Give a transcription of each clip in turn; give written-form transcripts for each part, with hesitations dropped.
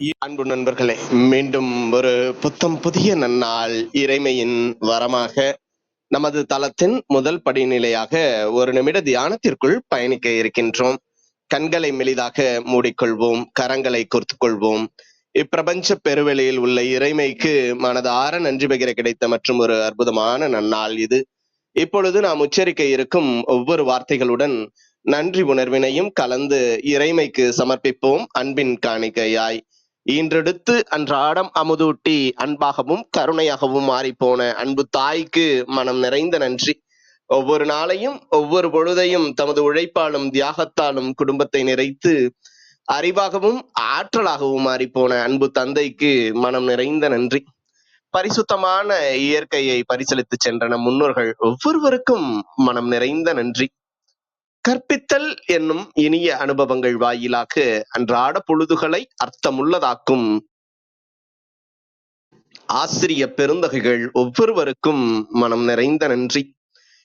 அன்பு நண்பர்களே, மீண்டும் ஒரு புத்தம் புதிய நன்னாள் இறைமையின் வரமாக நமது தளத்தின் முதல் படிநிலையாக ஒரு நிமிட தியானத்திற்குள் பயணிக்க இருக்கின்றோம். கண்களை மெலிதாக மூடிக்கொள்வோம், கரங்களை கோர்த்துக் கொள்வோம். இப்பிரபஞ்ச பெருவெளியில் உள்ள இறைமைக்கு மனதார நன்றி பகிர கிடைத்த மற்றும் ஒரு அற்புதமான நன்னாள் இது. இப்பொழுது நாம் உச்சரிக்க இருக்கும் ஒவ்வொரு வார்த்தைகளுடன் நன்றி உணர்வினையும் கலந்து இறைமைக்கு சமர்ப்பிப்போம். அன்பின் காணிக்கையாய் ஈன்றெடுத்து அன்றாடம் அமுதூட்டி அன்பாகவும் கருணையாகவும் மாறிப்போன அன்பு தாய்க்கு மனம் நிறைந்த நன்றி. ஒவ்வொரு நாளையும் ஒவ்வொரு பொழுதையும் தமது உழைப்பாலும் தியாகத்தாலும் குடும்பத்தை நிறைத்து அறிவாகவும் ஆற்றலாகவும் மாறிப்போன அன்பு தந்தைக்கு மனம் நிறைந்த நன்றி. பரிசுத்தமான இயற்கையை பரிசளித்து சென்ற நம் முன்னோர்கள் ஒவ்வொருவருக்கும் மனம் நிறைந்த நன்றி. கற்பித்தல் என்னும் இனிய அனுபவங்கள் வாயிலாக அன்றாட பொழுதுகளை அர்த்தமுள்ளதாக்கும் ஆசிரிய பெருந்தகைகள் ஒவ்வொருவருக்கும் மனம் நிறைந்த நன்றி.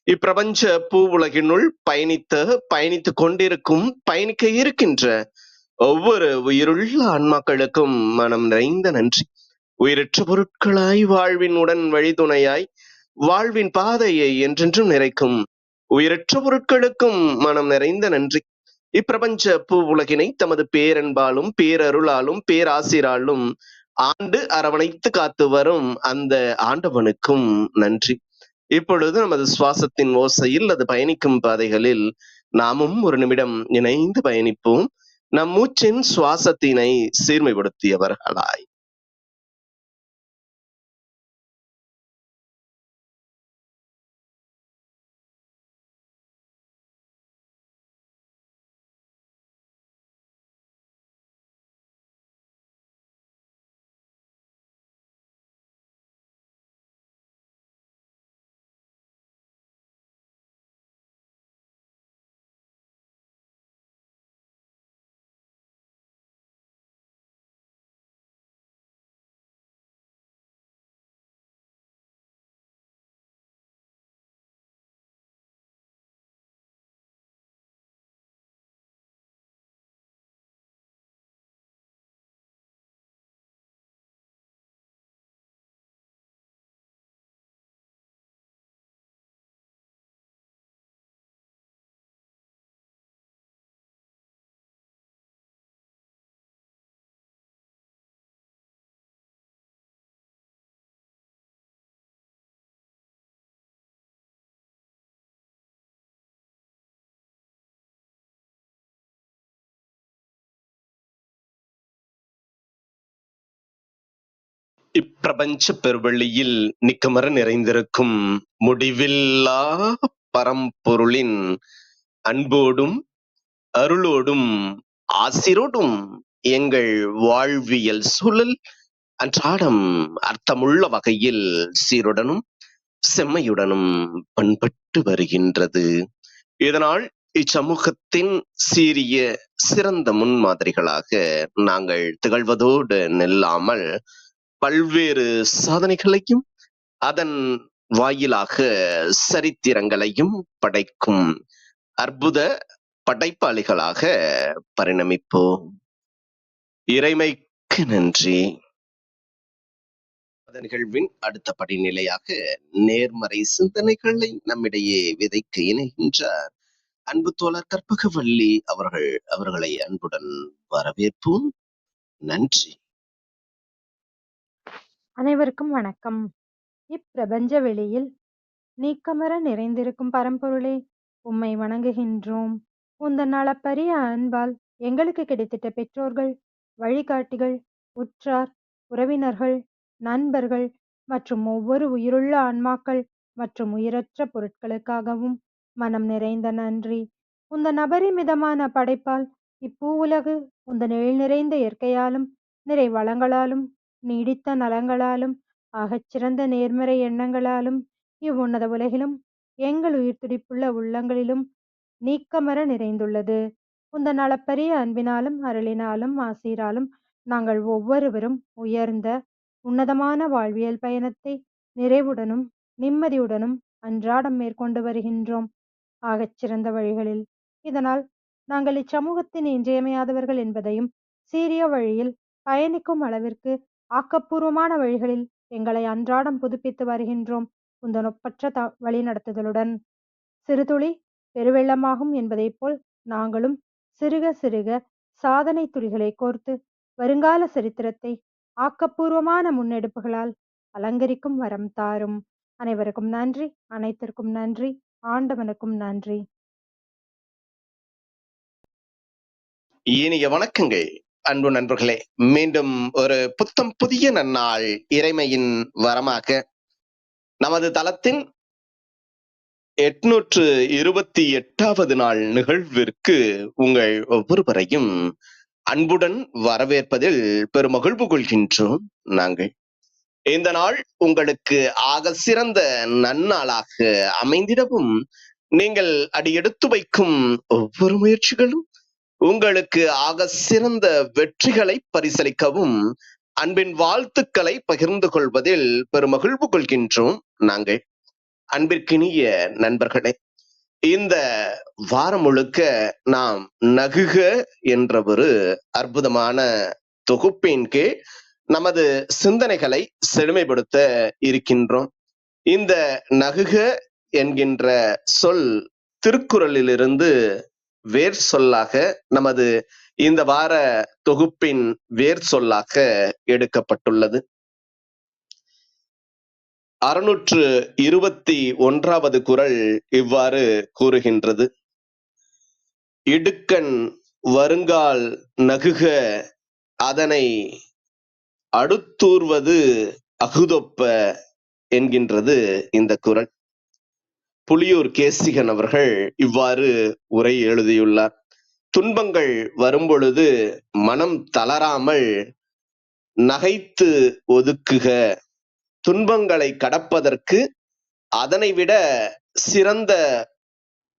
இப்பிரபஞ்ச பூ உலகினுள் பயணித்துக் கொண்டிருக்கும் பயணிக்க இருக்கின்ற ஒவ்வொரு உயிருள்ள ஆன்மாக்களுக்கும் மனம் நிறைந்த நன்றி. உயிரற்ற பொருட்களாய் வாழ்வின் உடன் வழித்துணையாய் வாழ்வின் பாதையை என்றென்றும் நிறைக்கும் உயிரற்ற பொருட்களுக்கும் மனம் நிறைந்த நன்றி. இப்பிரபஞ்ச பூ உலகினை தமது பேரன்பாலும் பேரருளாலும் பேராசிராலும் ஆண்டு அரவணைத்து காத்து வரும் அந்த ஆண்டவனுக்கும் நன்றி. இப்பொழுது நமது சுவாசத்தின் ஓசையில் அது பயணிக்கும் பாதைகளில் நாமும் ஒரு நிமிடம் இணைந்து பயணிப்போம், நம் மூச்சின் சுவாசத்தினை சீர்மைப்படுத்தியவர்களாய். இப்பிரபஞ்ச பெருவெளியில் நிக்கமர நிறைந்திருக்கும் முடிவில்லா பரம்பொருளின் அன்போடும் அருளோடும் ஆசிரோடும் எங்கள் வாழ்வியல் சூழல் அன்றாடம் அர்த்தமுள்ள வகையில் சீருடனும் செம்மையுடனும் பண்பட்டு வருகின்றது. இதனால் இச்சமூகத்தின் சீரிய சிறந்த முன்மாதிரிகளாக நாங்கள் திகழ்வதோடு நில்லாமல் பல்வேறு சாதனைகளையும் அதன் வாயிலாக சரித்திரங்களையும் படைக்கும் அற்புத படைப்பாளிகளாக பரிணமிப்போம். இறைமைக்கு நன்றி. நிகழ்வின் அடுத்த படிநிலையாக நேர்மறை சிந்தனைகளை நம்மிடையே விதைக்க இணைகின்றார் அன்பு தோழர் கற்பகவள்ளி அவர்களை அன்புடன் வரவேற்போம். நன்றி. அனைவருக்கும் வணக்கம். இப்பிரபஞ்ச வெளியில் நீக்கமர நிறைந்திருக்கும் பரம்பொருளே, உம்மை வணங்குகின்றோம். உந்தன் அளப்பரிய அன்பால் எங்களுக்கு கிடைத்திட்ட பெற்றோர்கள், வழிகாட்டிகள், உற்றார், உறவினர்கள், நண்பர்கள் மற்றும் ஒவ்வொரு உயிருள்ள ஆன்மாக்கள் மற்றும் உயிரற்ற பொருட்களுக்காகவும் மனம் நிறைந்த நன்றி. உந்தன் அபரிமிதமான படைப்பால் இப்பூவுலகு உந்தன் எழில் நிறைந்த இயற்கையாலும் நிறை வளங்களாலும் நீடித்த நலங்களாலும் ஆகச்சிறந்த நேர்மறை எண்ணங்களாலும் இவ்வுன்னத உலகிலும் எங்கள் உயிர் துடிப்புள்ள உள்ளங்களிலும் நீக்கமர நிறைந்துள்ளது. உந்தன் அளப்பரிய அன்பினாலும் அருளினாலும் ஆசீராலும் நாங்கள் ஒவ்வொருவரும் உயர்ந்த உன்னதமான வாழ்வியல் பயணத்தை நிறைவுடனும் நிம்மதியுடனும் அன்றாடம் மேற்கொண்டு வருகின்றோம், ஆகச்சிறந்த வழிகளில். இதனால் நாங்கள் இச்சமூகத்தின் இன்றியமையாதவர்கள் என்பதையும் சீரிய வழியில் பயணிக்கும் அளவிற்கு ஆக்கப்பூர்வமான வழிகளில் எங்களை அன்றாடம் புதுப்பித்து வருகின்றோம். உந்தன் ஒப்பற்ற வழிநடத்துதலுடன் சிறுதுளி பெருவெள்ளமாகும் என்பதைப் போல் நாங்களும் சிறுக சிறுக சாதனை துளிகளை கோர்த்து வருங்கால சரித்திரத்தை ஆக்கப்பூர்வமான முன்னெடுப்புகளால் அலங்கரிக்கும் வரம் தாரும். அனைவருக்கும் நன்றி, அனைத்திற்கும் நன்றி, ஆண்டவனுக்கும் நன்றி. இனிய வணக்கங்கள் அன்பு நண்பர்களே. மீண்டும் ஒரு புத்தம் புதிய நன்னாள் இறைமையின் வரமாக நமது தளத்தின் 828வது நாள் நிகழ்விற்கு உங்கள் ஒவ்வொருவரையும் அன்புடன் வரவேற்பதில் பெருமகிழ்வு கொள்கின்றோம். நாங்கள் இந்த நாள் உங்களுக்கு ஆக சிறந்த நன்னாளாக அமைந்திடவும், நீங்கள் அடியெடுத்து வைக்கும் ஒவ்வொரு முயற்சிகளும் உங்களுக்கு ஆக சிறந்த வெற்றிகளை பரிசளிக்கவும் அன்பின் வாழ்த்துக்களை பகிர்ந்து கொள்வதில் பெருமகிழ்வு கொள்கின்றோம். நாங்கள் அன்பிற்கினிய நண்பர்களே, இந்த வாரம் முழுக்க நாம் நகுக என்ற ஒரு அற்புதமான தொகுப்பின் கீழ் நமது சிந்தனைகளை செழுமைப்படுத்த இருக்கின்றோம். இந்த நகுக என்கின்ற சொல் திருக்குறளிலிருந்து வேர் சொல்லாக நமது இந்த வார தொகுப்பின் வேர் சொல்லாக எடுக்கப்பட்டுள்ளது. 621வது குறள் இவ்வாறு கூறுகின்றது: இடுக்கண் வருங்கால் நகுக அதனை அடுத்தூர்வது அகுதொப்ப என்கின்றது இந்த குறள். புலியூர் கேசிகன் அவர்கள் இவ்வாறு உரை எழுதியுள்ளார். துன்பங்கள் வரும்பொழுது மனம் தளராமல் நகைத்து ஒதுக்குக. துன்பங்களை கடப்பதற்கு அதனை விட சிறந்த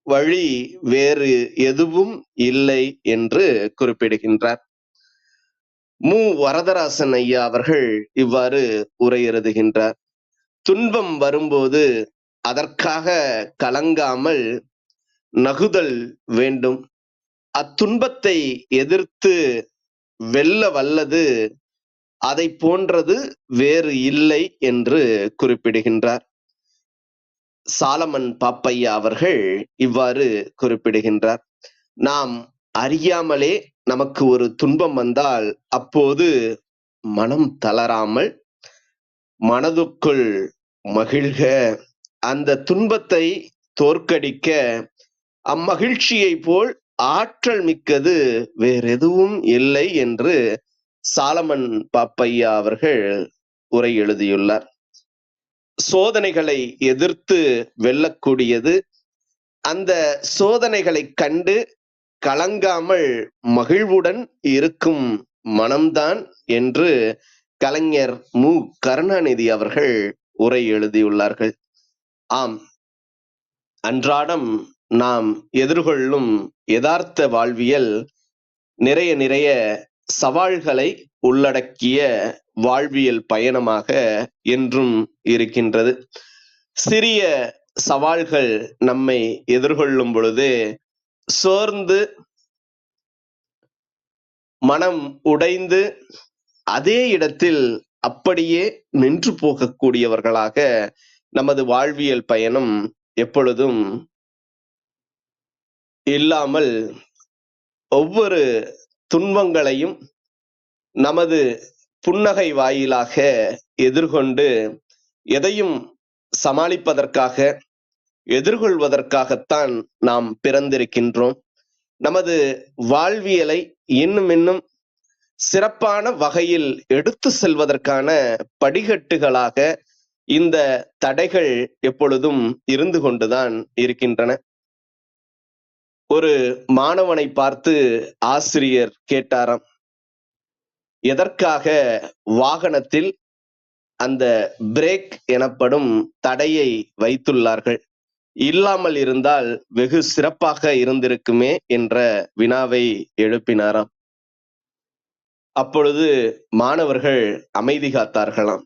வழி வேறு எதுவும் இல்லை என்று குறிப்பிடுகின்றார். மு. வரதராசன் ஐயா அவர்கள் இவ்வாறு உரை எழுதுகின்றார்: துன்பம் வரும்போது அதற்காக கலங்காமல் நகுதல் வேண்டும். அத்துன்பத்தை எதிர்த்து வெல்ல வல்லது அதை போன்றது வேறு இல்லை என்று குறிப்பிடுகின்றார். சாலமன் பாப்பையா அவர்கள் இவ்வாறு குறிப்பிடுகின்றார்: நாம் அறியாமலே நமக்கு ஒரு துன்பம் வந்தால் அப்போது மனம் தளராமல் மனதுக்குள் மகிழ்க. அந்த துன்பத்தை தோற்கடிக்க அம்மகிழ்ச்சியை போல் ஆற்றல் மிக்கது வேறெதுவும் இல்லை என்று சாலமன் பாப்பையா அவர்கள் உரை எழுதியுள்ளார். சோதனைகளை எதிர்த்து வெல்லக்கூடியது அந்த சோதனைகளை கண்டு கலங்காமல் மகிழ்வுடன் இருக்கும் மனம்தான் என்று கலைஞர் மு. கருணாநிதி அவர்கள் உரை எழுதியுள்ளார்கள். ஆம், அன்றாடம் நாம் எதிர்கொள்ளும் யதார்த்த வாழ்வியல் நிறைய நிறைய சவால்களை உள்ளடக்கிய வாழ்வியல் பயணமாக என்றும் இருக்கின்றது. சிறிய சவால்கள் நம்மை எதிர்கொள்ளும் பொழுது சோர்ந்து மனம் உடைந்து அதே இடத்தில் அப்படியே நின்று போகக்கூடியவர்களாக நமது வாழ்வியல் பயணம் எப்பொழுதும் இல்லாமல் ஒவ்வொரு துன்பங்களையும் நமது புன்னகை வாயிலாக எதிர்கொண்டு எதையும் சமாளிப்பதற்காக எதிர்கொள்வதற்காகத்தான் நாம் பிறந்திருக்கின்றோம். நமது வாழ்வியலை இன்னும் சிறப்பான வகையில் எடுத்து செல்வதற்கான படிகட்டுகளாக இந்த தடைகள் எப்பொழுதும் இருந்து கொண்டுதான் இருக்கின்றன. ஒரு மாணவனை பார்த்து ஆசிரியர் கேட்டாராம், எதற்காக வாகனத்தில் அந்த பிரேக் எனப்படும் தடையை வைத்துள்ளார்கள்? இல்லாமல் இருந்தால் வெகு சிறப்பாக இருந்திருக்குமே என்ற வினாவை எழுப்பினாராம். அப்பொழுது மாணவர்கள் அமைதி காத்தார்களாம்.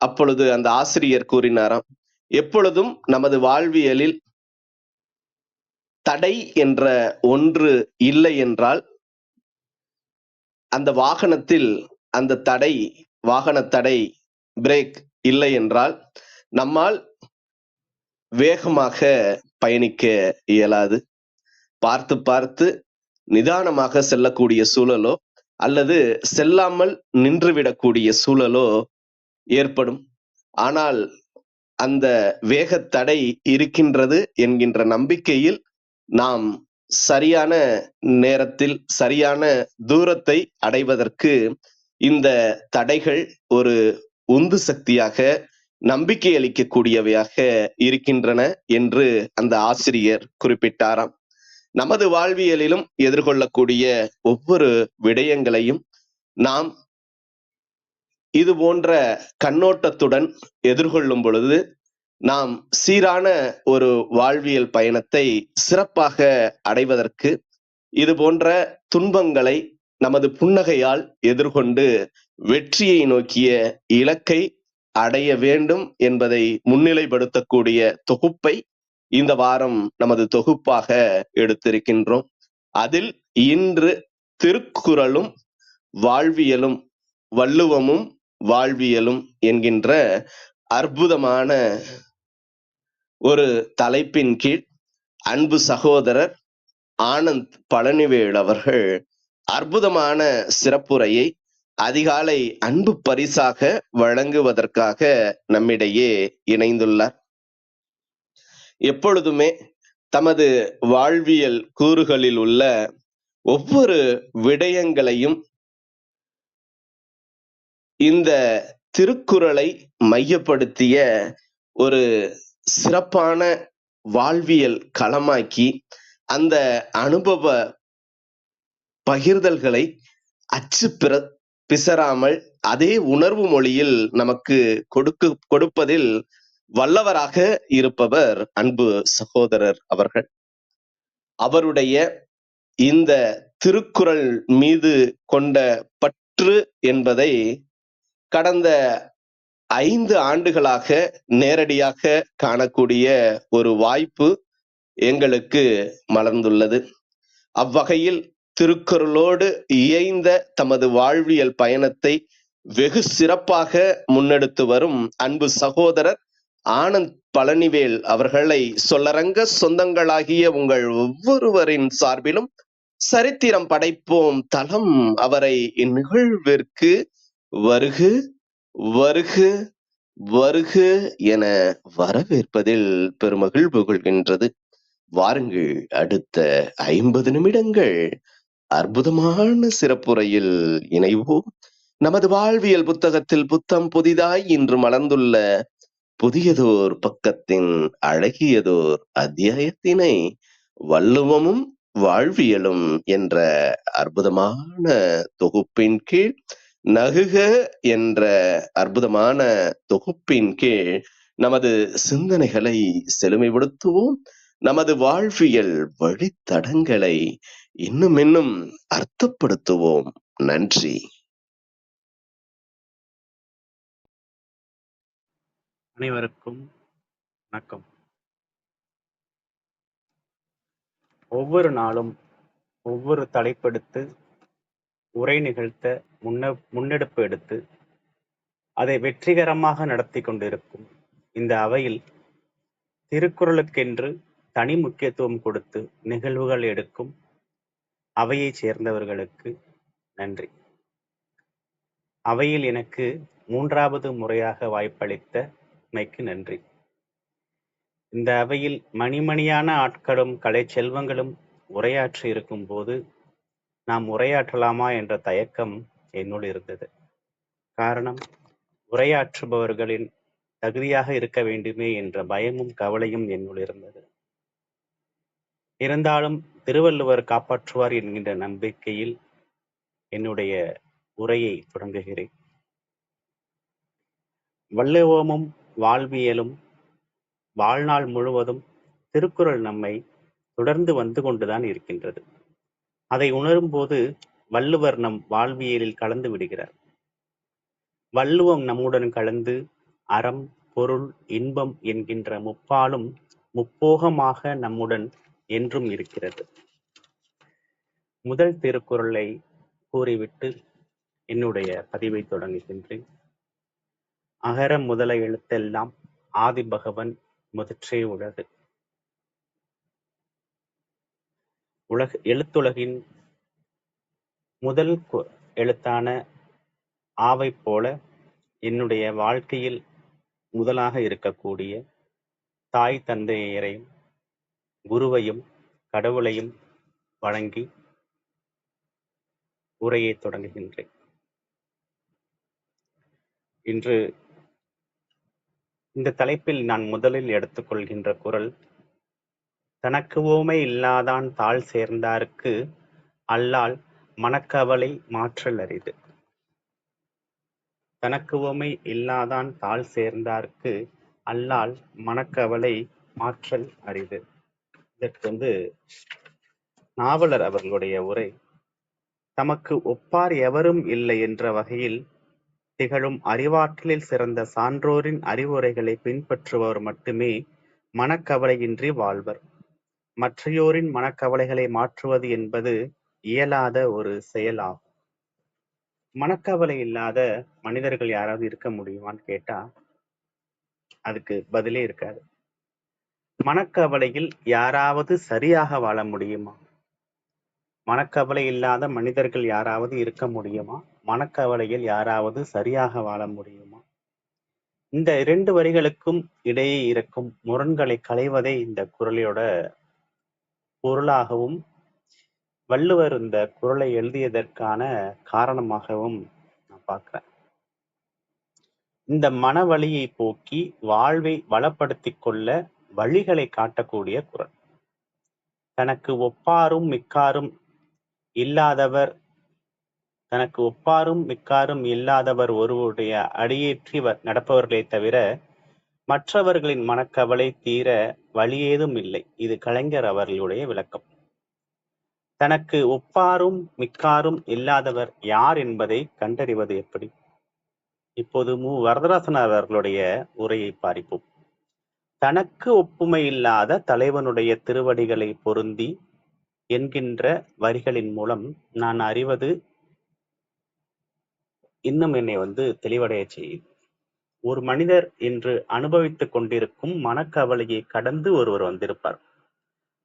அப்பொழுது அந்த ஆசிரியர் கூறினாராம், எப்பொழுதும் நமது வாழ்வியலில் தடை என்ற ஒன்று இல்லை என்றால் அந்த வாகனத்தில் அந்த தடை, வாகன தடை, பிரேக் இல்லை என்றால் நம்மால் வேகமாக பயணிக்க இயலாது. பார்த்து பார்த்து நிதானமாக செல்லக்கூடிய சூழலோ அல்லது செல்லாமல் நின்றுவிடக்கூடிய சூழலோ ஏற்படும். ஆனால் அந்த வேகத்தடை இருக்கின்றது என்கின்ற நம்பிக்கையில் நாம் சரியான நேரத்தில் சரியான தூரத்தை அடைவதற்கு இந்த தடைகள் ஒரு உந்து சக்தியாக, நம்பிக்கை அளிக்கக்கூடியவையாக இருக்கின்றன என்று அந்த ஆசிரியர் குறிப்பிட்டாராம். நமது வாழ்வியலிலும் எதிர்கொள்ளக்கூடிய ஒவ்வொரு விடயங்களையும் நாம் இது போன்ற கண்ணோட்டத்துடன் எதிர்கொள்ளும் பொழுது நாம் சீரான ஒரு வாழ்வியல் பயணத்தை சிறப்பாக அடைவதற்கு இது போன்ற துன்பங்களை நமது புன்னகையால் எதிர்கொண்டு வெற்றியை நோக்கிய இலக்கை அடைய வேண்டும் என்பதை முன்னிலைப்படுத்தக்கூடிய தொகுப்பை இந்த வாரம் நமது தொகுப்பாக எடுத்திருக்கின்றோம். அதில் இன்று திருக்குறளும் வாழ்வியலும், வள்ளுவமும் வாழ்வியலும் என்கின்ற அற்புதமான ஒரு தலைப்பின் கீழ் அன்பு சகோதரர் ஆனந்த் பழனிவேல் அவர்கள் அற்புதமான சிறப்புரையை அதிகாலை அன்பு பரிசாக வழங்குவதற்காக நம்மிடையே இணைந்துள்ளார். எப்பொழுதுமே தமது வாழ்வியல் கூறுகளில் உள்ள ஒவ்வொரு விடயங்களையும் இந்த திருக்குறளை மையப்படுத்திய ஒரு சிறப்பான வாழ்வியல் களமாக்கி அந்த அனுபவ பகிர்தல்களை அச்சு பிசறாமல் அதே உணர்வு மொழியில் நமக்கு கொடுப்பதில் வல்லவராக இருப்பவர் அன்பு சகோதரர் அவர்கள். அவருடைய இந்த திருக்குறள் மீது கொண்ட பற்று என்பதை கடந்த 5 ஆண்டுகளாக நேரடியாக காணக்கூடிய ஒரு வாய்ப்பு எங்களுக்கு மலர்ந்துள்ளது. அவ்வகையில் திருக்குறளோடு இயைந்த தமது வாழ்வியல் பயணத்தை வெகு சிறப்பாக முன்னெடுத்து வரும் அன்பு சகோதரர் ஆனந்த் பழனிவேல் அவர்களை சொல்லரங்க சொந்தங்களாகிய உங்கள் ஒவ்வொருவரின் சார்பிலும் சரித்திரம் படைப்போம் தலம் அவரை இந்நிகழ்விற்கு வருகு வருகு வருகு என வரவேற்பதில் பெருமகிழ்வு கொள்கின்றது. வாருங்கள், அடுத்த 50 நிமிடங்கள் அற்புதமான சிறப்புரையில் இணைவோம். நமது வாழ்வியல் புத்தகத்தில் புத்தம் புதிதாய் இன்று மலர்ந்துள்ள புதியதோர் பக்கத்தின் அழகியதோர் அத்தியாயத்தினை வள்ளுவமும் வாழ்வியலும் என்ற அற்புதமான தொகுப்பின் கீழ், நகுக என்ற அற்புதமான தொகுப்பின் கீழ் நமது சிந்தனைகளை செழுமைப்படுத்துவோம். நமது வாழ்வியல் வழித்தடங்களை இன்னும் அர்த்தப்படுத்துவோம். நன்றி. அனைவருக்கும் வணக்கம். ஒவ்வொரு நாளும் ஒவ்வொரு தலைப்பெடுத்து உரை நிகழ்த்த முன்னெடுப்பு எடுத்து அதை வெற்றிகரமாக நடத்தி கொண்டிருக்கும் இந்த அவையில் திருக்குறளுக்கென்று தனி முக்கியத்துவம் கொடுத்து நிகழ்வுகள் எடுக்கும் அவையைச் சேர்ந்தவர்களுக்கு நன்றி. அவையில் எனக்கு 3வது முறையாக வாய்ப்பளித்தமைக்கு நன்றி. இந்த அவையில் மணிமணியான ஆட்களும் கலை செல்வங்களும் உரையாற்றி இருக்கும் போது நாம் உரையாற்றலாமா என்ற தயக்கம் என்னுள் இருந்தது. காரணம், உரையாற்றுபவர்களின் தகுதியாக இருக்க வேண்டுமே என்ற பயமும் கவலையும் என்னுள் இருந்தது. இருந்தாலும் திருவள்ளுவர் காப்பாற்றுவார் என்கின்ற நம்பிக்கையில் என்னுடைய உரையை தொடங்குகிறேன். வள்ளுவமும் வாழ்வியலும் வாழ்நாள் முழுவதும் திருக்குறள் நம்மை தொடர்ந்து வந்து கொண்டுதான் இருக்கின்றது. அதை உணரும் போது வள்ளுவர் நம் வாழ்வியலில் கலந்து விடுகிறார். வள்ளுவம் நம்முடன் கலந்து அறம், பொருள், இன்பம் என்கின்ற முப்பாலும் முப்போகமாக நம்முடன் என்றும் இருக்கிறது. முதல் திருக்குறளை கூறிவிட்டு என்னுடைய பதிவை தொடங்குகின்றேன். அகர முதல எழுத்தெல்லாம் ஆதிபகவன் முதற்றே உலகு. எழுத்துலகின் முதல் எழுத்தான ஆவை போல என்னுடைய வாழ்க்கையில் முதலாக இருக்கக்கூடிய தாய் தந்தையரையும் குருவையும் கடவுளையும் வணங்கி உரையை தொடங்குகின்றேன். இன்று இந்த தலைப்பில் நான் முதலில் எடுத்துக்கொள்கின்ற குறள், தனக்கு ஓமை இல்லாதான் தாழ் சேர்ந்தார்க்கு அல்லால் மனக்கவலை மாற்றல் அரிது. தனக்கு ஓமை இல்லாதான் தாழ் சேர்ந்தார்க்கு அல்லால் மனக்கவலை மாற்றல் அரிது. இதற்கு நாவலர் அவர்களுடைய உரை, தமக்கு ஒப்பார் எவரும் இல்லை என்ற வகையில் திகழும் அறிவாற்றலில் சிறந்த சான்றோரின் அறிவுரைகளை பின்பற்றுபவர் மட்டுமே மனக்கவலையின்றி வாழ்வர். மற்றையோரின் மனக்கவலைகளை மாற்றுவது என்பது இயலாத ஒரு செயலாகும். மனக்கவலை இல்லாத மனிதர்கள் யாராவது இருக்க முடியுமான்னு கேட்டா அதுக்கு பதிலே இருக்காது. மனக்கவலையில் யாராவது சரியாக வாழ முடியுமா? மனக்கவலை இல்லாத மனிதர்கள் யாராவது இருக்க முடியுமா? மனக்கவலையில் யாராவது சரியாக வாழ முடியுமா? இந்த 2 வரிகளுக்கும் இடையே இருக்கும் முரண்களை களைவதே இந்த குறளோட பொருளாகவும் வள்ளுவர் இந்த குறளை எழுதியதற்கான காரணமாகவும் நான் பார்க்கிறேன். இந்த மனவலியை போக்கி வாழ்வை வளப்படுத்திக் கொள்ள வழிகளை காட்டக்கூடிய குறள். தனக்கு ஒப்பாரும் மிக்காரும் இல்லாதவர் ஒருவருடைய அடியேற்றி நடப்பவர்களே தவிர மற்றவர்களின் மனக்கவலை தீர வழியேதும் இல்லை. இது கலைஞர் அவர்களுடைய விளக்கம். தனக்கு ஒப்பாரும் மிக்காரும் இல்லாதவர் யார் என்பதை கண்டறிவது எப்படி? இப்போது வரதராசன் அவர்களுடைய உரையை பார்ப்போம். தனக்கு ஒப்புமை இல்லாத தலைவனுடைய திருவடிகளை பொருந்தி என்கின்ற வரிகளின் மூலம் நான் அறிவது இன்னும் என்னை தெளிவடைய செய்யும். ஒரு மனிதர் என்று அனுபவித்துக் கொண்டிருக்கும் மனக்கவலையை கடந்து ஒருவர் வந்திருப்பார்.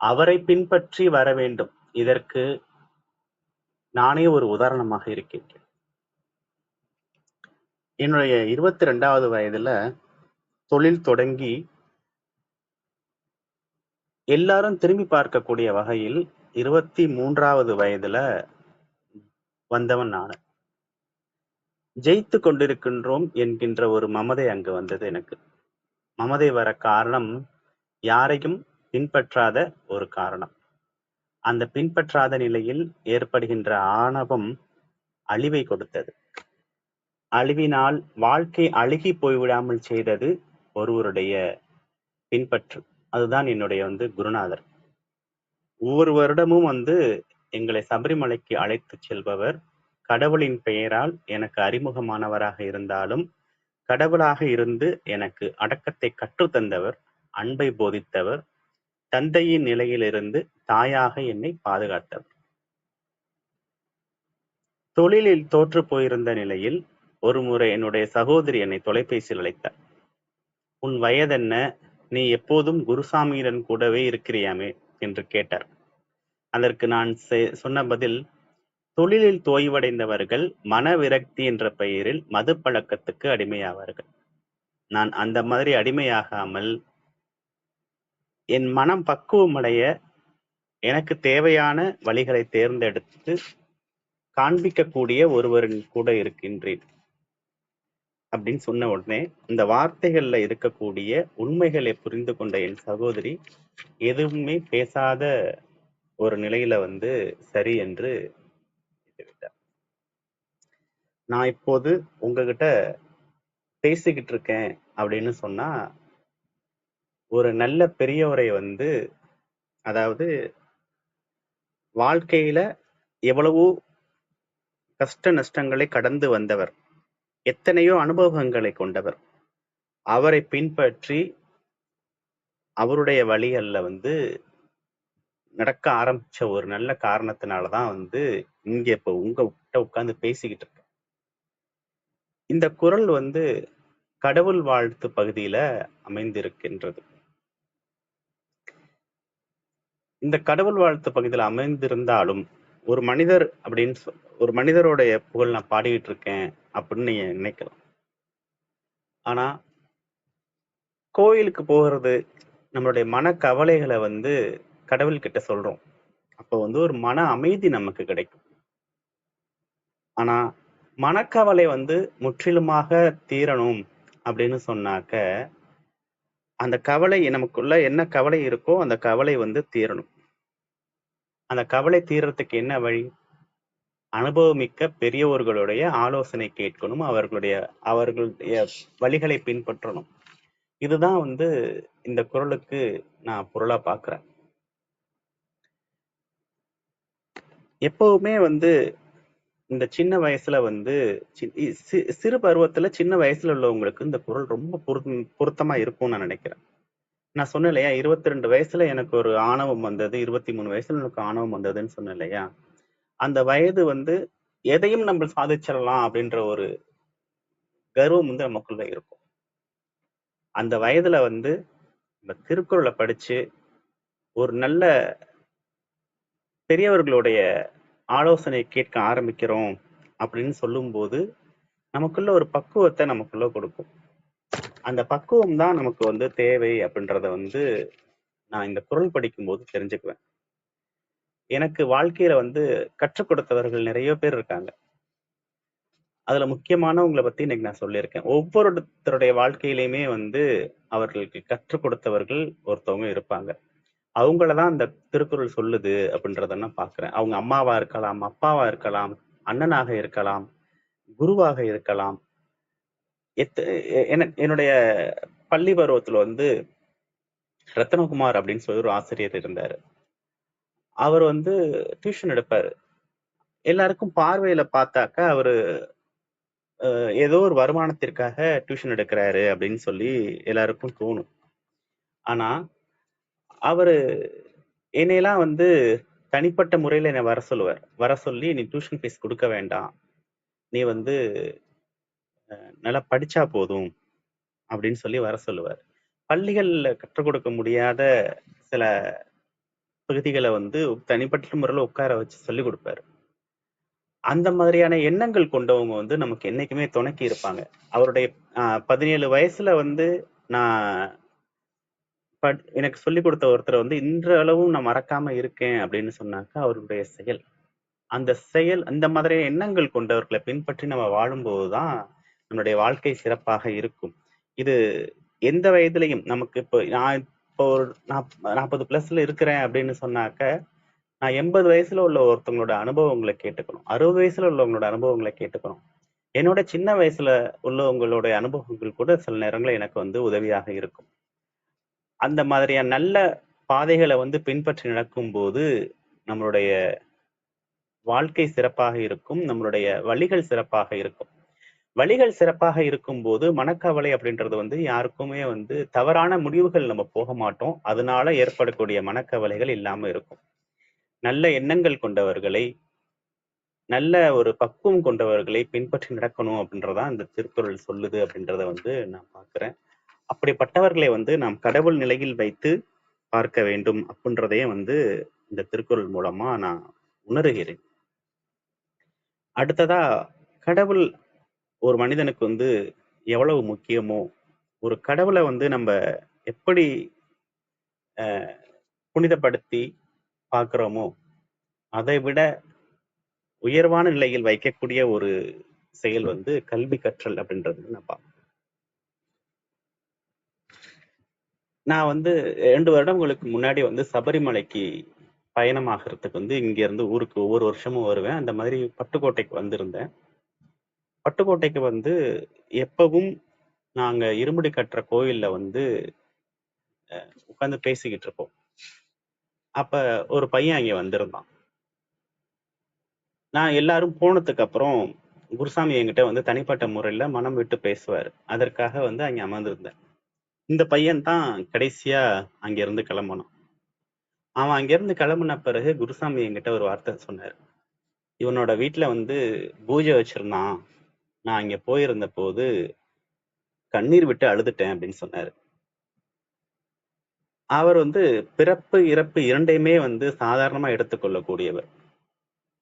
அவரை பின்பற்றி வர வேண்டும். இதற்கு நானே ஒரு உதாரணமாக இருக்கின்றேன். என்னுடைய 22வது வயதுல தொழில் தொடங்கி எல்லாரும் திரும்பி பார்க்கக்கூடிய வகையில் 23வது வயதுல வந்தவன் நான். ஜெயித்து கொண்டிருக்கின்றோம் என்கின்ற ஒரு மமதை அங்கு வந்தது. எனக்கு மமதை வர காரணம் யாரையும் பின்பற்றாத ஒரு காரணம். அந்த பின்பற்றாத நிலையில் ஏற்படுகின்ற ஆணவம் அழிவை கொடுத்தது. அழிவினால் வாழ்க்கை அழுகி போய்விடாமல் செய்தது ஒருவருடைய பின்பற்று. அதுதான் என்னுடைய குருநாதர். ஒவ்வொரு வருடமும் எங்களை சபரிமலைக்கு அழைத்து செல்பவர். கடவுளின் பெயரால் எனக்கு அறிமுகமானவராக இருந்தாலும் கடவுளாக இருந்து எனக்கு அடக்கத்தை கற்றுத்தந்தவர், அன்பை போதித்தவர், தந்தையின் நிலையிலிருந்து தாயாக என்னை பாதுகாத்தவர். தொழிலில் தோற்று போயிருந்த நிலையில் ஒரு முறை என்னுடைய சகோதரி என்னை தொலைபேசியில் அழைத்தார். உன் வயதென்ன? நீ எப்போதும் குருசாமியுடன் கூடவே இருக்கிறியாமே என்று கேட்டார். அதற்கு நான் சொன்ன பதில், தொழிலில் தோய்வடைந்தவர்கள் மன விரக்தி என்ற பெயரில் மது பழக்கத்துக்கு அடிமையாவார்கள். நான் அந்த மாதிரி அடிமையாகாமல் என் மனம் பக்குவமடைய எனக்கு தேவையான வழிகளை தேர்ந்தெடுத்து காண்பிக்கக்கூடிய ஒருவரின் கூட இருக்கின்றேன் அப்படின்னு சொன்ன உடனே இந்த வார்த்தைகள்ல இருக்கக்கூடிய உண்மைகளை புரிந்து கொண்ட என் சகோதரி எதுவுமே பேசாத ஒரு நிலையில சரி என்று விட்டார். நான் இப்போது உங்ககிட்ட பேசிக்கிட்டு இருக்கேன் அப்படின்னு சொன்னா ஒரு நல்ல பெரியவரை அதாவது வாழ்க்கையில எவ்வளவோ கஷ்ட நஷ்டங்களை கடந்து வந்தவர், எத்தனையோ அனுபவங்களை கொண்டவர், அவரை பின்பற்றி அவருடைய வழிகள்ல நடக்க ஆரம்பிச்ச ஒரு நல்ல காரணத்தினாலதான் வந்து இங்க இப்ப உங்ககிட்ட உட்கார்ந்து பேசிக்கிட்டு இருக்கேன். இந்த குரல் வந்து கடவுள் வாழ்த்து பகுதியில அமைந்திருக்கின்றது. இந்த கடவுள் வாழ்த்து பகுதியில அமைந்திருந்தாலும் ஒரு மனிதர் ஒரு மனிதருடைய புகழ் நான் பாடிக்கிட்டு இருக்கேன் அப்படின்னு நீங்க நினைக்கலாம். ஆனா கோயிலுக்கு போகிறது நம்மளுடைய மன கவலைகளை வந்து கடவுள் கிட்ட சொல்றோம். அப்ப வந்து ஒரு மன அமைதி நமக்கு கிடைக்கும். ஆனா மனக்கவலை வந்து முற்றிலுமாக தீரணும் அப்படின்னு சொன்னாக்க அந்த கவலை நமக்குள்ள என்ன கவலை இருக்கோ அந்த கவலை வந்து தீரணும். அந்த கவலை தீர்றதுக்கு என்ன வழி? அனுபவமிக்க பெரியவர்களுடைய ஆலோசனை கேட்கணும். அவர்களுடைய வழிகளை பின்பற்றணும். இதுதான் வந்து இந்த குறளுக்கு நான் பொருளா பார்க்கிறேன். எப்பவுமே வந்து இந்த சின்ன வயசுல வந்து சிறு பருவத்துல சின்ன வயசுல உள்ளவங்களுக்கு இந்த குறள் ரொம்ப பொருத்தமா இருக்கும்னு நான் நினைக்கிறேன். நான் சொன்னேன் இல்லையா, 22 வயசுல எனக்கு ஒரு ஆணவம் வந்தது, 23 வயசுல எனக்கு ஆணவம் வந்ததுன்னு சொன்னேன் இல்லையா. அந்த வயது வந்து எதையும் நம்ம சாதிச்சிடலாம் அப்படின்ற ஒரு கர்வம் வந்து நமக்குள்ள இருக்கும். அந்த வயதுல வந்து இந்த திருக்குறளை படிச்சு ஒரு நல்ல பெரியவர்களுடைய ஆலோசனை கேட்க ஆரம்பிக்கிறோம் அப்படின்னு சொல்லும்போது நமக்குள்ள ஒரு பக்குவத்தை நமக்குள்ள கொடுக்கும். அந்த பக்குவம் தான் நமக்கு வந்து தேவை அப்படின்றத வந்து நான் இந்த குறள் படிக்கும்போது தெரிஞ்சுக்குவேன். எனக்கு வாழ்க்கையில வந்து கற்றுக் கொடுத்தவர்கள் நிறைய பேர் இருக்காங்க. அதுல முக்கியமானவங்களை பத்தி இன்னைக்கு நான் சொல்லியிருக்கேன். ஒவ்வொருத்தருடைய வாழ்க்கையிலுமே வந்து அவர்களுக்கு கற்றுக் கொடுத்தவர்கள் ஒருத்தவங்க இருப்பாங்க. அவங்களதான் அந்த திருக்குறள் சொல்லுது அப்படின்றத நான் பாக்குறேன். அவங்க அம்மாவா இருக்கலாம், அப்பாவா இருக்கலாம், அண்ணனாக இருக்கலாம், குருவாக இருக்கலாம். என்னுடைய பள்ளி பருவத்துல வந்து ரத்னகுமார் அப்படின்னு சொல்லி ஒரு ஆசிரியர் இருந்தாரு. அவர் வந்து டியூஷன் எடுப்பாரு. எல்லாருக்கும் பார்வையில பார்த்தாக்கா அவரு ஏதோ ஒரு வருமானத்திற்காக டியூஷன் எடுக்கிறாரு அப்படின்னு சொல்லி எல்லாருக்கும் தோணும். ஆனா அவரு என்னையெல்லாம் வந்து தனிப்பட்ட முறையில என்னை வர சொல்லுவார். வர சொல்லி, நீ டியூஷன் ஃபீஸ் கொடுக்க வேண்டாம், நீ வந்து நல்லா படிச்சா போதும் அப்படின்னு சொல்லி வர சொல்லுவார். பள்ளிகள்ல கற்றுக் கொடுக்க முடியாத சில பகுதிகளை வந்து தனிப்பட்ட முறையில உட்கார வச்சு சொல்லி கொடுப்பாரு. அந்த மாதிரியான எண்ணங்கள் கொண்டவங்க வந்து நமக்கு என்னைக்குமே துணைக்கி இருப்பாங்க. அவருடைய 17 வயசுல வந்து நான் எனக்கு சொல்லிக் கொடுத்த ஒருத்தர் வந்து இன்றளவும் நான் மறக்காம இருக்கேன் அப்படின்னு சொன்னாக்கா அவருடைய செயல். அந்த செயல், அந்த மாதிரியான எண்ணங்கள் கொண்டவர்களை பின்பற்றி நம்ம வாழும்போதுதான் நம்மளுடைய வாழ்க்கை சிறப்பாக இருக்கும். இது எந்த வயதிலையும் நமக்கு நான் இப்போ ஒரு 40 பிளஸ்ல இருக்கிறேன் அப்படின்னு சொன்னாக்க நான் 80 வயசுல உள்ள ஒருத்தவங்களோட அனுபவங்களை கேட்டுக்கணும், 60 வயசுல உள்ளவங்களோட அனுபவங்களை கேட்டுக்கணும். என்னோட சின்ன வயசுல உள்ளவங்களுடைய அனுபவங்கள் கூட சில நேரங்களில் எனக்கு வந்து உதவியாக இருக்கும். அந்த மாதிரியான நல்ல பாதைகளை வந்து பின்பற்றி நடக்கும்போது நம்மளுடைய வாழ்க்கை சிறப்பாக இருக்கும், நம்மளுடைய வழிகள் சிறப்பாக இருக்கும். வழிகள் சிறப்பாக இருக்கும்போது மனக்கவலை அப்படின்றது வந்து யாருக்குமே வந்து தவறான முடிவுகள் நம்ம போக மாட்டோம். அதனால ஏற்படக்கூடிய மனக்கவலைகள் இல்லாம இருக்கும். நல்ல எண்ணங்கள் கொண்டவர்களை, நல்ல ஒரு பக்குவம் கொண்டவர்களை பின்பற்றி நடக்கணும் அப்படின்றதான் இந்த திருக்குறள் சொல்லுது அப்படின்றத வந்து நான் பார்க்கிறேன். அப்படிப்பட்டவர்களை வந்து நாம் கடவுள் நிலையில் வைத்து பார்க்க வேண்டும் அப்படின்றதையும் வந்து இந்த திருக்குறள் மூலமா நான் உணர்கிறேன். அடுத்ததா, கடவுள் ஒரு மனிதனுக்கு வந்து எவ்வளவு முக்கியமோ, ஒரு கடவுளை வந்து நம்ம எப்படி புனிதப்படுத்தி பார்க்கிறோமோ அதை விட உயர்வான நிலையில் வைக்கக்கூடிய ஒரு செயல் வந்து கல்வி கற்றல் அப்படின்றது நான் பார்க்கிறேன். நான் வந்து 2 வருடங்களுக்கு முன்னாடி வந்து சபரிமலைக்கு பயணமாகறதுக்கு வந்து இங்க இருந்து ஊருக்கு ஒவ்வொரு வருஷமும் வருவேன். அந்த மாதிரி பட்டுக்கோட்டைக்கு வந்திருந்தேன். பட்டுக்கோட்டைக்கு வந்து எப்பவும் நாங்க இருமுடி கட்டுற கோயில்ல வந்து உட்கார்ந்து பேசிக்கிட்டு இருப்போம். அப்ப ஒரு பையன் அங்க வந்திருந்தான். நான் எல்லாரும் போனதுக்கு அப்புறம் குருசாமி என்கிட்ட வந்து தனிப்பட்ட முறையில மனம் விட்டு பேசுவாரு. அதற்காக வந்து அங்க அமர்ந்திருந்தேன். இந்த பையன் தான் கடைசியா அங்க இருந்து கிளம்பணும். அவன் அங்கிருந்து கிளம்புன பிறகு குருசாமி என்கிட்ட ஒரு வார்த்தை சொன்னாரு. இவனோட வீட்ல வந்து பூஜை வச்சிருந்தான். நான் அங்க போயிருந்த போது கண்ணீர் விட்டு அழுதுட்டேன் அப்படின்னு சொன்னாரு. அவர் வந்து பிறப்பு, இறப்பு 2யுமே வந்து சாதாரணமா எடுத்துக்கொள்ளக்கூடியவர்.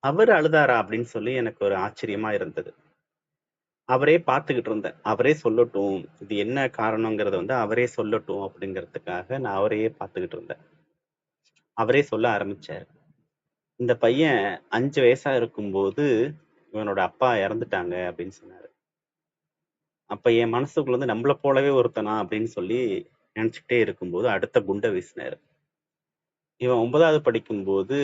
அவரு அழுதாரா அப்படின்னு சொல்லி எனக்கு ஒரு ஆச்சரியமா இருந்தது. அவரே பார்த்துக்கிட்டு இருந்தேன். அவரே சொல்லட்டும். இது என்ன காரணங்கிறத வந்து அவரே சொல்லட்டும் அப்படிங்கிறதுக்காக நான் அவரையே பார்த்துக்கிட்டு இருந்தேன். அவரே சொல்ல ஆரம்பிச்சாரு. இந்த பையன் 5 வயசா இருக்கும்போது இவனோட அப்பா இறந்துட்டாங்க அப்படின்னு சொன்னாரு. அப்ப என் மனசுக்குள்ள வந்து நம்மள போலவே ஒருத்தனா அப்படின்னு சொல்லி நினைச்சுக்கிட்டே இருக்கும்போது அடுத்த குண்ட வீசினாரு. இவன் 9வது படிக்கும்போது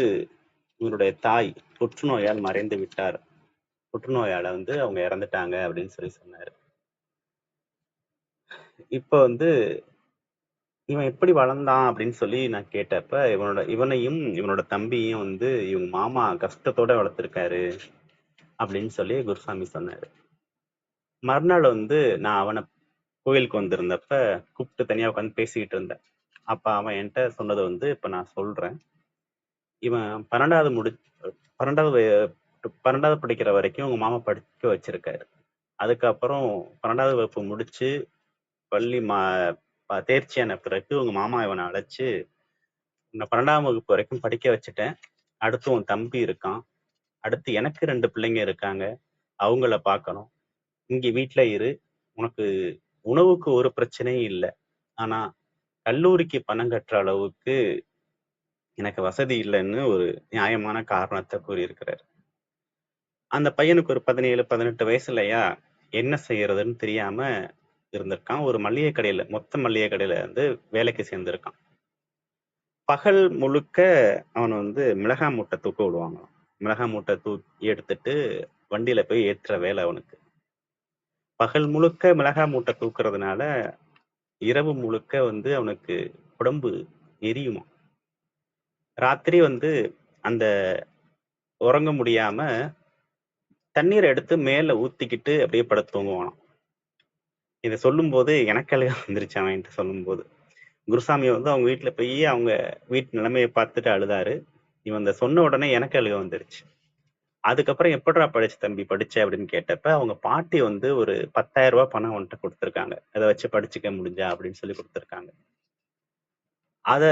இவனுடைய தாய் புற்றுநோயால் மறைந்து விட்டார். புற்றுநோயால வந்து அவங்க இறந்துட்டாங்க அப்படின்னு சொல்லி சொன்னாரு. இப்ப வந்து இவன் எப்படி வளர்ந்தான் அப்படின்னு சொல்லி நான் கேட்டப்ப இவனையும் இவனோட தம்பியும் வந்து இவங்க மாமா கஷ்டத்தோட வளர்த்திருக்காரு அப்படின்னு சொல்லி குருசாமி சொன்னாரு. மறுநாள் வந்து நான் அவனை கோயிலுக்கு வந்திருந்தப்ப கூப்பிட்டு தனியா உட்காந்து பேசிக்கிட்டு இருந்தேன். அப்ப அவன் என்கிட்ட சொன்னதை வந்து இப்ப நான் சொல்றேன். இவன் 12வது படிக்கிற வரைக்கும் உங்க மாமா படிக்க வச்சிருக்காரு. அதுக்கப்புறம் 12வது வகுப்பு முடிச்சு பள்ளி தேர்ச்சியான பிறகு உங்க மாமா இவனை அழைச்சு உன்னை 12ஆம் வகுப்பு வரைக்கும் படிக்க வச்சுட்டேன். அடுத்து உன் தம்பி இருக்கான். அடுத்து எனக்கு 2 பிள்ளைங்க இருக்காங்க. அவங்கள பார்க்கணும். இங்க வீட்ல இரு. உனக்கு உணவுக்கு ஒரு பிரச்சனையும் இல்லை. ஆனா கல்லூரிக்கு பணம் கட்டுற அளவுக்கு எனக்கு வசதி இல்லைன்னு ஒரு நியாயமான காரணத்தை கூறியிருக்கிறார். அந்த பையனுக்கு ஒரு 17, 18 வயசுலயா என்ன செய்யறதுன்னு தெரியாம இருந்திருக்கான். ஒரு மளிகை கடையில, மொத்த மளிகை கடையில வந்து வேலைக்கு சேர்ந்திருக்கான். பகல் முழுக்க அவனை வந்து மிளகா மூட்டை தூக்க விடுவாங்களாம். மிளகா மூட்டை தூக்கி எடுத்துட்டு வண்டியில போய் ஏற்றுற வேலை அவனுக்கு. பகல் முழுக்க மிளகா மூட்டை தூக்குறதுனால இரவு முழுக்க வந்து அவனுக்கு உடம்பு எரியுமா. ராத்திரி வந்து அந்த உறங்க முடியாம தண்ணீரை எடுத்து மேல ஊத்திக்கிட்டு அப்படியே படுத்து தூங்குவானாம். இதை சொல்லும் போது எனக்கு அழுக வந்துருச்சு அவன் என்கிட்ட சொல்லும் போது. குருசாமி வந்து அவங்க வீட்டுல போய் அவங்க வீட்டு நிலைமையை பார்த்துட்டு அழுதாரு. இவன் இந்த சொன்ன உடனே எனக்கு அழுக வந்துருச்சு. அதுக்கப்புறம் எப்படிடா படிச்ச தம்பி படிச்ச அப்படின்னு கேட்டப்ப அவங்க பாட்டி வந்து ஒரு 10,000 ரூபாய் பணம் அவன்கிட்ட கொடுத்துருக்காங்க. அதை வச்சு படிச்சுக்க முடிஞ்சா அப்படின்னு சொல்லி கொடுத்துருக்காங்க. அத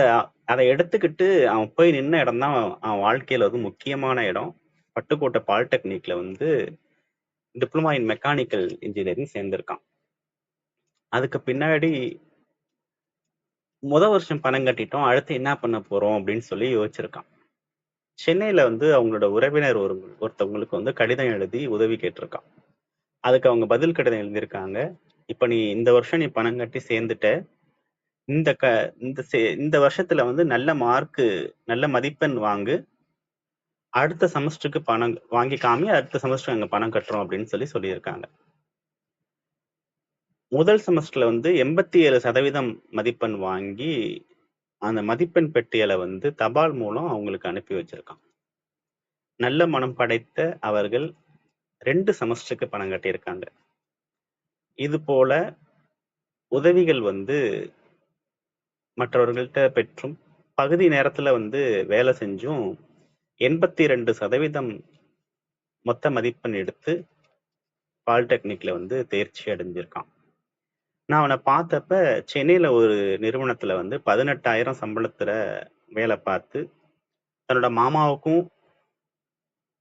அதை எடுத்துக்கிட்டு அவன் போய் நின்ன இடம் தான் அவன் வாழ்க்கையில வந்து முக்கியமான இடம். பட்டுக்கோட்டை பாலிடெக்னிக்ல வந்து டிப்ளமா இன் மெக்கானிக்கல் இன்ஜினியரிங் சேர்ந்திருக்கான். அதுக்கு பின்னாடி வருஷம் பணம் கட்டிட்டோம், அடுத்து என்ன பண்ண போறோம் அப்படின்னு சொல்லி யோசிச்சிருக்கான். சென்னையில வந்து அவங்களோட உறவினர் ஒருத்தவங்களுக்கு வந்து கடிதம் எழுதி உதவி கேட்டிருக்கான். அதுக்கு அவங்க பதில் கடிதம் எழுதியிருக்காங்க. இப்ப நீ இந்த வருஷம் நீ பணம் கட்டி சேர்ந்துட்ட. இந்த க இந்த வருஷத்துல வந்து நல்ல மார்க்கு, நல்ல மதிப்பெண் வாங்கு. அடுத்த செமஸ்டருக்கு பணம் வாங்கி காமி, அடுத்த செமஸ்டர் அங்க பணம் கட்டுறோம் அப்படின்னு சொல்லி சொல்லியிருக்காங்க. முதல் செமஸ்டர்ல வந்து 87% மதிப்பெண் வாங்கி அந்த மதிப்பெண் பெட்டியலை வந்து தபால் மூலம் அவங்களுக்கு அனுப்பி வச்சிருக்கான். நல்ல மனம் படைத்த அவர்கள் 2 செமஸ்டருக்கு பணம் கட்டியிருக்காங்க. இது போல உதவிகள் வந்து மற்றவர்கள்ட்ட பெற்றும் பகுதி நேரத்துல வந்து வேலை செஞ்சும் 82% மொத்த மதிப்பெண் எடுத்து பாலிடெக்னிக்ல வந்து தேர்ச்சி அடைஞ்சிருக்கான். நான் அவனை பார்த்தப்ப சென்னையில ஒரு நிறுவனத்துல வந்து 18,000 சம்பளத்துல வேலை பார்த்து தன்னோட மாமாவுக்கும்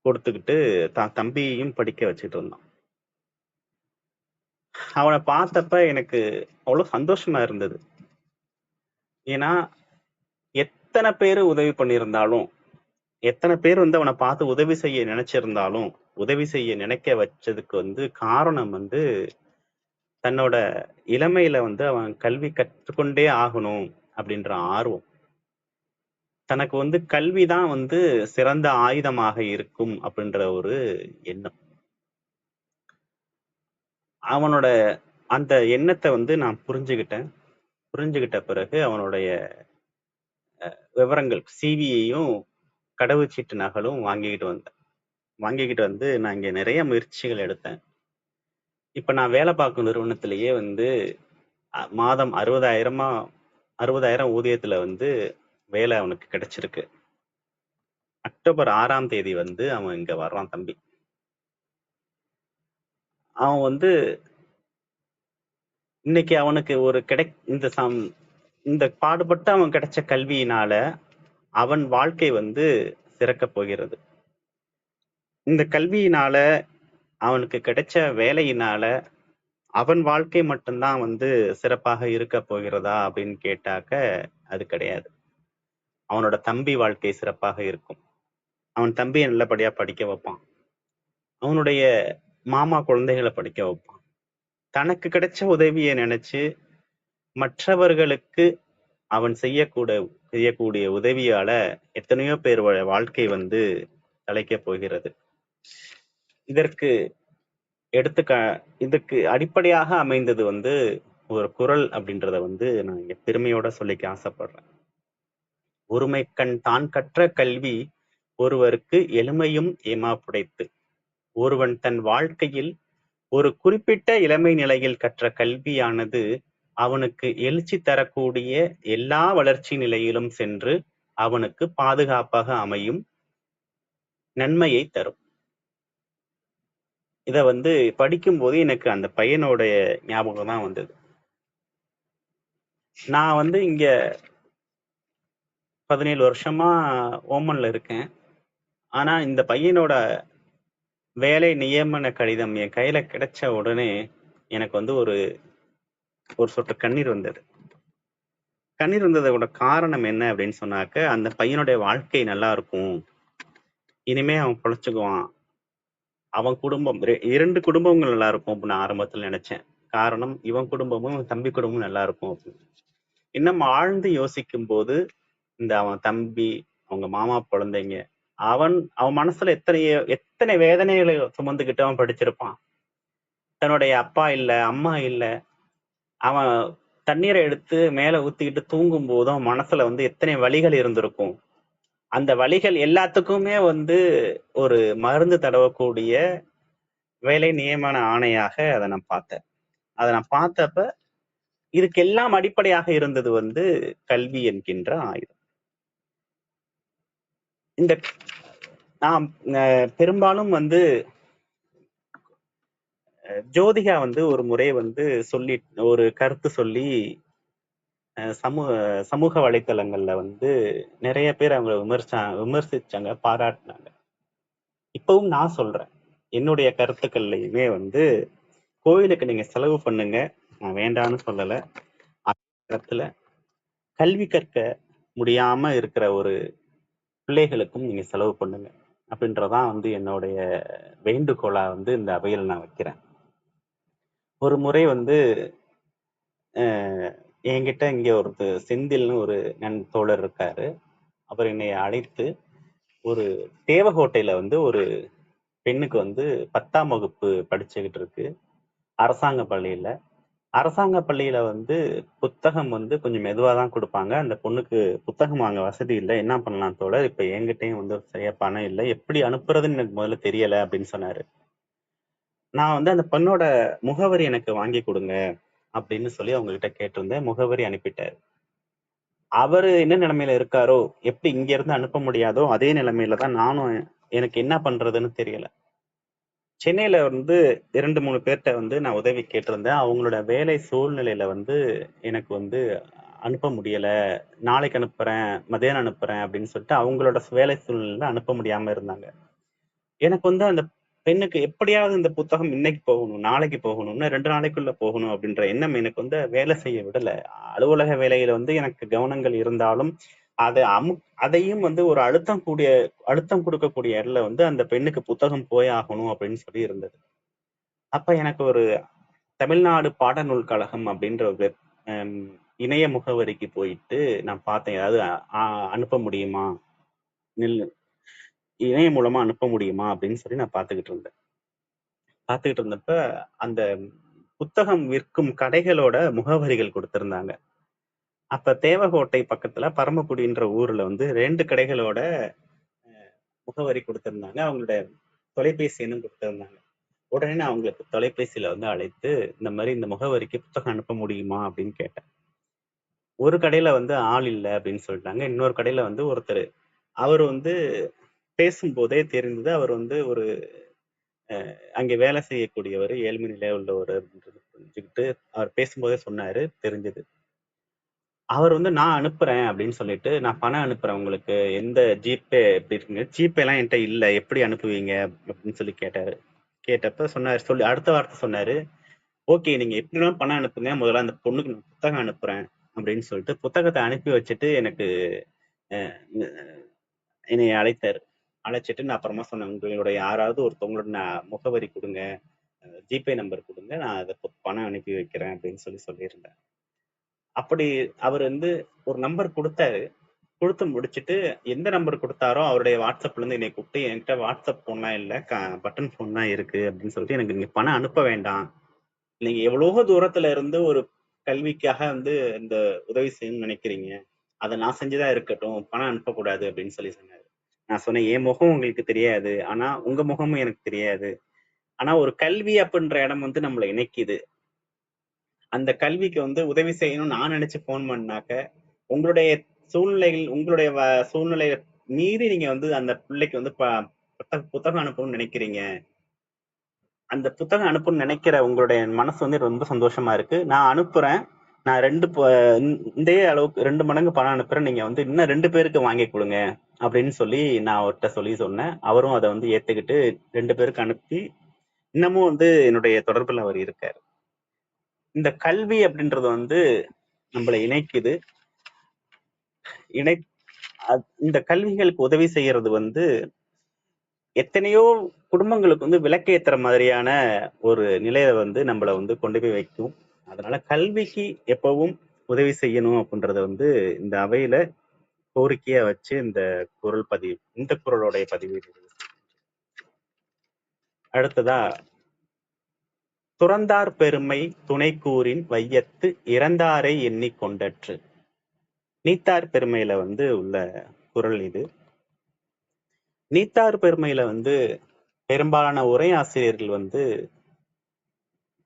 கொடுத்துக்கிட்டு தான் தம்பியையும் படிக்க வச்சுட்டு இருந்தான். அவனை பார்த்தப்ப எனக்கு அவ்வளவு சந்தோஷமா இருந்தது. ஏன்னா எத்தனை பேர் உதவி பண்ணியிருந்தாலும், எத்தனை பேர் வந்து அவனை பார்த்து உதவி செய்ய நினைச்சிருந்தாலும், உதவி செய்ய நினைக்க வச்சதுக்கு வந்து காரணம் வந்து தன்னோட இளமையில வந்து அவன் கல்வி கற்றுக்கொண்டே ஆகணும் அப்படின்ற ஆர்வம். தனக்கு வந்து கல்விதான் வந்து சிறந்த ஆயுதமாக இருக்கும் அப்படின்ற ஒரு எண்ணம். அவனோட அந்த எண்ணத்தை வந்து நான் புரிஞ்சுகிட்டேன். புரிஞ்சுகிட்ட பிறகு அவனுடைய விவரங்கள் சிவியையும் கடவுச்சீட்டு நகலும் வாங்கிக்கிட்டு வந்து நான் இங்க நிறைய முயற்சிகள் எடுத்தேன். இப்ப நான் வேலை பார்க்கும் நிறுவனத்திலேயே வந்து மாதம் 60,000 ஊதியத்துல வந்து வேலை அவனுக்கு கிடைச்சிருக்கு. அக்டோபர் 6ஆம் தேதி வந்து அவன் இங்க வர்றான் தம்பி. அவன் வந்து இன்னைக்கு அவனுக்கு ஒரு இந்த பாடுபட்டு அவன் கிடைச்ச கல்வியினால அவன் வாழ்க்கை வந்து சிறக்கப் போகிறது. இந்த கல்வியினால அவனுக்கு கிடைச்ச வேலையினால அவன் வாழ்க்கை மட்டும்தான் வந்து சிறப்பாக இருக்க போகிறதா அப்படின்னு கேட்டாக்க அது கிடையாது. அவனோட தம்பி வாழ்க்கை சிறப்பாக இருக்கும். அவன் தம்பியை நல்லபடியா படிக்க வைப்பான். அவனுடைய மாமா குழந்தைகளை படிக்க வைப்பான். தனக்கு கிடைச்ச உதவியை நினைச்சு மற்றவர்களுக்கு அவன் செய்யக்கூடிய உதவியால எத்தனையோ பேர் வாழ்க்கை வந்து தலைக்கப் போகிறது. இதற்கு இதுக்கு அடிப்படையாக அமைந்தது வந்து ஒரு குறள் அப்படின்றத வந்து நான் இங்க பெருமையோட சொல்லிக்க ஆசைப்படுறேன். ஒருமைக்கண் தான் கற்ற கல்வி ஒருவருக்கு எளிமையும் ஏமாப்புடைத்து. ஒருவன் தன் வாழ்க்கையில் ஒரு குறிப்பிட்ட இளமை நிலையில் கற்ற கல்வியானது அவனுக்கு எழுச்சி தரக்கூடிய எல்லா வளர்ச்சி நிலையிலும் சென்று அவனுக்கு பாதுகாப்பாக அமையும், நன்மையை தரும். இத வந்து படிக்கும் போது எனக்கு அந்த பையனோட ஞாபகம் தான் வந்தது. நான் வந்து இங்க 17 வருஷமா ஓமன்ல இருக்கேன். ஆனா இந்த பையனோட வேலை நியமன கடிதம் என் கையில கிடைச்ச உடனே எனக்கு வந்து ஒரு சொட்டு கண்ணீர் வந்தது. கண்ணீர் வந்ததோட காரணம் என்ன அப்படின்னு சொன்னாக்க, அந்த பையனுடைய வாழ்க்கை நல்லா இருக்கும், இனிமே அவன் பொழைச்சுக்குவான், அவன் குடும்பம் 2 குடும்பங்கள் நல்லா இருக்கும் அப்படின்னு ஆரம்பத்துல நினைச்சேன். காரணம் இவன் குடும்பமும் தம்பி குடும்பமும் நல்லா இருக்கும் அப்படின்னு. இன்னும் ஆழ்ந்து யோசிக்கும் போது அவன் தம்பி, அவங்க மாமா குழந்தைங்க, அவன் மனசுல எத்தனை வேதனைகளை சுமந்துக்கிட்டு அவன் படிச்சிருப்பான். தன்னுடைய அப்பா இல்ல, அம்மா இல்ல, அவன் தண்ணீரை எடுத்து மேல ஊத்திக்கிட்டு தூங்கும் போதும் மனசுல வந்து எத்தனை வலிகள் இருந்திருக்கும். அந்த வலிகள் எல்லாத்துக்குமே வந்து ஒரு மருந்து தடவக்கூடிய வேலை நியமன ஆணையாக அதை நான் பார்த்தேன். அதை நான் பார்த்தப்ப இதுக்கெல்லாம் அடிப்படையாக இருந்தது வந்து கல்வி என்கின்ற ஆயுதம். இந்த நாம் பெரும்பாலும் வந்து ஜோதிகா வந்து ஒரு முறை வந்து ஒரு கருத்து சொல்லி சமூக வலைத்தளங்கள்ல வந்து நிறைய பேர் அவங்க விமர்சிச்சாங்க, பாராட்டினாங்க. இப்பவும் நான் சொல்றேன், என்னுடைய கருத்துக்கள்லையுமே வந்து கோயிலுக்கு நீங்க செலவு பண்ணுங்க, நான் வேண்டான்னு சொல்லல. இடத்துல கல்வி கற்க முடியாம இருக்கிற ஒரு பிள்ளைகளுக்கும் நீங்க செலவு பண்ணுங்க அப்படின்றதான் வந்து என்னுடைய வேண்டுகோளா வந்து இந்த அவையில் நான் வைக்கிறேன். ஒரு முறை வந்து என்கிட்ட இங்க செந்தில்னு ஒரு தோழர் இருக்காரு. அவர் என்னை அழைத்து ஒரு தேவகோட்டையில வந்து ஒரு பெண்ணுக்கு வந்து 10ஆம் வகுப்பு படிச்சுக்கிட்டு இருக்கு, அரசாங்க பள்ளியில வந்து புத்தகம் வந்து கொஞ்சம் மெதுவா தான் கொடுப்பாங்க. அந்த பொண்ணுக்கு புத்தகம் வாங்க வசதி இல்லை, என்ன பண்ணலாம் தோழர், இப்ப என்கிட்டயும் வந்து சரியா பணம் இல்லை, எப்படி அனுப்புறதுன்னு எனக்கு முதல்ல தெரியல அப்படின்னு சொன்னாரு. நான் வந்து அந்த பொண்ணோட முகவரி எனக்கு வாங்கி கொடுங்க அப்படின்னு சொல்லி அவங்ககிட்ட கேட்டிருந்தேன். முகவரி அனுப்பிட்டாரு. அவரு என்ன நிலைமையில இருக்காரோ, எப்படி இங்க இருந்து அனுப்ப முடியாதோ அதே நிலைமையில தான் நானும். எனக்கு என்ன பண்றதுன்னு தெரியல. சென்னையில வந்து 2-3 பேர்கிட்ட வந்து நான் உதவி கேட்டிருந்தேன். அவங்களோட வேலை சூழ்நிலையில வந்து எனக்கு வந்து அனுப்ப முடியல, நாளைக்கு அனுப்புறேன், மதியானம் அனுப்புறேன் அப்படின்னு சொல்லிட்டு அவங்களோட வேலை சூழ்நிலையில அனுப்ப முடியாம இருந்தாங்க. எனக்கு வந்து அந்த பெண்ணுக்கு எப்படியாவது இந்த புத்தகம் இன்னைக்கு போகணும், நாளைக்கு போகணும், இன்னும் 2 நாளைக்குள்ள போகணும் அப்படின்ற எண்ணம் எனக்கு வந்து வேலை செய்ய விடல. அலுவலக வேலையில வந்து எனக்கு கவனங்கள் இருந்தாலும் அதையும் வந்து ஒரு அழுத்தம் கொடுக்கக்கூடிய இடத்துல வந்து அந்த பெண்ணுக்கு புத்தகம் போய் ஆகணும் அப்படின்னு சொல்லி இருந்தது. அப்ப எனக்கு ஒரு தமிழ்நாடு பாடநூல் கழகம் அப்படின்ற ஒரு இணைய முகவரிக்கு போயிட்டு நான் பார்த்தேன், ஏதாவது அனுப்ப முடியுமா, இணையம் மூலமா அனுப்ப முடியுமா அப்படின்னு சொல்லி நான் பார்த்துக்கிட்டு இருந்தப்ப அந்த புத்தகம் விற்கும் கடைகளோட முகவரிகள் கொடுத்திருந்தாங்க. அப்ப தேவகோட்டை பக்கத்துல பரமக்குடின்ற ஊர்ல வந்து 2 கடைகளோட முகவரி கொடுத்திருந்தாங்க, அவங்களோட தொலைபேசி எண்ணும் கொடுத்திருந்தாங்க. உடனே நான் அவங்களுக்கு தொலைபேசியில வந்து அழைத்து இந்த மாதிரி இந்த முகவரிக்கு புத்தகம் அனுப்ப முடியுமா அப்படின்னு கேட்டேன். ஒரு கடையில வந்து ஆள் இல்ல அப்படின்னு சொல்லிட்டாங்க. இன்னொரு கடையில வந்து ஒருத்தர் அவர் வந்து பேசும்போதே தெரிந்தது. அவர் வந்து ஒரு அங்கே வேலை செய்யக்கூடியவர், ஏழ்மை நிலையில உள்ளவர் அப்படின்றது புரிஞ்சுக்கிட்டு அவர் பேசும்போதே சொன்னாரு, தெரிஞ்சது. அவர் வந்து நான் அனுப்புறேன் அப்படின்னு சொல்லிட்டு, நான் பணம் அனுப்புறேன் உங்களுக்கு. எந்த ஜிபே எப்படி இருக்குங்க? ஜிபேலாம் என்ட்ட இல்ல. எப்படி அனுப்புவீங்க? அப்படின்னு சொல்லி கேட்டாரு. கேட்டப்ப சொன்னாரு, சொல்லி அடுத்த வார்த்தை சொன்னாரு, ஓகே நீங்க எப்படினாலும் பணம் அனுப்புங்க. முதல்ல அந்த பொண்ணுக்கு நான் புத்தகம் அனுப்புறேன் அப்படின்னு சொல்லிட்டு புத்தகத்தை அனுப்பி வச்சுட்டு எனக்கு என்னை அழைத்தாரு. அழைச்சிட்டு நான் அப்புறமா சொன்னேன், உங்களுடைய யாராவது ஒருத்தவங்களோட முகவரி கொடுங்க, ஜிபே நம்பர் கொடுங்க, நான் அதை பணம் அனுப்பி வைக்கிறேன் அப்படின்னு சொல்லியிருந்தேன். அப்படி அவர் வந்து ஒரு நம்பர் கொடுத்தாரு. கொடுத்து முடிச்சுட்டு எந்த நம்பர் கொடுத்தாரோ அவருடைய வாட்ஸ்அப்ல இருந்து என்னை கூப்பிட்டு, என்கிட்ட வாட்ஸ்அப் போன்லாம் இல்ல, பட்டன் போன் தான் இருக்கு அப்படின்னு சொல்லிட்டு, எனக்கு நீங்க பணம் அனுப்ப வேண்டாம். நீங்க எவ்வளவோ தூரத்துல இருந்து ஒரு கல்விக்காக வந்து இந்த உதவி செய்யணும்னு நினைக்கிறீங்க. அதை நான் செஞ்சுதான் இருக்கட்டும், பணம் அனுப்பக்கூடாது அப்படின்னு சொன்னாரு. நான் சொன்னேன், என் முகம் உங்களுக்கு தெரியாது, ஆனா உங்க முகமும் எனக்கு தெரியாது. ஆனா ஒரு கல்வி அப்படின்ற இடம் வந்து நம்மளை இணைக்குது. அந்த கல்விக்கு வந்து உதவி செய்யணும்னு நான் நினைச்சு போன் பண்ணாக்க, உங்களுடைய சூழ்நிலைகள் உங்களுடைய சூழ்நிலையை மீறி நீங்க வந்து அந்த பிள்ளைக்கு வந்து புத்தகம் அனுப்பணும்னு நினைக்கிறீங்க. அந்த புத்தகம் அனுப்பணும்னு நினைக்கிற உங்களுடைய மனசு வந்து ரொம்ப சந்தோஷமா இருக்கு. நான் அனுப்புறேன். நான் இந்த அளவுக்கு 2 மடங்கு பணம் அனுப்புறேன். நீங்க வந்து இன்னும் 2 பேருக்கு வாங்கி கொடுங்க அப்படின்னு சொல்லி நான் அவர்கிட்ட சொன்னேன். அவரும் அதை வந்து ஏத்துக்கிட்டு 2 பேருக்கு அனுப்பி இன்னமும் வந்து என்னுடைய தொடர்புல அவர் இருக்காரு. இந்த கல்வி அப்படின்றது வந்து நம்மளை இணைக்குது. இந்த கல்விகளுக்கு உதவி செய்யறது வந்து எத்தனையோ குடும்பங்களுக்கு வந்து விளக்கேத்துற மாதிரியான ஒரு நிலையை வந்து நம்மளை வந்து கொண்டு போய் வைக்கும். அதனால கல்விக்கு எப்பவும் உதவி செய்யணும் அப்படின்றத வந்து இந்த அவையில கோரிக்கையா வச்சு இந்த குரலுடைய பதிவு. அடுத்ததா, துறந்தார் பெருமை துணை கூறின் வையத்து இறந்தாரை எண்ணிக் கொண்டற்று. நீத்தார் பெருமையில வந்து உள்ள குரல் இது. நீத்தார் பெருமையில வந்து பெரும்பாலான உரை ஆசிரியர்கள் வந்து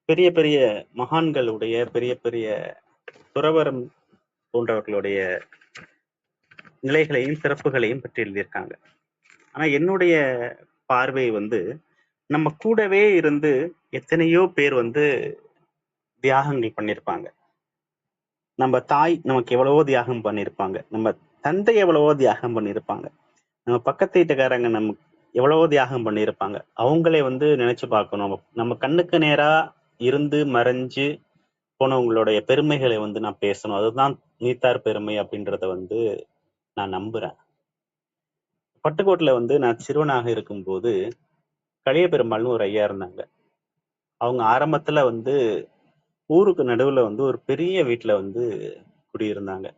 பெரிய பெரிய மகான்களுடைய பெரிய பெரிய துறவரம் போன்றவர்களுடைய நிலைகளையும் சிறப்புகளையும் பற்றி எழுதியிருக்காங்க. ஆனா என்னுடைய பார்வை வந்து நம்ம கூடவே இருந்து எத்தனையோ பேர் வந்து தியாகங்கள் பண்ணியிருப்பாங்க. நம்ம தாய் நமக்கு எவ்வளவோ தியாகம் பண்ணியிருப்பாங்க. நம்ம தந்தை எவ்வளவோ தியாகம் பண்ணியிருப்பாங்க. நம்ம பக்கத்து வீட்டுக்காரங்க நமக்கு எவ்வளவோ தியாகம் பண்ணியிருப்பாங்க. அவங்களே வந்து நினைச்சு பார்க்கணும். நம்ம கண்ணுக்கு நேரா இருந்து மறைஞ்சு போனவங்களுடைய பெருமைகளை வந்து நான் பேசணும். அதுதான் நீத்தார் பெருமை அப்படின்றத வந்து நான் நம்புறேன். பட்டுக்கோட்டையில வந்து நான் சிறுவனாக இருக்கும்போது கலிய பெருமாள்னு ஒரு ஐயா இருந்தாங்க. அவங்க ஆரம்பத்துல வந்து ஊருக்கு நடுவுல வந்து ஒரு பெரிய வீட்டுல வந்து குடியிருந்தாங்க.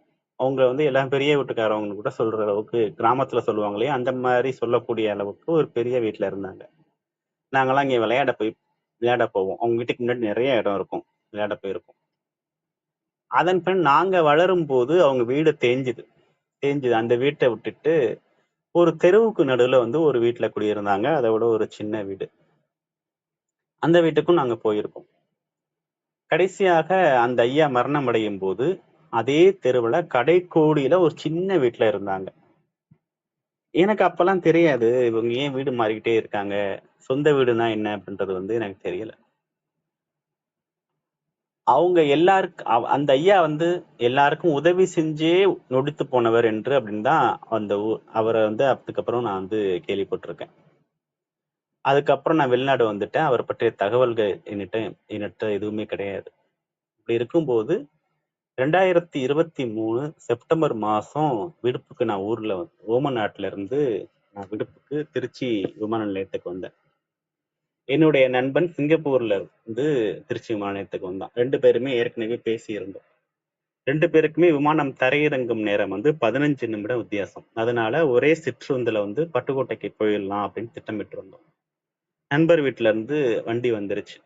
அவங்க வந்து எல்லாம் பெரிய வீட்டுக்காரவங்க கூட சொல்ற அளவுக்கு, கிராமத்துல சொல்லுவாங்களே அந்த மாதிரி சொல்லக்கூடிய அளவுக்கு ஒரு பெரிய வீட்டுல இருந்தாங்க. நாங்கெல்லாம் இங்க விளையாட போவோம். அவங்க வீட்டுக்கு முன்னாடி நிறைய இடம் இருக்கும், விளையாட போயிருக்கோம். அதன் பின் நாங்க வளரும் போது அவங்க வீடு தேஞ்சுது. அந்த வீட்டை விட்டுட்டு ஒரு தெருவுக்கு நடுவுல வந்து ஒரு வீட்டுல குடியிருந்தாங்க. அதை விட ஒரு சின்ன வீடு. அந்த வீட்டுக்கும் நாங்க போயிருக்கோம். கடைசியாக அந்த ஐயா மரணம் அடையும் போது அதே தெருவுல கடைக்கோடியில ஒரு சின்ன வீட்டுல இருந்தாங்க. எனக்கு அப்பெல்லாம் தெரியாது இவங்க ஏன் வீடு மாறிக்கிட்டே இருக்காங்க, சொந்த வீடுனா என்ன அப்படின்றது வந்து எனக்கு தெரியல. அவங்க எல்லாருக்கும் அந்த ஐயா வந்து எல்லாருக்கும் உதவி செஞ்சே நொடித்து போனவர் என்று அப்படின்னு தான் அவரை வந்து அதுக்கப்புறம் நான் வந்து கேள்விப்பட்டிருக்கேன். அதுக்கப்புறம் நான் வெளிநாடு வந்துட்டேன். அவரை பற்றிய தகவல்கள் என்கிட்ட எதுவுமே கிடையாது. இப்படி இருக்கும்போது 2023 செப்டம்பர் மாசம் விடுப்புக்கு நான் ஓமன் நாட்டுல இருந்து நான் விடுப்புக்கு திருச்சி விமான நிலையத்துக்கு வந்தேன். என்னுடைய நண்பன் சிங்கப்பூர்ல இருந்து திருச்சி விமான நிலையத்துக்கு வந்தான். 2 பேருமே ஏற்கனவே பேசி இருந்தோம். 2 பேருக்குமே விமானம் தரையிறங்கும் நேரம் வந்து 15 நிமிடம் வித்தியாசம். அதனால ஒரே சிற்றுந்துல வந்து பட்டுக்கோட்டைக்கு போயிடலாம் அப்படின்னு திட்டமிட்டு இருந்தோம். நண்பர் வீட்டுல இருந்து வண்டி வந்துருச்சு.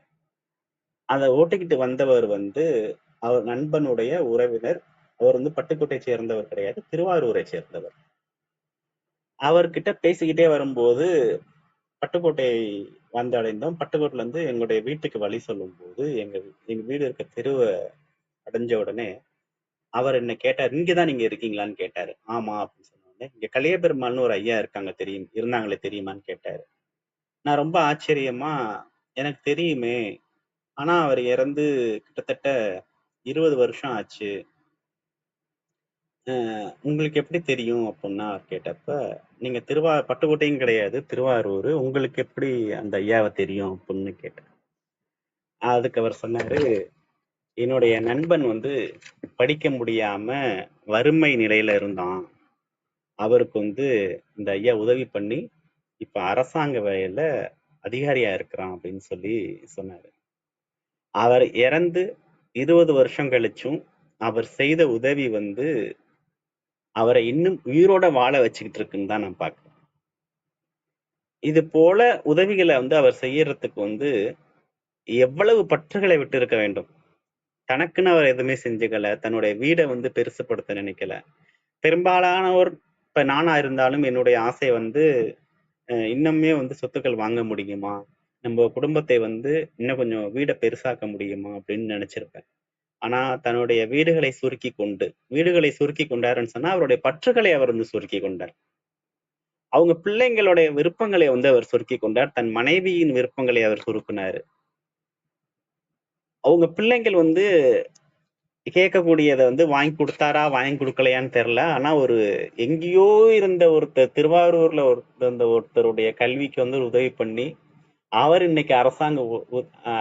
அதை ஓட்டிக்கிட்டு வந்தவர் வந்து அவர் நண்பனுடைய உறவினர். அவர் வந்து பட்டுக்கோட்டை சேர்ந்தவர் கிடையாது, திருவாரூரை சேர்ந்தவர். அவர்கிட்ட பேசிக்கிட்டே வரும்போது பட்டுக்கோட்டை வந்தடைந்தோம். பட்டுக்கோட்டையில இருந்து எங்களுடைய வீட்டுக்கு வழி சொல்லும் போது எங்க வீடு இருக்க தெருவை அடைஞ்ச உடனே அவர் என்ன கேட்டார், இங்கதான் நீங்க இருக்கீங்களான்னு கேட்டாரு. ஆமா அப்படின்னு சொன்னோடனே, இங்க கலியபெருமாள்னு ஒரு ஐயா இருக்காங்க இருந்தாங்களே தெரியுமான்னு கேட்டாரு. நான் ரொம்ப ஆச்சரியமா, எனக்கு தெரியுமே, ஆனா அவர் இறந்து கிட்டத்தட்ட 20 வருஷம் ஆச்சு. உங்களுக்கு எப்படி தெரியும் அப்படின்னா அவர் கேட்டப்ப, நீங்க பட்டுக்கோட்டையும் கிடையாது, திருவாரூர், உங்களுக்கு எப்படி அந்த ஐயாவை தெரியும் அப்படின்னு கேட்டேன். அதுக்கு அவர் சொன்னாரு, என்னுடைய நண்பன் வந்து படிக்க முடியாம வறுமை நிலையில இருந்தான். அவருக்கு வந்து இந்த ஐயா உதவி பண்ணி இப்ப அரசாங்க வேலையில அதிகாரியா இருக்கிறான் அப்படின்னு சொல்லி சொன்னாரு. அவர் இறந்து 20 வருஷம் கழிச்சும் அவர் செய்த உதவி வந்து அவரை இன்னும் உயிரோட வாழ வச்சுக்கிட்டு இருக்குன்னு தான் நான் பார்க்கிறேன். இது போல உதவிகளை வந்து அவர் செய்யறதுக்கு வந்து எவ்வளவு பற்றுகளை விட்டு இருக்க வேண்டும். தனக்குன்னு அவர் எதுவுமே செஞ்சுக்கல, தன்னுடைய வீடை வந்து பெருசுப்படுத்த நினைக்கல. பெரும்பாலானோர், இப்ப நானா இருந்தாலும் என்னுடைய ஆசை வந்து இன்னுமே வந்து சொத்துக்கள் வாங்க முடியுமா, நம்ம குடும்பத்தை வந்து இன்னும் கொஞ்சம் வீடை பெருசாக்க முடியுமா அப்படின்னு நினைச்சிருப்பேன். ஆனா தன்னுடைய வீடுகளை சுருக்கி கொண்டாருன்னு சொன்னா அவருடைய பற்றுகளை அவர் வந்து சுருக்கி கொண்டார். அவங்க பிள்ளைங்களுடைய விருப்பங்களை வந்து அவர் சுருக்கி கொண்டார். தன் மனைவியின் விருப்பங்களை அவர் சுருக்கினாரு. அவங்க பிள்ளைங்கள் வந்து கேட்கக்கூடியதை வந்து வாங்கி கொடுத்தாரா வாங்கி கொடுக்கலையான்னு தெரியல. ஆனா ஒரு எங்கேயோ இருந்த திருவாரூர்ல ஒருத்தருடைய கல்விக்கு வந்து உதவி பண்ணி அவர் இன்னைக்கு அரசாங்க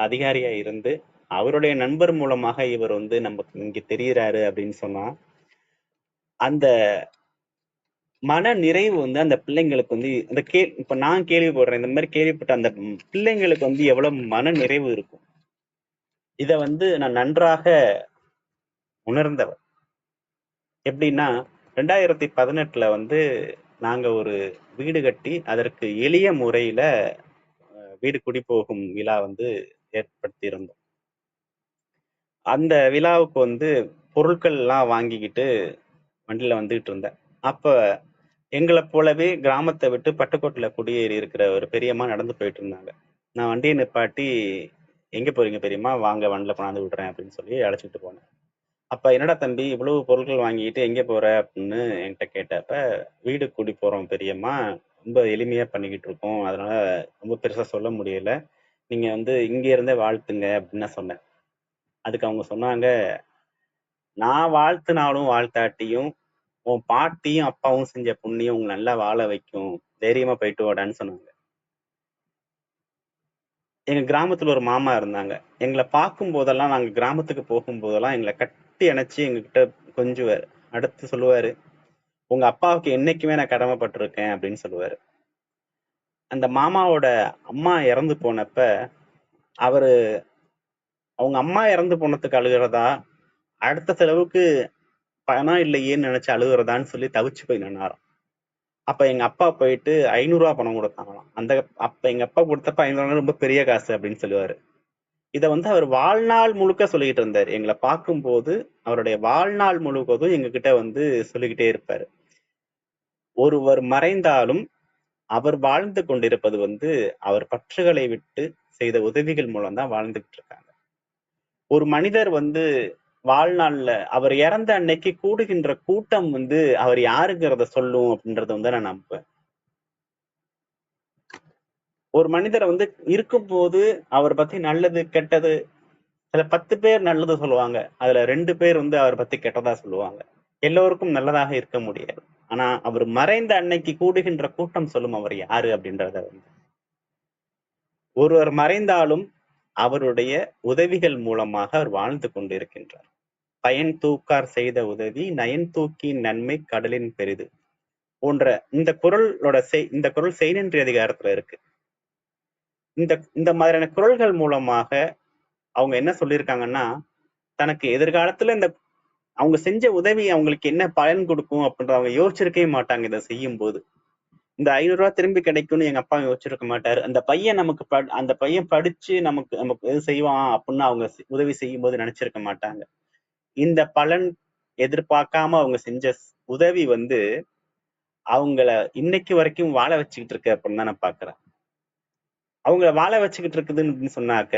அதிகாரியா இருந்து அவருடைய நண்பர் மூலமாக இவர் வந்து நமக்கு இங்க தெரிகிறாரு அப்படின்னு சொன்னா, அந்த மன நிறைவு வந்து அந்த பிள்ளைங்களுக்கு வந்து இப்ப நான் கேள்விப்படுறேன், இந்த மாதிரி கேள்விப்பட்ட அந்த பிள்ளைங்களுக்கு வந்து எவ்வளவு மன நிறைவு இருக்கும். இத வந்து நான் நன்றாக உணர்ந்தவர். எப்படின்னா 2018 வந்து நாங்க ஒரு வீடு கட்டி அதற்கு எளிய முறையில வீடு குடி போகும் விழா வந்து ஏற்படுத்தி இருந்தோம். அந்த விழாவுக்கு வந்து பொருட்கள் எல்லாம் வாங்கிக்கிட்டு வண்டியில வந்துகிட்டு இருந்தேன். அப்ப எங்களை போலவே கிராமத்தை விட்டு பட்டுக்கோட்டையில குடியேறி இருக்கிற ஒரு பெரியம்மா நடந்து போயிட்டு இருந்தாங்க. நான் வண்டியை நிப்பாட்டி, எங்க போறீங்க பெரியம்மா, வாங்க வண்டியில கொண்டாந்து விடுறேன் அப்படின்னு சொல்லி அழைச்சிட்டு போனேன். அப்ப என்னடா தம்பி இவ்வளவு பொருட்கள் வாங்கிட்டு எங்க போற அப்படின்னு என்கிட்ட கேட்டப்ப, வீடு குடி போறோம் பெரியம்மா, ரொம்ப எளிமையா பண்ணிக்கிட்டு இருக்கோம், அதனால ரொம்ப பெருசா சொல்ல முடியல, நீங்க வந்து இங்க இருந்தே வாழ்த்துங்க அப்படின்னு நான் சொன்னேன். அதுக்கு அவங்க சொன்னாங்க, நான் வாழ்த்துனாலும் வாழ்த்தாட்டியும் உன் பாட்டியும் அப்பாவும் செஞ்ச புண்ணியம் உங்களை நல்லா வாழ வைக்கும், தைரியமா போயிட்டு வாடான்னு சொன்னாங்க. எங்க கிராமத்துல ஒரு மாமா இருந்தாங்க. எங்களை பார்க்கும் போதெல்லாம், நாங்க கிராமத்துக்கு போகும் போதெல்லாம் எங்களை கட்டி அணைச்சு எங்ககிட்ட கொஞ்சுவாரு. அடுத்து சொல்லுவாரு, உங்க அப்பாவுக்கு என்னைக்குமே நான் கடமைப்பட்டிருக்கேன் அப்படின்னு சொல்லுவாரு. அந்த மாமாவோட அம்மா இறந்து போனப்ப அவரு அவங்க அம்மா இறந்து போனதுக்கு அழுகிறதா, அடுத்த செலவுக்கு பணம் இல்லையேன்னு நினைச்சு அழுகுறதான்னு சொல்லி தவிச்சு போய் நின்னாராம். அப்ப எங்க அப்பா போயிட்டு 500 ரூபா பணம் கொடுத்தாங்களாம். அப்ப எங்க அப்பா கொடுத்தப்ப 500 ரொம்ப பெரிய காசு அப்படின்னு சொல்லுவாரு. இத வந்து அவர் வாழ்நாள் முழுக்க சொல்லிக்கிட்டு இருந்தாரு. எங்களை பார்க்கும்போது அவருடைய வாழ்நாள் முழுவதும் எங்ககிட்ட வந்து சொல்லிக்கிட்டே இருப்பாரு. ஒருவர் மறைந்தாலும் அவர் வாழ்ந்து கொண்டிருப்பது வந்து அவர் பற்றுகளை விட்டு செய்த உதவிகள் மூலம் தான் வாழ்ந்துகிட்டு இருக்காங்க. ஒரு மனிதர் வந்து வாழ்நாள்ல அவர் இறந்த அன்னைக்கு கூடுகின்ற கூட்டம் வந்து அவர் யாருங்கிறத சொல்லும் அப்படின்றத வந்து நான் நம்புவேன். ஒரு மனிதரை வந்து இருக்கும்போது அவர் பத்தி நல்லது கெட்டது, அதுல 10 பேர் நல்லது சொல்லுவாங்க, அதுல 2 பேர் வந்து அவர் பத்தி கெட்டதா சொல்லுவாங்க. எல்லோருக்கும் நல்லதாக இருக்க முடியாது. ஆனா அவர் மறைந்த அன்னைக்கு கூடுகின்ற கூட்டம் சொல்லும் அவர் யாரு அப்படின்றத வந்து. ஒருவர் மறைந்தாலும் அவருடைய உதவிகள் மூலமாக அவர் வாழ்ந்து கொண்டிருக்கின்றார். பயன் தூக்கார் செய்த உதவி நயன் தூக்கின் நன்மை கடலின் பெரிது போன்ற இந்த குறள் செய்நின்றி அதிகாரத்துல இருக்கு. இந்த மாதிரியான குறள்கள் மூலமாக அவங்க என்ன சொல்லியிருக்காங்கன்னா, தனக்கு எதிர்காலத்துல அவங்க செஞ்ச உதவி அவங்களுக்கு என்ன பலன் கொடுக்கும் அப்படின்ற அவங்க யோசிச்சிருக்கவே மாட்டாங்க. இதை செய்யும் போது இந்த 500 ரூபாய் திரும்பி கிடைக்கும்னு எங்க அப்பா யோசிச்சிருக்க மாட்டாரு. அந்த பையன் படிச்சு நமக்கு நமக்கு எது செய்வான் அப்படின்னு அவங்க உதவி செய்யும் போது நினைச்சிருக்க மாட்டாங்க. இந்த பலன் எதிர்பார்க்காம அவங்க செஞ்ச உதவி வந்து அவங்கள இன்னைக்கு வரைக்கும் வாழ வச்சுக்கிட்டு இருக்கு அப்படின்னு தான் நான் பாக்குறேன். அவங்கள வாழ வச்சுக்கிட்டு இருக்குதுன்னு சொன்னாக்க,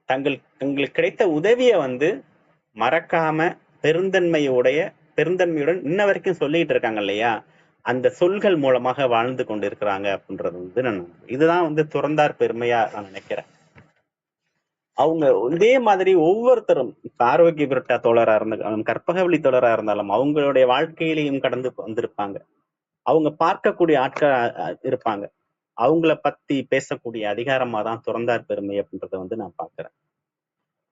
தங்களுக்கு கிடைத்த உதவியை வந்து மறக்காம பெருந்தன்மையுடன் இன்ன வரைக்கும் சொல்லிட்டு இருக்காங்க இல்லையா, அந்த சொல்கள் மூலமாக வாழ்ந்து கொண்டிருக்கிறாங்க அப்படின்றது வந்து நான் இதுதான் வந்து துறந்தார் பெருமையா நான் நினைக்கிறேன். அவங்க இதே மாதிரி ஒவ்வொருத்தரும் ஆரோக்கிய விருட்டா தோழரா இருந்தாலும், கற்பகவழி தோழரா இருந்தாலும், அவங்களுடைய வாழ்க்கையிலையும் கடந்து வந்திருப்பாங்க. அவங்க பார்க்கக்கூடிய ஆட்கள் இருப்பாங்க. அவங்கள பத்தி பேசக்கூடிய அதிகாரமா தான் துறந்தார் பெருமை அப்படின்றத வந்து நான் பார்க்கிறேன்.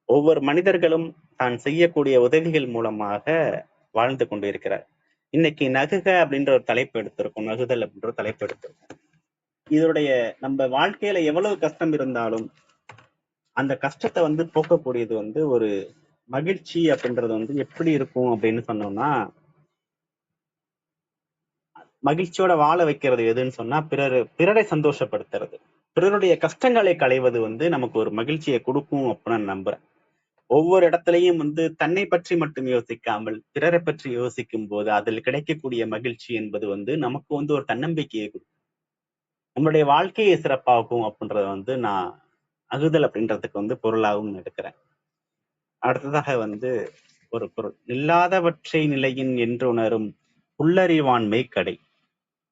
ஒவ்வொரு மனிதர்களும் தான் செய்யக்கூடிய உதவிகள் மூலமாக வாழ்ந்து கொண்டு இருக்கிறார். இன்னைக்கு நகுக அப்படின்ற ஒரு தலைப்பு எடுத்திருக்கோம். நகுதல் அப்படின்ற ஒரு தலைப்பு எடுத்திருக்கோம். இதனுடைய நம்ம வாழ்க்கையில எவ்வளவு கஷ்டம் இருந்தாலும் அந்த கஷ்டத்தை வந்து போக்கக்கூடியது வந்து ஒரு மகிழ்ச்சி அப்படின்றது வந்து எப்படி இருக்கும் அப்படின்னு சொன்னோம்னா, மகிழ்ச்சியோட வாழ வைக்கிறது எதுன்னு சொன்னா பிறரை சந்தோஷப்படுத்துறது. பிறருடைய கஷ்டங்களை களைவது வந்து நமக்கு ஒரு மகிழ்ச்சியை கொடுக்கும் அப்படின்னு நான் நம்புறேன். ஒவ்வொரு இடத்துலயும் வந்து தன்னை பற்றி மட்டும் யோசிக்காமல் பிறரை பற்றி யோசிக்கும் போது அதில் கிடைக்கக்கூடிய மகிழ்ச்சி என்பது வந்து நமக்கு வந்து ஒரு தன்னம்பிக்கையை கொடுக்கும். நம்மளுடைய வாழ்க்கையை சிறப்பாகும் அப்படின்றத வந்து நான் அகுதல் அப்படின்றதுக்கு வந்து பொருளாகவும் எடுக்கிறேன். அடுத்ததாக வந்து ஒரு பொருள், இல்லாதவற்றை நிலையின் என்று உணரும் புல்லறிவாண்மை கடை.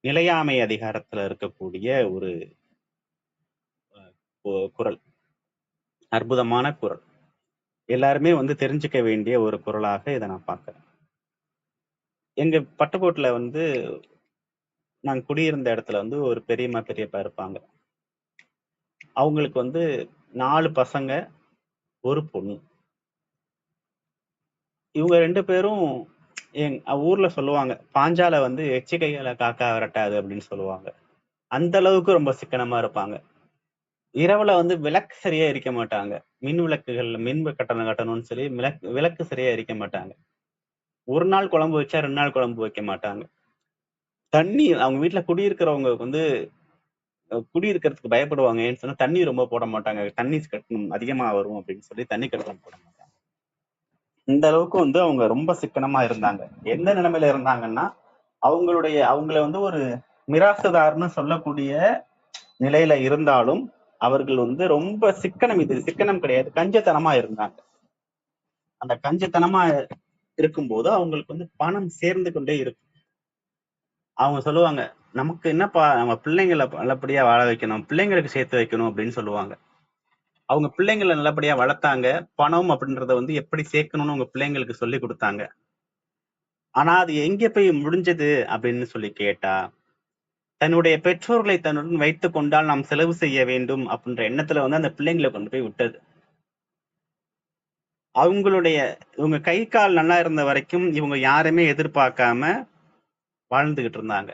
நிலையாமை அதிகாரத்துல இருக்கக்கூடிய ஒரு குறள், அற்புதமான குறள். எல்லாருமே வந்து தெரிஞ்சுக்க வேண்டிய ஒரு குறளாக இதை நான் பார்க்கிறேன். எங்க பட்டுக்கோட்ல வந்து நாங்க குடியிருந்த இடத்துல வந்து ஒரு பெரியம்மா பெரியப்பா இருப்பாங்க. அவங்களுக்கு வந்து 4 பசங்க, ஒரு பொண்ணு. இவங்க 2 பேரும் ஊர்ல சொல்லுவாங்க, பாஞ்சால வந்து எச்சி கையால காக்கா விரட்டாது அப்படின்னு சொல்லுவாங்க. அந்த அளவுக்கு ரொம்ப சிக்கனமா இருப்பாங்க. இரவுல வந்து விளக்கு சரியா எரிக்க மாட்டாங்க. மின் விளக்குகள்ல மின் கட்டணம் கட்டணும்னு சொல்லி விளக்கு சரியா எரிக்க மாட்டாங்க. ஒரு நாள் குழம்பு வச்சா 2 நாள் குழம்பு வைக்க மாட்டாங்க. தண்ணி அவங்க வீட்டுல குடியிருக்கிறவங்க வந்து குடியிருக்கிறதுக்கு பயப்படுவாங்க. ஏன்னு சொன்னா தண்ணி ரொம்ப போட மாட்டாங்க. தண்ணி கட்டணம் அதிகமா வரும் அப்படின்னு சொல்லி தண்ணி கட்டணம் போட மாட்டாங்க. இந்த அளவுக்கு வந்து அவங்க ரொம்ப சிக்கனமா இருந்தாங்க. எந்த நிலைமையில இருந்தாங்கன்னா, அவங்கள வந்து ஒரு மிராசுதார்னு சொல்லக்கூடிய நிலையில இருந்தாலும் அவர்கள் வந்து ரொம்ப சிக்கனம் கிடையாது, கஞ்சத்தனமா இருந்தாங்க. அந்த கஞ்சத்தனமா இருக்கும்போது அவங்களுக்கு வந்து பணம் சேர்ந்து கொண்டே இருக்கும். அவங்க சொல்லுவாங்க, நமக்கு என்னப்பா, நம்ம பிள்ளைங்களை நல்லபடியா வாழ வைக்கணும், பிள்ளைங்களுக்கு சேர்த்து வைக்கணும் அப்படின்னு சொல்லுவாங்க. அவங்க பிள்ளைங்களை நல்லபடியா வளர்த்தாங்க. பணம் அப்படின்றத வந்து எப்படி சேர்க்கணும்னு அவங்க பிள்ளைங்களுக்கு சொல்லி கொடுத்தாங்க. ஆனா அது எங்க போய் முடிஞ்சது அப்படின்னு சொல்லி கேட்டா, தன்னுடைய பெற்றோர்களை தன்னுடன் வைத்துக் கொண்டால் நாம் செலவு செய்ய வேண்டும் அப்படின்ற எண்ணத்துல வந்து அந்த பிள்ளைங்களை கொண்டு போய் விட்டது. இவங்க கை கால் நல்லா இருந்த வரைக்கும் இவங்க யாருமே எதிர்பார்க்காம வாழ்ந்துகிட்டு இருந்தாங்க.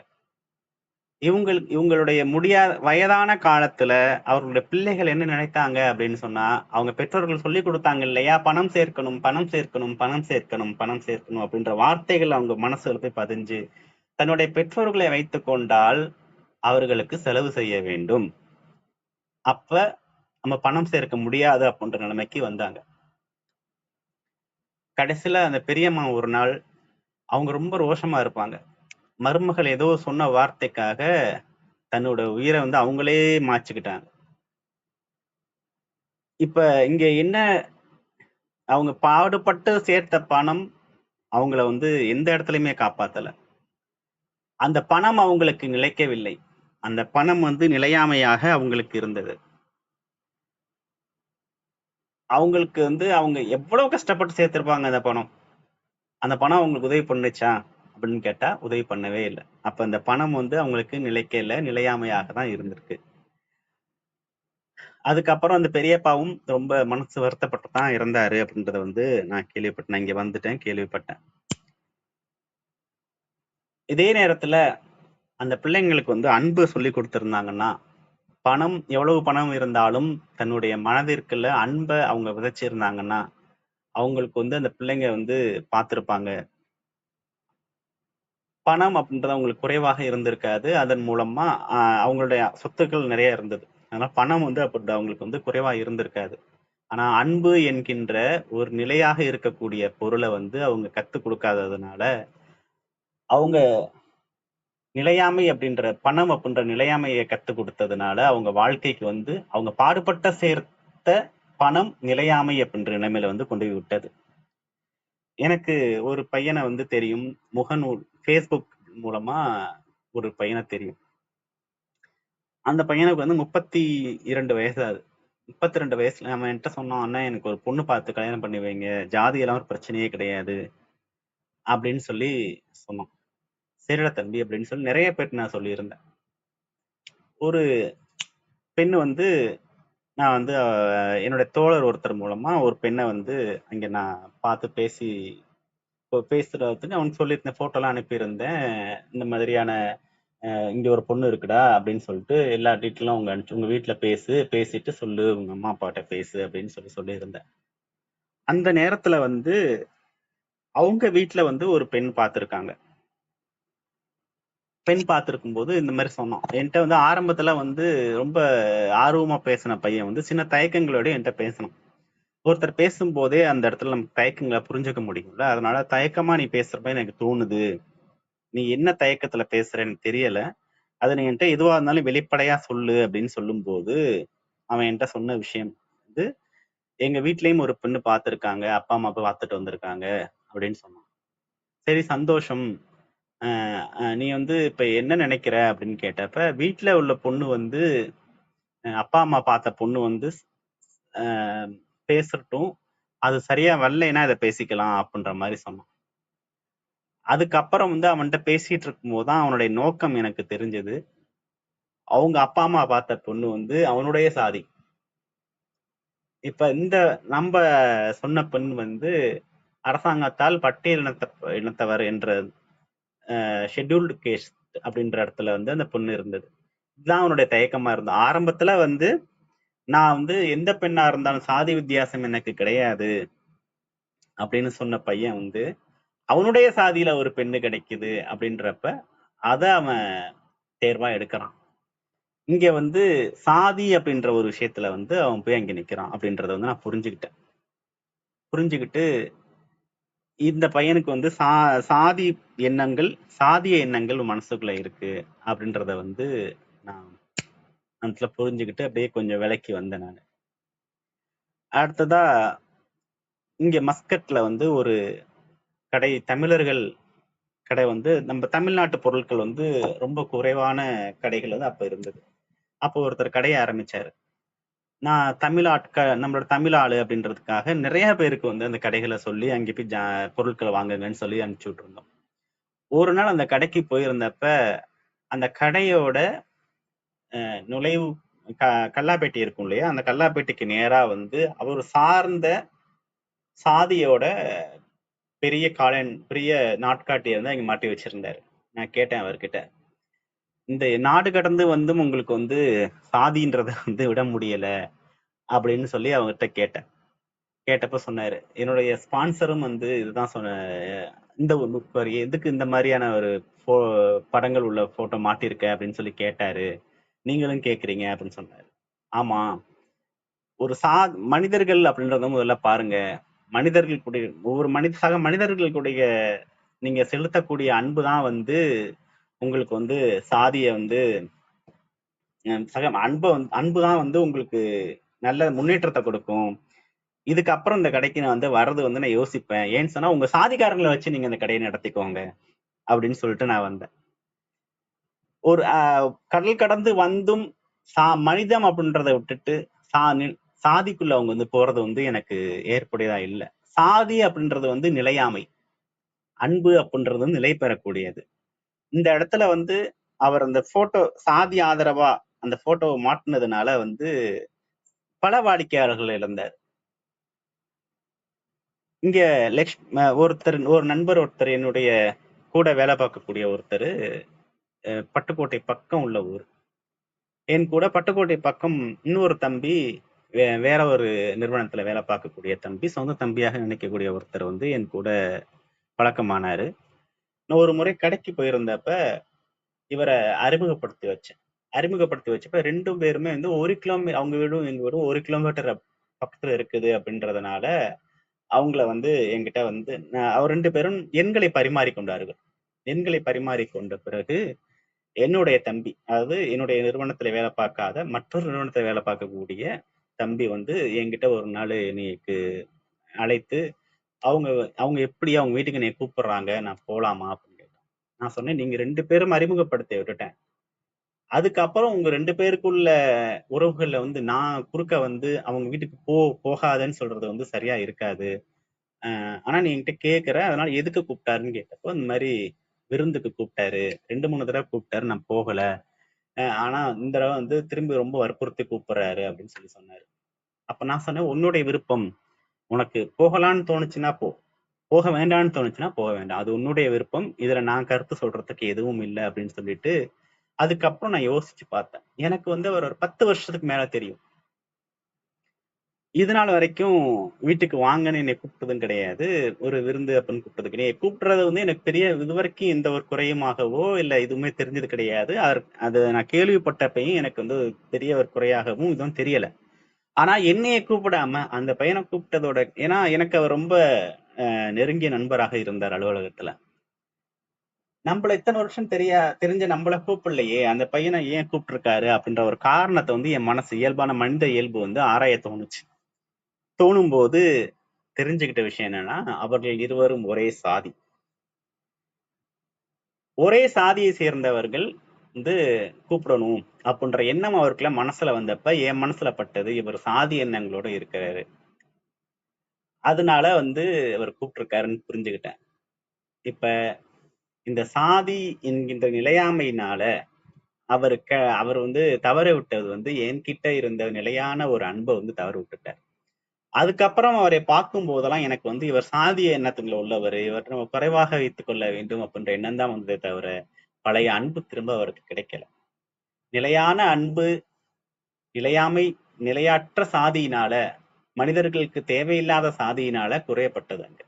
இவங்களுடைய வயதான காலத்துல அவர்களுடைய பிள்ளைகள் என்ன நினைத்தாங்க அப்படின்னு சொன்னா, அவங்க பெற்றோர்கள் சொல்லி கொடுத்தாங்க இல்லையா, பணம் சேர்க்கணும் பணம் சேர்க்கணும் பணம் சேர்க்கணும் பணம் சேர்க்கணும் அப்படின்ற வார்த்தைகள் அவங்க மனசுல போய் பதிஞ்சு, தன்னுடைய பெற்றோர்களை வைத்துக் கொண்டால் அவர்களுக்கு செலவு செய்ய வேண்டும், அப்ப நம்ம பணம் சேர்க்க முடியாது அப்படின்ற நிலைமைக்கு வந்தாங்க. கடைசியில அந்த பெரியம்மா ஒரு நாள், அவங்க ரொம்ப ரோஷமா இருப்பாங்க, மருமகள் ஏதோ சொன்ன வார்த்தைக்காக தன்னோட உயிரை வந்து அவங்களே மாச்சுக்கிட்டாங்க. இப்ப இங்க என்ன, அவங்க பாடுபட்டு சேர்த்த பணம் அவங்கள வந்து எந்த இடத்துலயுமே காப்பாத்தல. அந்த பணம் அவங்களுக்கு நிலைக்கவில்லை. அந்த பணம் வந்து நிலையாமையாக அவங்களுக்கு இருந்தது. அவங்களுக்கு வந்து அவங்க எவ்வளவு கஷ்டப்பட்டு சேர்த்திருப்பாங்க அந்த பணம். அந்த பணம் அவங்களுக்கு உதவி பண்ணுச்சா அப்படின்னு கேட்டா உதவி பண்ணவே இல்லை. அப்ப அந்த பணம் வந்து அவங்களுக்கு நிலைக்கல, நிலையாமையாக தான் இருந்திருக்கு. அதுக்கப்புறம் அந்த பெரியப்பாவும் ரொம்ப மனசு வருத்தப்பட்டு தான் இறந்தாரு அப்படின்றத வந்து நான் கேள்விப்பட்டேன். இங்க வந்துட்டேன், கேள்விப்பட்டேன். இதே நேரத்துல அந்த பிள்ளைங்களுக்கு வந்து அன்பு சொல்லி கொடுத்திருந்தாங்கன்னா, எவ்வளவு பணம் இருந்தாலும் தன்னுடைய மனதிற்குள்ள அன்பை அவங்க விதைச்சிருந்தாங்கன்னா, அவங்களுக்கு வந்து அந்த பிள்ளைங்க வந்து பார்த்திருப்பாங்க. பணம் அப்படின்றது அவங்களுக்கு குறைவாக இருந்திருக்காது. அதன் மூலமா அவங்களுடைய சொத்துக்கள் நிறைய இருந்தது. அதனால பணம் வந்து அப்படி அவங்களுக்கு வந்து குறைவா இருந்திருக்காது. ஆனா அன்பு என்கின்ற ஒரு நிலையாக இருக்கக்கூடிய பொருளை வந்து அவங்க கத்துக் கொடுக்காததுனால, அவங்க நிலையாமை அப்படின்ற பணம் அப்படின்ற நிலையாமையை கத்துக் கொடுத்ததுனால அவங்க வாழ்க்கைக்கு வந்து அவங்க பாடுபட்ட சேர்த்த பணம் நிலையாமை அப்படின்ற நிலைமையில வந்து கொண்டு போய் விட்டது. எனக்கு ஒரு பையனை வந்து தெரியும். முகநூல் ஃபேஸ்புக் மூலமா ஒரு பையனை தெரியும். அந்த பையனுக்கு வந்து 32 வயசு ஆகுது. 32 வயசுல அவன் என்கிட்ட சொன்னான், "அண்ணா எனக்கு ஒரு பொண்ணு பார்த்து கல்யாணம் பண்ணி வைங்க. ஜாதியெல்லாம் ஒரு பிரச்சனையே கிடையாது." அப்படின்னு சொல்லி சொன்னான். "சரிடா தம்பி" அப்படின்னு சொல்லி நிறைய பேர்ட்ட நான் சொல்லியிருந்தேன். ஒரு பெண் வந்து நான் வந்து என்னோட தோழர் ஒருத்தர் மூலமா ஒரு பெண்ணை வந்து அங்க நான் பார்த்து பேசுறதுக்கு அவனுக்கு சொல்லியிருந்தேன். ஃபோட்டோலாம் அனுப்பியிருந்தேன். இந்த மாதிரியான இங்க ஒரு பொண்ணு இருக்குடா அப்படின்னு சொல்லிட்டு எல்லா டீட்டெயிலும் உங்க வீட்டுல பேசிட்டு சொல்லு, உங்க அம்மா அப்பாட்ட பேசு அப்படின்னு சொல்லியிருந்தேன். அந்த நேரத்துல வந்து அவங்க வீட்டுல வந்து ஒரு பெண் பார்த்திருக்காங்க. பெண் பார்த்திருக்கும் போது இந்த மாதிரி சொன்னோம். என்கிட்ட வந்து ஆரம்பத்துல வந்து ரொம்ப ஆர்வமா பேசின பையன் வந்து சின்ன தயக்கங்களோட என்கிட்ட பேசணும். ஒருத்தர் பேசும்போதே அந்த இடத்துல நமக்கு தயக்கங்களை புரிஞ்சுக்க முடியும்ல. அதனால தயக்கமா நீ பேசுறப்ப எனக்கு தோணுது, நீ என்ன தயக்கத்துல பேசுற எனக்கு தெரியல, அதை நீ என்கிட்ட எதுவா இருந்தாலும் வெளிப்படையா சொல்லு அப்படின்னு சொல்லும்போது அவன் என்கிட்ட சொன்ன விஷயம் வந்து, எங்க வீட்லயும் ஒரு பெண்ணு பார்த்திருக்காங்க, அப்பா அம்மா போய் பார்த்துட்டு வந்திருக்காங்க அப்படின்னு சொன்னான். சரி சந்தோஷம். நீ வந்து இப்ப என்ன நினைக்கிற அப்படின்னு கேட்டப்ப, வீட்டுல உள்ள பொண்ணு வந்து அப்பா அம்மா பார்த்த பொண்ணு வந்து அஹ், பேசட்டும், அது சரியா வரலைன்னா இதை பேசிக்கலாம் அப்படின்ற மாதிரி சொன்னான். அதுக்கப்புறம் வந்து அவன்கிட்ட பேசிட்டு இருக்கும் போதுதான் அவனுடைய நோக்கம் எனக்கு தெரிஞ்சது. அவங்க அப்பா அம்மா பார்த்த பொண்ணு வந்து அவனுடைய சாதி. இப்ப இந்த நம்ம சொன்ன பெண் வந்து அரசாங்கத்தால் பட்டியல் இனத்தவர் என்ற ஷெட்யூல்டு கேஸ்ட் அப்படின்ற இடத்துல வந்து அந்த பொண்ணு இருந்தது. இதுதான் அவனுடைய தயக்கமா இருந்தது. ஆரம்பத்துல வந்து நான் வந்து எந்த பெண்ணா இருந்தாலும் சாதி வித்தியாசம் எனக்கு கிடையாது அப்படின்னு சொன்ன பையன் வந்து அவனுடைய சாதியில ஒரு பெண்ணு கிடைக்குது அப்படின்றப்ப அத அவன் தேர்வா எடுக்கிறான். இங்க வந்து சாதி அப்படின்ற ஒரு விஷயத்துல வந்து அவன் போய் அங்க நிக்கிறான் அப்படின்றத வந்து நான் புரிஞ்சுக்கிட்டு இந்த பையனுக்கு வந்து சாதி எண்ணங்கள், சாதிய எண்ணங்கள் மனசுக்குள்ள இருக்கு அப்படின்றத வந்து நான் அதுல புரிஞ்சுக்கிட்டு அப்படியே கொஞ்சம் விலக்கி வந்தேன் நான். அடுத்ததா இங்க மஸ்கட்ல வந்து ஒரு கடை, தமிழர்கள் கடை வந்து நம்ம தமிழ்நாட்டு பொருட்கள் வந்து ரொம்ப குறைவான கடைகள் வந்து அப்ப இருந்தது. அப்போ ஒருத்தர் கடையை ஆரம்பிச்சாரு. நான் நம்மளோட தமிழ் ஆளு அப்படின்றதுக்காக நிறைய பேருக்கு வந்து அந்த கடைகளை சொல்லி அங்கே போய் பொருட்களை வாங்குங்கன்னு சொல்லி அனுப்பிச்சு விட்டுருந்தோம். ஒரு நாள் அந்த கடைக்கு போயிருந்தப்ப அந்த கடையோட நுழைவு கல்லாப்பேட்டி இருக்கும் இல்லையா, அந்த கல்லாப்பேட்டிக்கு நேரா வந்து அவர் சார்ந்த சாதியோட பெரிய நாட்காட்டியை வந்து அங்க மாட்டி வச்சிருந்தாரு. நான் கேட்டேன் அவர்கிட்ட, இந்த நாடு கடந்து வந்தும் உங்களுக்கு வந்து சாதின்றத வந்து விட முடியல அப்படின்னு சொல்லி அவங்ககிட்ட கேட்டேன். கேட்டப்ப சொன்னாரு, என்னுடைய ஸ்பான்சரும் வந்து இதுதான் சொன்ன, இந்த எதுக்கு இந்த மாதிரியான ஒரு படங்கள் உள்ள போட்டோ மாட்டிருக்க அப்படின்னு சொல்லி கேட்டாரு, நீங்களும் கேக்குறீங்க அப்படின்னு சொன்னாரு. ஆமா, ஒரு மனிதர்கள் அப்படின்றத முதல்ல பாருங்க. மனிதர்கள் கூடிய ஒவ்வொரு சக மனிதர்கள் கூடிய நீங்க செலுத்தக்கூடிய அன்பு தான் வந்து உங்களுக்கு வந்து சாதிய வந்து சக அன்பு தான் வந்து உங்களுக்கு நல்ல முன்னேற்றத்தை கொடுக்கும். இதுக்கப்புறம் இந்த கடைக்கு நான் வந்து வர்றது வந்து நான் யோசிப்பேன். ஏன்னு சொன்னா உங்க சாதிக்காரங்களை வச்சு நீங்க இந்த கடையை நடத்திக்கோங்க அப்படின்னு சொல்லிட்டு நான் வந்தேன். ஒரு கடல் கடந்து வந்தும் மனிதம் அப்படின்றத விட்டுட்டு சாதிக்குள்ள அவங்க வந்து போறது வந்து எனக்கு ஏற்புடையதா இல்லை. சாதி அப்படின்றது வந்து நிலையாமை, அன்பு அப்படின்றது வந்து நிலை பெறக்கூடியது. இந்த இடத்துல வந்து அவர் அந்த போட்டோ சாதி ஆதரவா அந்த போட்டோவை மாட்டினதுனால வந்து பல வாடிக்கையாளர்கள் இழந்தார். இங்க ஒரு நண்பர் ஒருத்தர், என்னுடைய கூட வேலை பார்க்கக்கூடிய ஒருத்தர், பட்டுக்கோட்டை பக்கம் உள்ள ஊர். என் கூட பட்டுக்கோட்டை பக்கம் இன்னொரு தம்பி, வேற ஒரு நிறுவனத்துல வேலை பார்க்கக்கூடிய தம்பி, சொந்த தம்பியாக நினைக்கக்கூடிய ஒருத்தர் வந்து என் கூட பழக்கமானாரு. நான் ஒரு முறை கடைக்கு போயிருந்தப்ப இவரை அறிமுகப்படுத்தி வச்சப்ப 2 பேருமே வந்து 1 கிலோமீட்டர், அவங்க வீடும் எங்க வீடும் 1 கிலோமீட்டர் பக்கத்துல இருக்குது அப்படின்றதுனால அவங்கள வந்து என்கிட்ட வந்து அவர் 2 பேரும் எண்களை பரிமாறிக்கொண்டார்கள். எண்களை பரிமாறிக்கொண்ட பிறகு என்னுடைய தம்பி, அதாவது என்னுடைய நிறுவனத்துல வேலை பார்க்காத மற்றொரு நிறுவனத்துல வேலை பார்க்கக்கூடிய தம்பி வந்து என்கிட்ட ஒரு நாள் எனக்கு அழைத்து, அவங்க அவங்க எப்படி அவங்க வீட்டுக்கு என்னை கூப்பிடுறாங்க, நான் போலாமா அப்படின்னு கேட்டான். நான் சொன்னேன், நீங்க 2 பேரும் அறிமுகப்படுத்தி விட்டுட்டேன். அதுக்கப்புறம் உங்க 2 பேருக்குள்ள உறவுகள்ல வந்து நான் குறுக்க வந்து அவங்க வீட்டுக்கு போகாதன்னு சொல்றது வந்து சரியா இருக்காது. ஆனா நீ என்கிட்ட கேட்கிற, அதனால எதுக்கு கூப்பிட்டாருன்னு கேட்டப்போ, இந்த மாதிரி விருந்துக்கு கூப்பிட்டாரு, 2, 3 தடவை கூப்பிட்டாரு, நான் போகல. ஆனா இந்த தடவை வந்து திரும்பி ரொம்ப வற்புறுத்தி கூப்பிடுறாரு அப்படின்னு சொன்னாரு. அப்ப நான் சொன்னேன், உன்னுடைய விருப்பம். உனக்கு போகலான்னு தோணுச்சுன்னா போ, போக வேண்டாம்னு தோணுச்சுன்னா போக வேண்டாம். அது உன்னுடைய விருப்பம். இதுல நான் கருத்து சொல்றதுக்கு எதுவும் இல்லை அப்படின்னு சொல்லிட்டு, அதுக்கப்புறம் நான் யோசிச்சு பார்த்தேன். எனக்கு வந்து அவர் ஒரு 10 வருஷத்துக்கு மேல தெரியும். இது நாள் வரைக்கும் வீட்டுக்கு வாங்கன்னு என்னை கூப்பிட்டதும் கிடையாது. ஒரு விருந்து அப்படின்னு கூப்பிட்டது கிடையாது. கூப்பிடுறது வந்து எனக்கு பெரிய இதுவரைக்கும் எந்த ஒரு குறையுமாகவோ இல்ல எதுவுமே தெரிஞ்சது கிடையாது. அது நான் கேள்விப்பட்டப்பையும் எனக்கு வந்து பெரிய ஒரு குறையாகவும் இதுவும் தெரியல. ஆனா என்னைய கூப்பிடாம அந்த பையனை கூப்பிட்டதோட, ஏன்னா எனக்கு அவர் ரொம்ப நெருங்கிய நண்பராக இருந்தார் அலுவலகத்துல. நம்மள இத்தனை வருஷம் தெரிஞ்ச நம்மள கூப்பிடலையே, அந்த பையனை ஏன் கூப்பிட்டிருக்காரு அப்படின்ற ஒரு காரணத்தை வந்து என் மனசு இயல்பான மனித இயல்பு வந்து ஆராய தோணுச்சு. தோணும் போது தெரிஞ்சுக்கிட்ட விஷயம் என்னன்னா, அவர்கள் இருவரும் ஒரே சாதி. ஒரே சாதியை சேர்ந்தவர்கள் வந்து கூப்பிடணும் அப்படின்ற எண்ணம் அவருக்குள்ள மனசுல வந்தப்ப என் மனசுல பட்டது, இவர் சாதி எண்ணங்களோட இருக்கிறாரு, அதனால வந்து அவர் கூப்பிட்டிருக்காருன்னு புரிஞ்சுக்கிட்டேன். இப்ப இந்த சாதி என்கின்ற நிலையாமையினால அவர் வந்து தவற விட்டது வந்து என்கிட்ட இருந்த நிலையான ஒரு அன்பை வந்து தவற விட்டுட்டார். அதுக்கப்புறம் அவரை பார்க்கும் போதெல்லாம் எனக்கு வந்து இவர் சாதிய எண்ணத்துல உள்ளவர், இவர் நம்ம குறைவாக வைத்துக் கொள்ள வேண்டும் அப்படின்ற எண்ணம் தான் வந்ததே தவிர பழைய அன்பு திரும்ப அவருக்கு கிடைக்கல. நிலையான அன்பு, நிலையாமை, நிலையற்ற சாதியினால, மனிதர்களுக்கு தேவையில்லாத சாதியினால குறையப்பட்டது அங்க.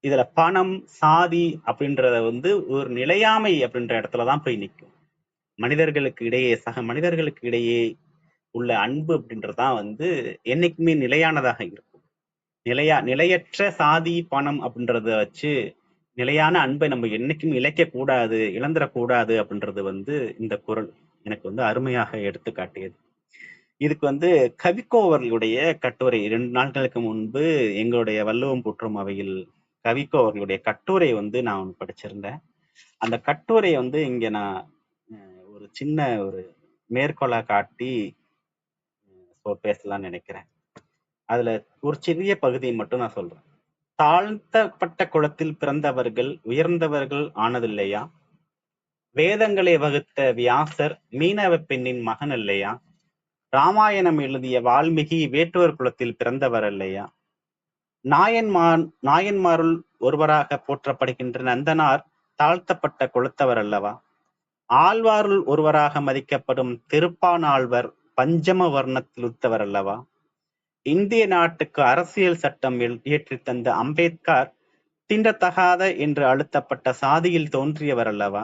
இதுல பணம், சாதி அப்படின்றத வந்து ஒரு நிலையாமை அப்படின்ற இடத்துலதான் போய் நிற்கும். மனிதர்களுக்கு இடையே, சக மனிதர்களுக்கு இடையே உள்ள அன்பு அப்படின்றதுதான் வந்து என்னைக்குமே நிலையானதாக இருக்கும். நிலையற்ற சாதி, பணம் அப்படின்றத வச்சு நிலையான அன்பை நம்ம என்னைக்கும் இழக்க கூடாது, இழந்துடக்கூடாது அப்படின்றது வந்து இந்த குறள் எனக்கு வந்து அருமையாக எடுத்து காட்டியது. இதுக்கு வந்து கவிக்கோ அவர்களுடைய கட்டுரை 2 நாட்களுக்கு முன்பு எங்களுடைய வள்ளுவம் போற்றும் அவையில் கவிக்கோ அவர்களுடைய கட்டுரை வந்து நான் படிச்சிருந்தேன். அந்த கட்டுரையை வந்து இங்க நான் ஒரு சின்ன ஒரு மேற்கோளா காட்டி பேசலாம்னு நினைக்கிறேன். அதுல ஒரு சிறிய பகுதியை மட்டும் நான் சொல்றேன். தாழ்த்தப்பட்ட குலத்தில் பிறந்தவர்கள் உயர்ந்தவர்கள் ஆனதில்லையா? வேதங்களை வகுத்த வியாசர் மீனவ பெண்ணின் மகன் அல்லையா? ராமாயணம் எழுதிய வால்மீகி வேட்டுவர் குலத்தில் பிறந்தவர் அல்லையா? நாயன்மாருள் ஒருவராக போற்றப்படுகின்ற நந்தனார் தாழ்த்தப்பட்ட குலத்தவர் அல்லவா? ஆழ்வாருள் ஒருவராக மதிக்கப்படும் திருப்பானாழ்வர் பஞ்சம வர்ணத்தில் உத்தவர் அல்லவா? இந்திய நாட்டுக்கு அரசியல் சட்டம் இயற்றி தந்த அம்பேத்கர் தீண்டத்தகாத என்று அழுத்தப்பட்ட சாதியில் தோன்றியவர் அல்லவா?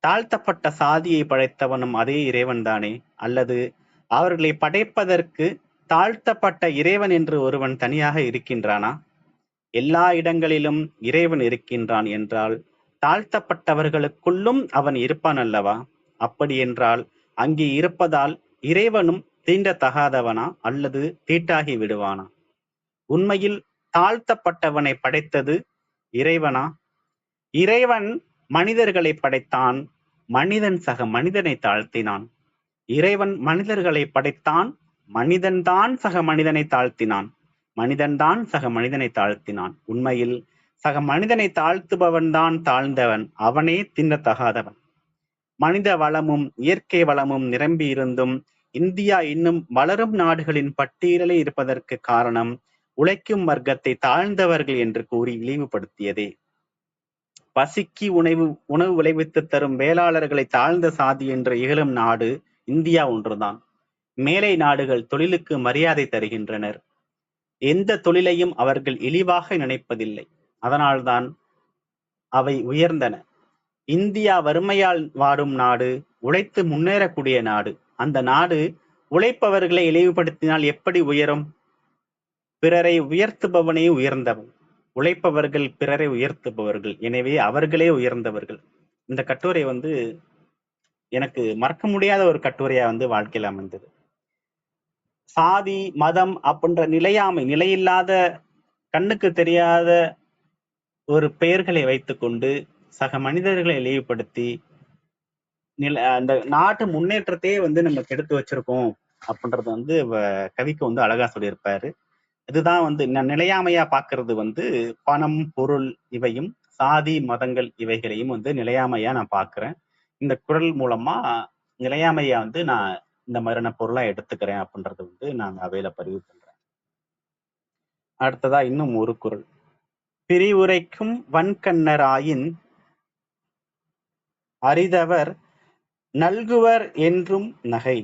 தாழ்த்தப்பட்ட சாதியை படைத்தவனும் அதே இறைவன் தானே? அல்லது அவர்களை படைப்பதற்கு தாழ்த்தப்பட்ட இறைவன் என்று ஒருவன் தனியாக இருக்கின்றானா? எல்லா இடங்களிலும் இறைவன் இருக்கின்றான் என்றால் தாழ்த்தப்பட்டவர்களுக்குள்ளும் அவன் இருப்பான் அல்லவா? அப்படி என்றால் அங்கே இருப்பதால் இறைவனும் தீண்டத்தகாதவனா அல்லது தீட்டாகி விடுவானா? உண்மையில் தாழ்த்தப்பட்டவனை படைத்தது இறைவனா? இறைவன் மனிதர்களை படைத்தான், மனிதன் சக மனிதனை தாழ்த்தினான். இறைவன் மனிதர்களை படைத்தான், மனிதன்தான் சக மனிதனை தாழ்த்தினான். மனிதன்தான் சக மனிதனை தாழ்த்தினான். உண்மையில் சக மனிதனை தாழ்த்துபவன் தான் தாழ்ந்தவன், அவனே தின்னத்தகாதவன். மனித வளமும் இயற்கை வளமும் நிரம்பி இருந்தும் இந்தியா இன்னும் வளரும் நாடுகளின் பட்டியலில் இருப்பதற்கு காரணம் உழைக்கும் வர்க்கத்தை தாழ்ந்தவர்கள் என்று கூறி இழிவுபடுத்தியதே. பசிக்கு உணவு விளைவித்து தரும் வேளாளர்களை தாழ்ந்த சாதி என்று இகழும் நாடு இந்தியா ஒன்றுதான். மேலை நாடுகள் தொழிலுக்கு மரியாதை தருகின்றனர். எந்த தொழிலையும் அவர்கள் இழிவாக நினைப்பதில்லை. அதனால்தான் அவை உயர்ந்தன. இந்தியா வறுமையால் வாடும் நாடு, உழைத்து முன்னேறக்கூடிய நாடு. அந்த நாடு உழைப்பவர்களை இழிவுபடுத்தினால் எப்படி உயரும்? பிறரை உயர்த்துபவனே உயர்ந்தவன். உழைப்பவர்கள் பிறரை உயர்த்துபவர்கள், எனவே அவர்களே உயர்ந்தவர்கள். இந்த கட்டுரை வந்து எனக்கு மறக்க முடியாத ஒரு கட்டுரையா வந்து வாழ்க்கையில் அமைந்தது. சாதி, மதம் அப்படின்ற நிலையில்லாத கண்ணுக்கு தெரியாத ஒரு பெயர்களை வைத்துக்கொண்டு சக மனிதர்களை இழிவுபடுத்தி அந்த நாட்டு முன்னேற்றத்தையே நம்ம கெடுத்து வச்சிருக்கோம் அப்படின்றது கவிக்கு அழகா சொல்லியிருப்பாரு. இதுதான் நிலையாமையா பாக்குறது பணம், பொருள் இவையும், சாதி, மதங்கள் இவைகளையும் நிலையாமையா நான் பாக்குறேன். இந்த குறள் மூலமா நிலையாமையா நான் இந்த மாதிரியான பொருளா எடுத்துக்கிறேன் அப்படின்றது நான் அவையில பதிவு பண்றேன். அடுத்ததா இன்னும் ஒரு குறள். பிரிவுரைக்கும் வன்கண்ணராயின் அரிதவர் நல்குவர் என்றும் நகை.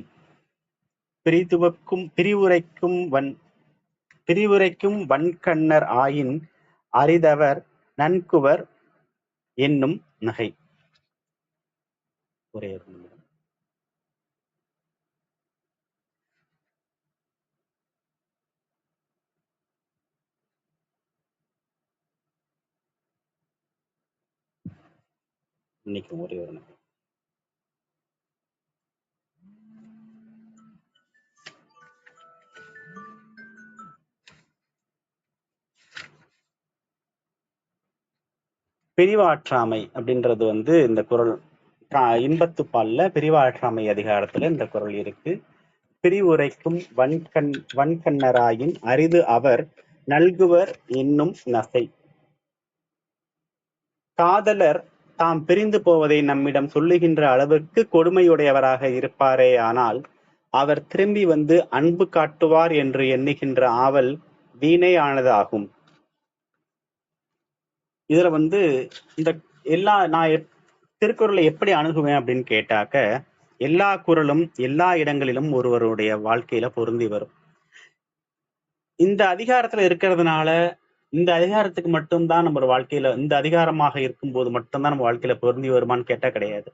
பிரிவுரைக்கும் வன்கண்ணர் ஆயின் அரிதவர் நன்குவர் என்னும் நகை. ஒரே ஒரு நிமிடம். இன்னைக்கு ஒரே ஒரு நிமிடம். பிரிவாற்றாமை அப்படின்றது இந்த குறள் இன்பத்துப்பால்ல பிரிவாற்றாமை அதிகாரத்துல இந்த குறள் இருக்கு. பிரிவுரைக்கும் வன்கண்ணராயின் அரிது அவர் நல்குவர் என்னும் நகை. காதலர் தாம் பிரிந்து போவதை நம்மிடம் சொல்லுகின்ற அளவுக்கு கொடுமையுடையவராக இருப்பாரே, ஆனால் அவர் திரும்பி அன்பு காட்டுவார் என்று எண்ணுகின்ற ஆவல் வீணே ஆனதாகும். இதுல இந்த நான் திருக்குறளை எப்படி அணுகுவேன் அப்படின்னு கேட்டாக்க, எல்லா குறளும் எல்லா இடங்களிலும் ஒருவருடைய வாழ்க்கையில பொருந்தி வரும். இந்த அதிகாரத்துல இருக்கிறதுனால இந்த அதிகாரத்துக்கு மட்டும்தான் நம்ம வாழ்க்கையில, இந்த அதிகாரமாக இருக்கும்போது மட்டும்தான் நம்ம வாழ்க்கையில பொருந்தி வருமான்னு கேட்டா கிடையாது.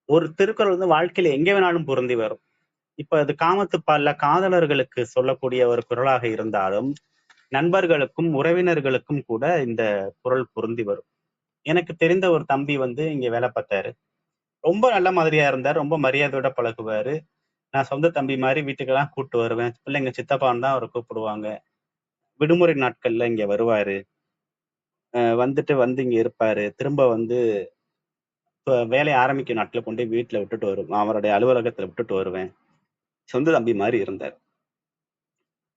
ஒரு திருக்குறள் வாழ்க்கையில எங்க வேணாலும் பொருந்தி வரும். இப்ப அது காமத்துப்பால்ல காதலர்களுக்கு சொல்லக்கூடிய ஒரு குறளாக இருந்தாலும் நண்பர்களுக்கும் உறவினர்களுக்கும் கூட இந்த குறள் பொருந்தி வரும். எனக்கு தெரிந்த ஒரு தம்பி இங்க வேலை பார்த்தாரு. ரொம்ப நல்ல மாதிரியா இருந்தார். ரொம்ப மரியாதையோட பழகுவாரு. நான் சொந்த தம்பி மாதிரி வீட்டுக்கெல்லாம் கூப்பிட்டு வருவேன். பிள்ளைங்க சித்தப்பான்னு தான் அவரை கூப்பிடுவாங்க. விடுமுறை நாட்கள்ல இங்க வருவாரு. வந்துட்டு இங்க இருப்பாரு. திரும்ப வேலையை ஆரம்பிக்கும் நாட்களை கொண்டு வீட்டுல விட்டுட்டு வருவேன். அவருடைய அலுவலகத்துல விட்டுட்டு வருவேன். சொந்த தம்பி மாதிரி இருந்தார்.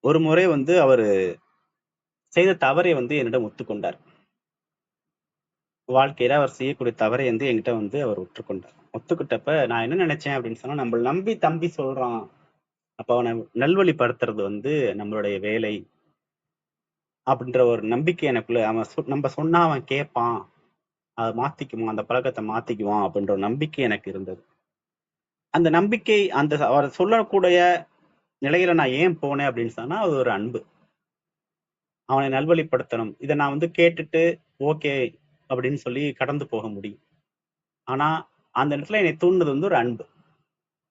ஒரு முறை அவரு செய்த தவறை என்னிடம் ஒத்துக்கொண்டார். வாழ்க்கையில அவர் செய்யக்கூடிய தவறை என்கிட்ட அவர் ஒத்துக்கொண்டார். ஒத்துக்கிட்டப்ப நான் என்ன நினைச்சேன் அப்படின்னு சொன்னா, நம்மள நம்பி தம்பி சொல்றான், அப்ப அவனை நல்வழிப்படுத்துறது நம்மளுடைய வேலை அப்படின்ற ஒரு நம்பிக்கை எனக்குள்ள, நம்ம சொன்னா அவன் கேட்பான், அதை மாத்திக்குவான், அந்த பழக்கத்தை மாத்திக்குவான் அப்படின்ற ஒரு நம்பிக்கை எனக்கு இருந்தது. அந்த நம்பிக்கை அவர் சொல்லக்கூடிய நிலையில நான் ஏன் போனேன் அப்படின்னு சொன்னா, அது ஒரு அன்பு. அவனை நல்வழிப்படுத்தணும். இதை நான் கேட்டுட்டு ஓகே அப்படின்னு சொல்லி கடந்து போக முடியும். ஆனா அந்த இடத்துல என்னை தூண்டுனது ஒரு அன்பு.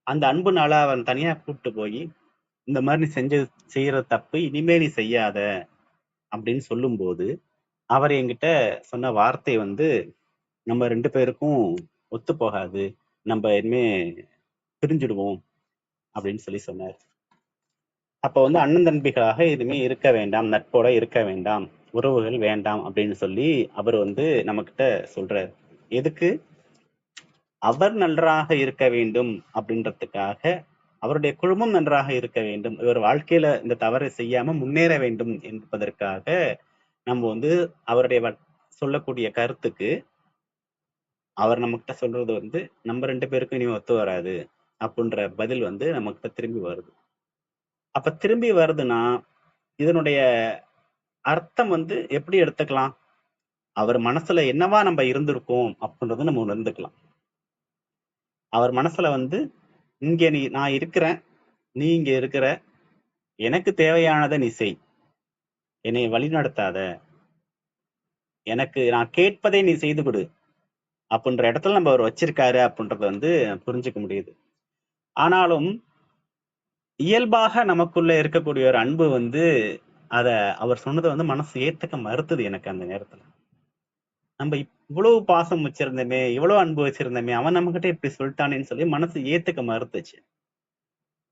அந்த அன்புனால அவன் தனியா கூப்பிட்டு போய், இந்த மாதிரி நீ செய்யற தப்பு இனிமே நீ செய்யாத அப்படின்னு சொல்லும் போது, அவர் என்கிட்ட சொன்ன வார்த்தை நம்ம 2 பேருக்கும் ஒத்து போகாது, நம்ம இனிமே பிரிஞ்சிடுவோம் அப்படின்னு சொல்லி சொன்னார். அப்ப அண்ணன் தம்பிகளாக எதுவுமே இருக்க வேண்டாம், நட்போட இருக்க வேண்டாம், உறவுகள் வேண்டாம் அப்படின்னு சொல்லி அவர் நம்ம கிட்ட சொல்றாரு. எதுக்கு? அவர் நன்றாக இருக்க வேண்டும் அப்படின்றதுக்காக, அவருடைய குழுமம் நன்றாக இருக்க வேண்டும், இவர் வாழ்க்கையில இந்த தவறை செய்யாம முன்னேற வேண்டும் என்பதற்காக நம்ம அவருடைய சொல்லக்கூடிய கருத்துக்கு அவர் நம்ம கிட்ட சொல்றது நம்ம 2 பேருக்கும் இனி ஒத்து வராது அப்படின்ற பதில் நம்ம கிட்ட திரும்பி வருது. அப்ப திரும்பி வருதுன்னா இதனுடைய அர்த்தம் எப்படி எடுத்துக்கலாம்? அவர் மனசுல என்னவா நம்ம இருந்திருக்கோம் அப்படின்றத நம்ம உணர்ந்துக்கலாம். அவர் மனசுல இங்க நான் இருக்கிறேன், நீ இங்க இருக்கிற, எனக்கு தேவையானதை நீ செய், என்னை வழி நடத்தாத, எனக்கு நான் கேட்பதை நீ செய்து கொடு அப்படின்ற இடத்துல நம்ம அவர் வச்சிருக்காரு அப்படின்றத புரிஞ்சுக்க முடியுது. ஆனாலும் இயல்பாக நமக்குள்ள இருக்கக்கூடிய ஒரு அன்பு அத அவர் சொன்னதை மனசு ஏத்துக்க மறுத்தது எனக்கு. அந்த நேரத்துல நம்ம இவ்வளவு பாசம் வச்சிருந்தோமே, இவ்வளவு அன்பு வச்சிருந்தோமே, அவன் நம்ம கிட்ட இப்படி சொல்லிட்டானேன்னு சொல்லி மனசு ஏத்துக்க மறுத்துச்சு.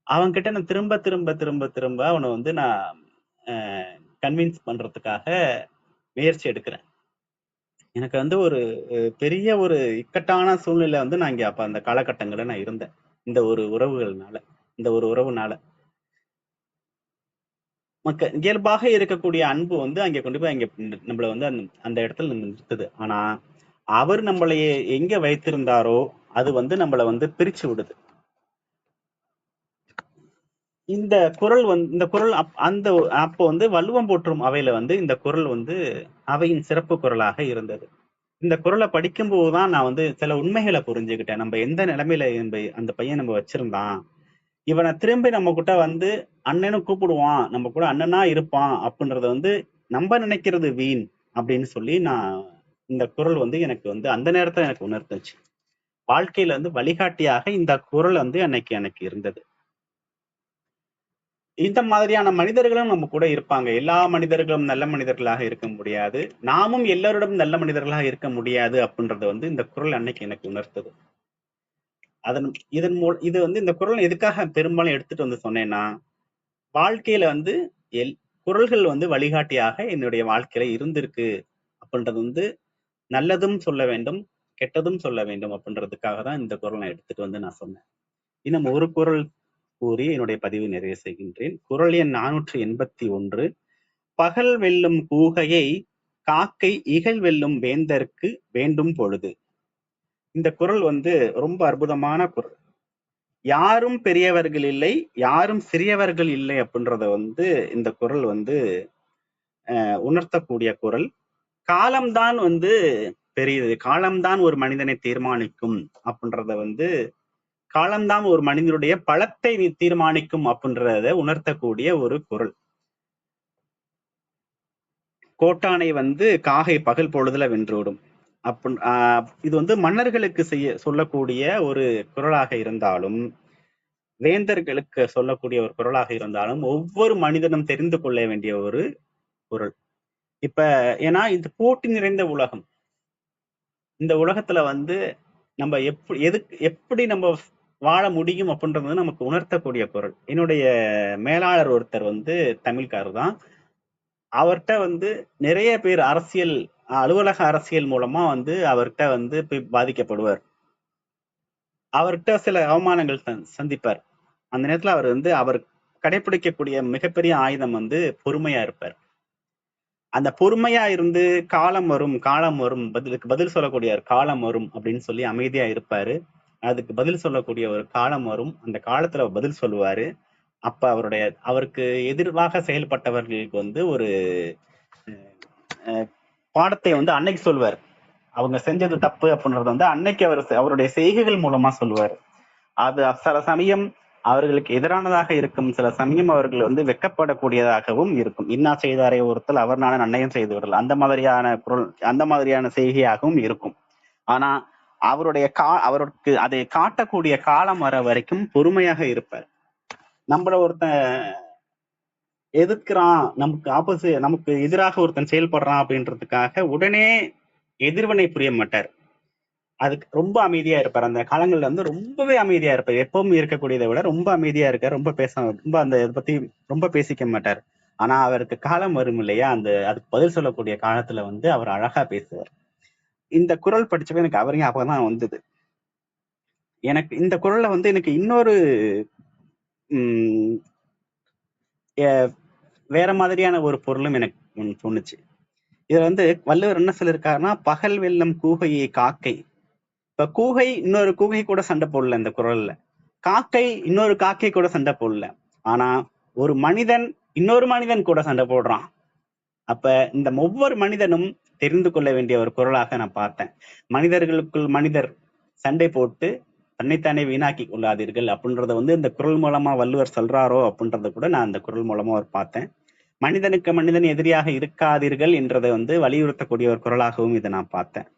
அவன் கிட்ட நான் திரும்ப திரும்ப திரும்ப திரும்ப அவனை நான் கன்வின்ஸ் பண்றதுக்காக முயற்சி எடுக்கிறேன். எனக்கு வந்து ஒரு பெரிய ஒரு இக்கட்டான சூழ்நிலை வந்து நான் இங்க அப்ப அந்த காலகட்டங்கள்ல நான் இருந்தேன். இந்த ஒரு உறவுகள்னால, இந்த ஒரு உறவுனால. இயல்பாக இருக்கக்கூடிய அன்பு வந்து அங்க கொண்டு போய் அங்க நம்மள வந்து அந்த இடத்துல நம்ம நிறுத்துது. ஆனா அவர் நம்மளைய எங்க வைத்திருந்தாரோ அது வந்து நம்மள வந்து பிரிச்சு விடுது. இந்த குரல் அந்த அப்போ வந்து வள்ளுவம் போற்றும் அவையில வந்து இந்த குரல் வந்து அவையின் சிறப்பு குரலாக இருந்தது. இந்த குரலை படிக்கும் போதுதான் நான் வந்து சில உண்மைகளை புரிஞ்சுக்கிட்டேன். நம்ம எந்த நிலைமையில அந்த பையன் நம்ம வச்சிருந்தான், இவனை திரும்பி நம்ம கிட்ட வந்து அண்ணன்னு கூப்பிடுவான், நம்ம கூட அண்ணனா இருப்பான் அப்படின்றத வந்து நம்ம நினைக்கிறது வீண் அப்படின்னு சொல்லி நான் இந்த குரல் வந்து எனக்கு வந்து அந்த நேரத்துல எனக்கு உணர்த்துச்சு. வாழ்க்கையில வந்து வழிகாட்டியாக இந்த குரல் வந்து எனக்கு இருந்தது. இந்த மாதிரியான மனிதர்களும் நம்ம கூட இருப்பாங்க. எல்லா மனிதர்களும் நல்ல மனிதர்களாக இருக்க முடியாது, நாமும் எல்லாரிடம் நல்ல மனிதர்களாக இருக்க முடியாது அப்படின்றத வந்து இந்த குரல் அன்னைக்கு எனக்கு உணர்த்தது. இது வந்து இந்த குரல் எதுக்காக பெரும்பாலும் எடுத்துட்டு வந்து சொன்னேன்னா, வாழ்க்கையில வந்து குரல்கள் வந்து வழிகாட்டியாக என்னுடைய வாழ்க்கையில இருந்திருக்கு அப்படின்றது வந்து நல்லதும் சொல்ல வேண்டும், கெட்டதும் சொல்ல வேண்டும் அப்படின்றதுக்காக தான் இந்த குரல் நான் எடுத்துட்டு வந்து நான் சொன்னேன். இன்னும் ஒரு குரல் கூறி என்னுடைய பதிவை நிறைவு செய்கின்றேன். குரல் எண் 481. பகல் வெல்லும் கூகையை காக்கை இகழ் வெல்லும் வேந்தற்கு வேண்டும் பொழுது. இந்த குரல் வந்து ரொம்ப அற்புதமான குரல். யாரும் பெரியவர்கள் இல்லை, யாரும் சிறியவர்கள் இல்லை அப்படின்றத வந்து இந்த குரல் வந்து உணர்த்தக்கூடிய குரல். காலம்தான் வந்து பெரியது, காலம்தான் ஒரு மனிதனை தீர்மானிக்கும் அப்படின்றத வந்து, காலம்தான் ஒரு மனிதனுடைய பலத்தை தீர்மானிக்கும் அப்படின்றத உணர்த்தக்கூடிய ஒரு குரல். கோட்டானை வந்து காகை பகல் பொழுதுல வென்றோடும் இது வந்து மன்னர்களுக்கு சொல்லக்கூடிய ஒரு குரலாக இருந்தாலும், வேந்தர்களுக்கு சொல்லக்கூடிய ஒரு குரலாக இருந்தாலும், ஒவ்வொரு மனிதனும் தெரிந்து கொள்ள வேண்டிய ஒரு குரல். இப்ப ஏன்னா இது போட்டி நிறைந்த உலகம். இந்த உலகத்துல வந்து நம்ம எப்படி நம்ம வாழ முடியும் அப்படின்றது நமக்கு உணர்த்தக்கூடிய குரல். என்னுடைய மேலாளர் ஒருத்தர் வந்து தமிழ்காரர் தான். அவர்கிட்ட வந்து நிறைய பேர் அலுவலக அரசியல் மூலமா வந்து அவர்கிட்ட வந்து போய் பாதிக்கப்படுவார். அவர்கிட்ட சில அவமானங்கள் சந்திப்பார். அந்த நேரத்துல அவர் கடைபிடிக்கக்கூடிய மிகப்பெரிய ஆயுதம் வந்து பொறுமையா இருப்பார். அந்த பொறுமையா இருந்து காலம் வரும் பதில் சொல்லக்கூடிய காலம் வரும் அப்படின்னு சொல்லி அமைதியா இருப்பாரு. அதுக்கு பதில் சொல்லக்கூடிய ஒரு காலம் வரும், அந்த காலத்துல பதில் சொல்லுவாரு. அப்ப அவருக்கு எதிராக செயல்பட்டவர்களுக்கு வந்து ஒரு பாடத்தை வந்து அன்னைக்கு சொல்வார். அவங்க செஞ்சது தப்பு அப்படின்றது வந்து அன்னைக்கு அவருடைய செய்கைகள் மூலமா சொல்லுவார். அது சில சமயம் அவர்களுக்கு எதிரானதாக இருக்கும், சில சமயம் அவர்கள் வந்து வெக்கப்படக்கூடியதாகவும் இருக்கும். இன்னா செய்தாரே ஒருத்தல் அவர் நானே நன்னயம் செய்து விடல், அந்த மாதிரியான குரல், அந்த மாதிரியான செய்கையாகவும் இருக்கும். ஆனா அவருக்கு அதை காட்டக்கூடிய காலம் வர வரைக்கும் பொறுமையாக இருப்பார். நம்மள ஒருத்தன் எதிர்க்கிறான், நமக்கு எதிராக ஒருத்தன் செயல்படுறான் அப்படின்றதுக்காக உடனே எதிர்வினை புரிய மாட்டார். அதுக்கு ரொம்ப அமைதியா இருப்பார். அந்த காலங்கள்ல வந்து ரொம்பவே அமைதியா இருப்பார். எப்பவும் இருக்கக்கூடியதை விட ரொம்ப அமைதியா இருக்கார். ரொம்ப அந்த இதை பத்தி ரொம்ப பேசிக்க மாட்டார். ஆனா அவருக்கு காலம் வரும் இல்லையா, அதுக்கு பதில் சொல்லக்கூடிய காலத்துல வந்து அவர் அழகா பேசுவார். இந்த குரல் படிச்சப்ப எனக்கு அவர் ஞாபகம் தான் வந்தது. எனக்கு இந்த குரல்ல வந்து எனக்கு இன்னொரு வேற மாதிரியான ஒரு பொருளும் எனக்கு தோணுச்சு. இதுல வந்து வள்ளுவர் என்ன சொல்லியிருக்காருன்னா, பகல் வெல்லும் கூகையை காக்கை. இப்ப கூகை இன்னொரு கூகை கூட சண்டை போடல இந்த குரல்ல, காக்கை இன்னொரு காக்கை கூட சண்டை போடல. ஆனா ஒரு மனிதன் இன்னொரு மனிதன் கூட சண்டை போடுறான். அப்ப இந்த ஒவ்வொரு மனிதனும் தெரிந்து கொள்ள வேண்டிய ஒரு குரலாக நான் பார்த்தேன். மனிதர்களுக்குள் மனிதர் சண்டை போட்டு தன்னைத்தானே வீணாக்கி கொள்ளாதீர்கள் அப்படின்றத வந்து இந்த குரல் மூலமா வள்ளுவர் சொல்றாரோ அப்படின்றத கூட நான் அந்த குரல் மூலமா பார்த்தேன். மனிதனுக்கு மனிதன் எதிரியாக இருக்காதீர்கள் என்றதை வந்து வலியுறுத்தக்கூடிய ஒரு குரலாகவும் இதை நான் பார்த்தேன்.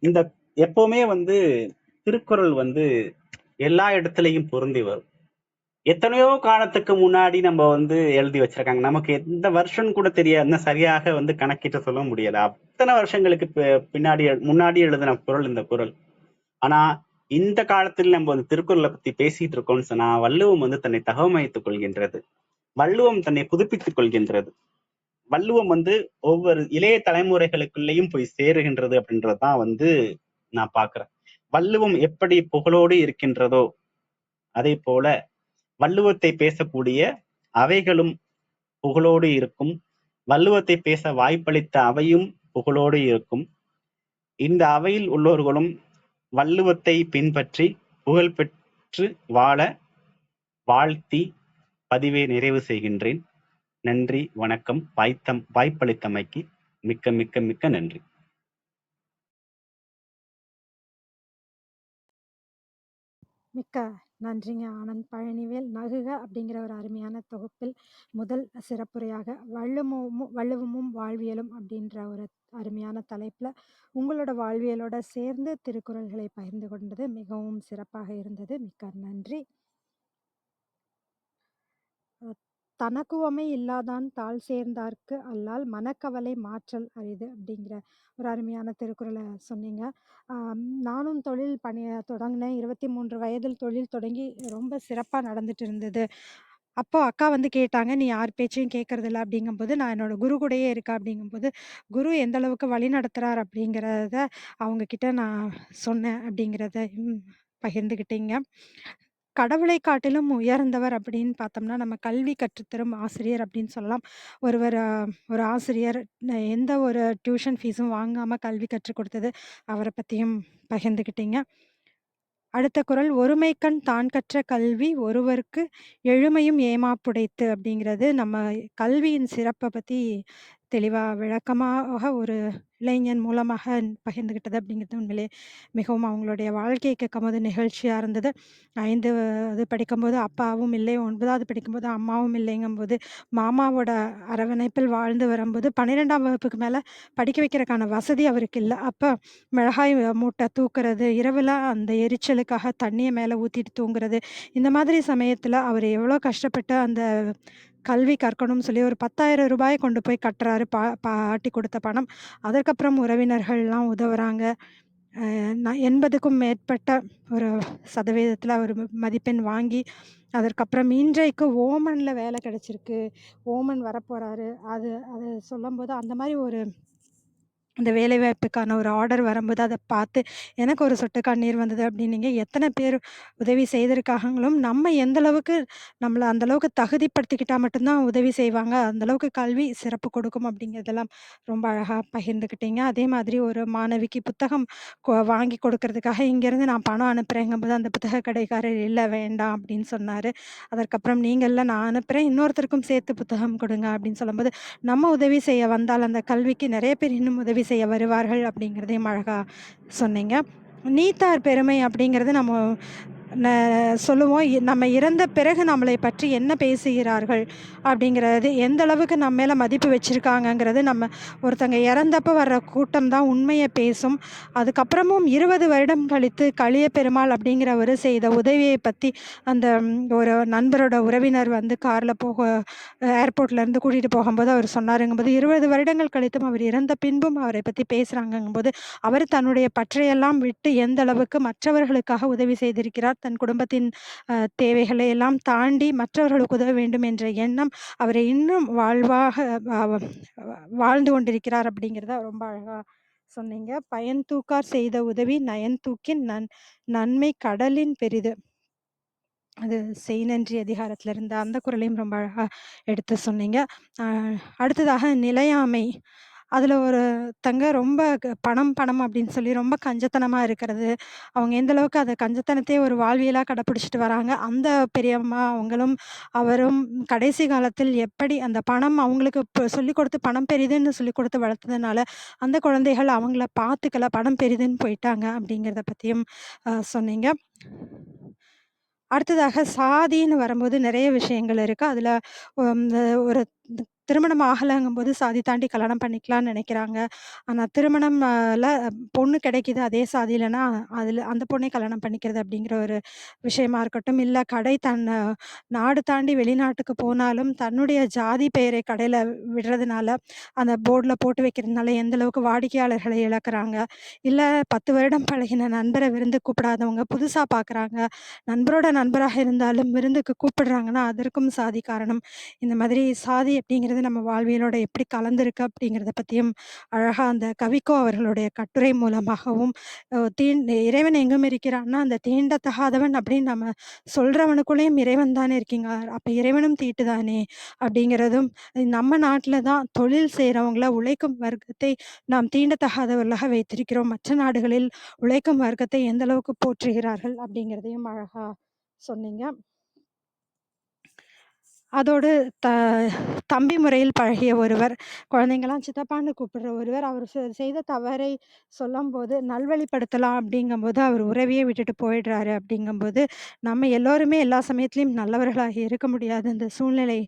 இந்த எப்பவுமே வந்து திருக்குறள் வந்து எல்லா இடத்துலையும் பொருந்தி வரும். எத்தனையோ காலத்துக்கு முன்னாடி நம்ம வந்து எழுதி வச்சிருக்காங்க, நமக்கு எந்த வருஷம் கூட தெரியாது, சரியாக வந்து கணக்கிட்டு சொல்ல முடியாது. அத்தனை வருஷங்களுக்கு முன்னாடி எழுதின குரல் இந்த குரல். ஆனா இந்த காலத்தில் நம்ம வந்து திருக்குறளை பத்தி பேசிட்டு இருக்கோம்னு சொன்னா, வள்ளுவம் வந்து தன்னை தகவமைத்துக் கொள்கின்றது. வள்ளுவம் தன்னை புதுப்பித்துக் கொள்கின்றது. வள்ளுவம் ஒவ்வொரு இளைய தலைமுறைகளுக்குள்ளேயும் போய் சேருகின்றது அப்படின்றதுதான் நான் பார்க்கிறேன். வள்ளுவம் எப்படி புகழோடு இருக்கின்றதோ அதே போல வள்ளுவத்தை பேசக்கூடிய அவைகளும் புகழோடு இருக்கும். வள்ளுவத்தை பேச வாய்ப்பளித்த அவையும் புகழோடு இருக்கும். இந்த அவையில் உள்ளவர்களும் வள்ளுவத்தை பின்பற்றி புகழ் பெற்று வாழ வாழ்த்தி பதிவை நிறைவு செய்கின்றேன். நன்றி, வணக்கம். வாய்ப்பளித்தமைக்கு மிக்க மிக்க மிக்க நன்றி. மிக்க நன்றிங்க ஆனந்த் பழனிவேல். நகுக அப்படிங்கிற ஒரு அருமையான தொகுப்பில் முதல் சிறப்புரையாக வள்ளுவமும் வாழ்வியலும் அப்படின்ற ஒரு அருமையான தலைப்பில் உங்களோட வாழ்வியலோட சேர்ந்து திருக்குறள்களை பகிர்ந்து கொண்டது மிகவும் சிறப்பாக இருந்தது. மிக்க நன்றி. தனக்குவமை இல்லாதான் தாழ் சேர்ந்தார்க்கு அல்லால் மனக்கவலை மாற்றல் அரிது அப்படிங்கிற ஒரு அருமையான திருக்குறளை சொன்னீங்க. நானும் தொழில் தொடங்கினேன். 23 வயதில் தொழில் தொடங்கி ரொம்ப சிறப்பாக நடந்துட்டு இருந்தது. அப்போ அக்கா கேட்டாங்க, நீ யார் பேச்சையும் கேட்கறதில்ல அப்படிங்கும்போது, நான் என்னோட குரு கூடயே இருக்கேன் அப்படிங்கும்போது, குரு எந்த அளவுக்கு வழி நடத்துறார் அப்படிங்கிறத அவங்க கிட்ட நான் சொன்னேன் அப்படிங்கிறத பகிர்ந்துக்கிட்டீங்க. கடவுளை காட்டிலும் உயர்ந்தவர் அப்படின்னு பார்த்தோம்னா, நம்ம கல்வி கற்றுத்தரும் ஆசிரியர் அப்படின்னு சொல்லலாம். ஒரு ஆசிரியர் எந்த ஒரு டியூஷன் ஃபீஸும் வாங்காம கல்வி கற்றுக் கொடுத்தது, அவரை பத்தியும் பகிர்ந்துக்கிட்டீங்க. அடுத்த குறள், ஒருமைக்கண் தான் கற்ற கல்வி ஒருவருக்கு எழுமையும் ஏமாப்புடைத்து அப்படிங்கிறது நம்ம கல்வியின் சிறப்பை பத்தி தெளிவா விளக்கமாக ஒரு இளைஞன் மூலமாக பகிர்ந்துகிட்டது அப்படிங்கிறது உண்மையிலே மிகவும் அவங்களுடைய வாழ்க்கையை கேட்கும்போது நிகழ்ச்சியா இருந்தது. 5வது படிக்கும்போது அப்பாவும் இல்லை, 9வது படிக்கும்போது அம்மாவும் இல்லைங்கும்போது, மாமாவோட அரவணைப்பில் வாழ்ந்து வரும்போது 12ஆம் வகுப்புக்கு மேல படிக்க வைக்கிறதுக்கான வசதி அவருக்கு இல்ல. அப்ப மிளகாய் மூட்டை தூக்குறது, இரவுல அந்த எரிச்சலுக்காக தண்ணிய மேல ஊத்திட்டு தூங்குறது, இந்த மாதிரி சமயத்துல அவர் எவ்வளோ கஷ்டப்பட்டு அந்த கல்வி கற்கணும்னு சொல்லி ஒரு ரூ. 10,000 கொண்டு போய் கட்டுறாரு. பாட்டி கொடுத்த பணம். அதற்கப்புறம் உறவினர்கள்லாம் உதவுறாங்க. 80க்கும் மேற்பட்ட ஒரு சதவீதத்துல அவர் மதிப்பெண் வாங்கி, அதற்கப்புறம் இன்றைக்கு ஓமன்ல வேலை கிடைச்சிருக்கு. ஓமன் வரப்போறாரு. அது சொல்லும்போது அந்த மாரி அந்த வேலைவாய்ப்புக்கான ஒரு ஆர்டர் வரும்போது அதை பார்த்து எனக்கு ஒரு சொட்டு கண்ணீர் வந்தது அப்படின்னீங்க. எத்தனை பேர் உதவி செய்திருக்காங்களும், நம்ம எந்த அளவுக்கு நம்மள அந்த அளவுக்கு தகுதிப்படுத்திக்கிட்டா மட்டும்தான் உதவி செய்வாங்க. அந்த அளவுக்கு கல்வி சிறப்பு கொடுக்கும் அப்படிங்கிறதெல்லாம் ரொம்ப அழகா பகிர்ந்துக்கிட்டீங்க. அதே மாதிரி ஒரு மாணவிக்கு புத்தகம் வாங்கி கொடுக்கறதுக்காக இங்கேருந்து நான் பணம் அனுப்புறேங்கும்போது அந்த புத்தக கடைக்காரர் இல்ல வேண்டாம் அப்படின்னு சொன்னாரு. அதற்கப்புறம் நீங்க இல்ல நான் அனுப்புறேன், இன்னொருத்தருக்கும் சேர்த்து புத்தகம் கொடுங்க அப்படின்னு சொல்லும்போது, நம்ம உதவி செய்ய வந்தால் அந்த கல்விக்கு நிறைய பேர் இன்னும் உதவி செய்ய வருவார்கள் அப்படிங்கிறதையும் அழகா சொன்னீங்க. நீத்தார் பெருமை அப்படிங்கிறது நம்ம சொல்லுவோம். நம்ம இறந்த பிறகு நம்மளை பற்றி என்ன பேசுகிறார்கள் அப்படிங்கிறது, எந்த அளவுக்கு நம்ம மேல மதிப்பு வச்சிருக்காங்கங்கிறது, நம்ம ஒருத்தங்க இறந்தப்ப வர்ற கூட்டம் தான் உண்மைய பேசும். அதுக்கப்புறமும் 20 வருடம் கழித்து கலிய பெருமாள் அப்படிங்கிறவரு செய்த உதவியை பத்தி அந்த ஒரு நண்பரோட உறவினர் கார்ல ஏர்போர்ட்லேருந்து கூட்டிட்டு போகும்போது அவர் சொன்னாருங்கும்போது, 20 வருடங்கள் கழித்தும் அவர் இறந்த பின்பும் அவரை பத்தி பேசுறாங்கங்கும்போது, அவர் தன்னுடைய பற்றையெல்லாம் விட்டு எந்த அளவுக்கு மற்றவர்களுக்காக உதவி செய்திருக்கிறார். தன் குடும்பத்தின் தேவைகளை எல்லாம் தாண்டி மற்றவர்களுக்கு உதவ வேண்டும் என்ற எண்ணம் அவரை இன்னும் வாழ்ந்து கொண்டிருக்கிறார் அப்படிங்கிறத ரொம்ப அழகா சொன்னீங்க. பயன் தூக்கார் செய்த உதவி நயன் தூக்கின் நன்மை கடலின் பெரிது. அது செய்நன்றி அதிகாரத்துல இருந்த அந்த குறளையும் ரொம்ப அழகா எடுத்து சொன்னீங்க. அடுத்ததாக நிலையாமை. அதுல ஒருத்தங்க ரொம்ப பணம் பணம் அப்படின்னு சொல்லி ரொம்ப கஞ்சத்தனமா இருக்கிறது. அவங்க எந்த அளவுக்கு அத கஞ்சத்தனத்தையே ஒரு வாழ்வியலா கடைப்பிடிச்சிட்டு வராங்க. அந்த பெரியம்மா அவங்களும் அவரும் கடைசி காலத்தில் எப்படி அந்த பணம் அவங்களுக்கு சொல்லிக் கொடுத்து பணம் பெரிதுன்னு சொல்லிக் கொடுத்து வளர்த்ததுனால, அந்த குழந்தைகள் அவங்கள பார்த்துக்கல, பணம் பெரிதுன்னு போயிட்டாங்க அப்படிங்கிறத பத்தியும் சொன்னீங்க. அடுத்ததாக சாதின்னு வரும்போது நிறைய விஷயங்கள் இருக்கு. அதுல ஒரு திருமணம் ஆகலைங்கும்போது சாதி தாண்டி கல்யாணம் பண்ணிக்கலாம்னு நினைக்கிறாங்க. ஆனா திருமணம் பொண்ணு கிடைக்குது அதே சாதியிலனா, அந்த பொண்ணே கல்யாணம் பண்ணிக்கிறது அப்படிங்கிற ஒரு விஷயமா இருக்கட்டும். இல்ல நாடு தாண்டி வெளிநாட்டுக்கு போனாலும் தன்னுடைய ஜாதி பெயரை கடையில விடுறதுனால, அந்த போர்ட்ல போட்டு வைக்கிறதுனால எந்த அளவுக்கு வாடிக்கையாளர்களை இழக்குறாங்க. இல்ல 10 வருடம் பழகின நண்பர விருந்துக்கு கூப்பிடாதவங்க புதுசா பார்க்குறாங்க. நண்பரோட நண்பராக இருந்தாலும் விருந்துக்கு கூப்பிடுறாங்கன்னா, அதற்கும் சாதி காரணம். இந்த மாதிரி சாதி அப்படிங்கிறது நம்ம வாழ்வியலோட எப்படி கலந்திருக்கு அப்படிங்கிறத பத்தியும் அழகா அந்த கவிக்கோ அவர்களுடைய கட்டுரை மூலமாகவும், இறைவன் எங்கும் இருக்கிறான்னா, அந்த தீண்டத்தகாதவன் அப்படின்னு நம்ம சொல்றவனுக்குள்ளேயும் இறைவன் தானே இருக்கீங்க. அப்ப இறைவனும் தீட்டு தானே அப்படிங்கிறதும், நம்ம நாட்ல தான் தொழில் செய்றவங்கள உழைக்கும் வர்க்கத்தை நாம் தீண்டத்தகாதவர்களாக வைத்திருக்கிறோம். மற்ற நாடுகளில் உழைக்கும் வர்க்கத்தை எந்த அளவுக்கு போற்றுகிறார்கள் அப்படிங்கிறதையும் அழகா சொன்னீங்க. அதோடு த தம்பி முறையில் பழகிய ஒருவர், குழந்தைங்கலாம் சித்தப்பான்னு கூப்பிடுற ஒருவர், அவர் செய்த தவறை சொல்லம்போது, நல்வழிப்படுத்தலாம் அப்படிங்கும்போது, அவர் உறவையே விட்டுட்டு போயிடுறாரு அப்படிங்கும்போது, நம்ம எல்லோருமே எல்லா சமயத்திலயும் நல்லவர்களாக இருக்க முடியாது. இந்த சூழ்நிலை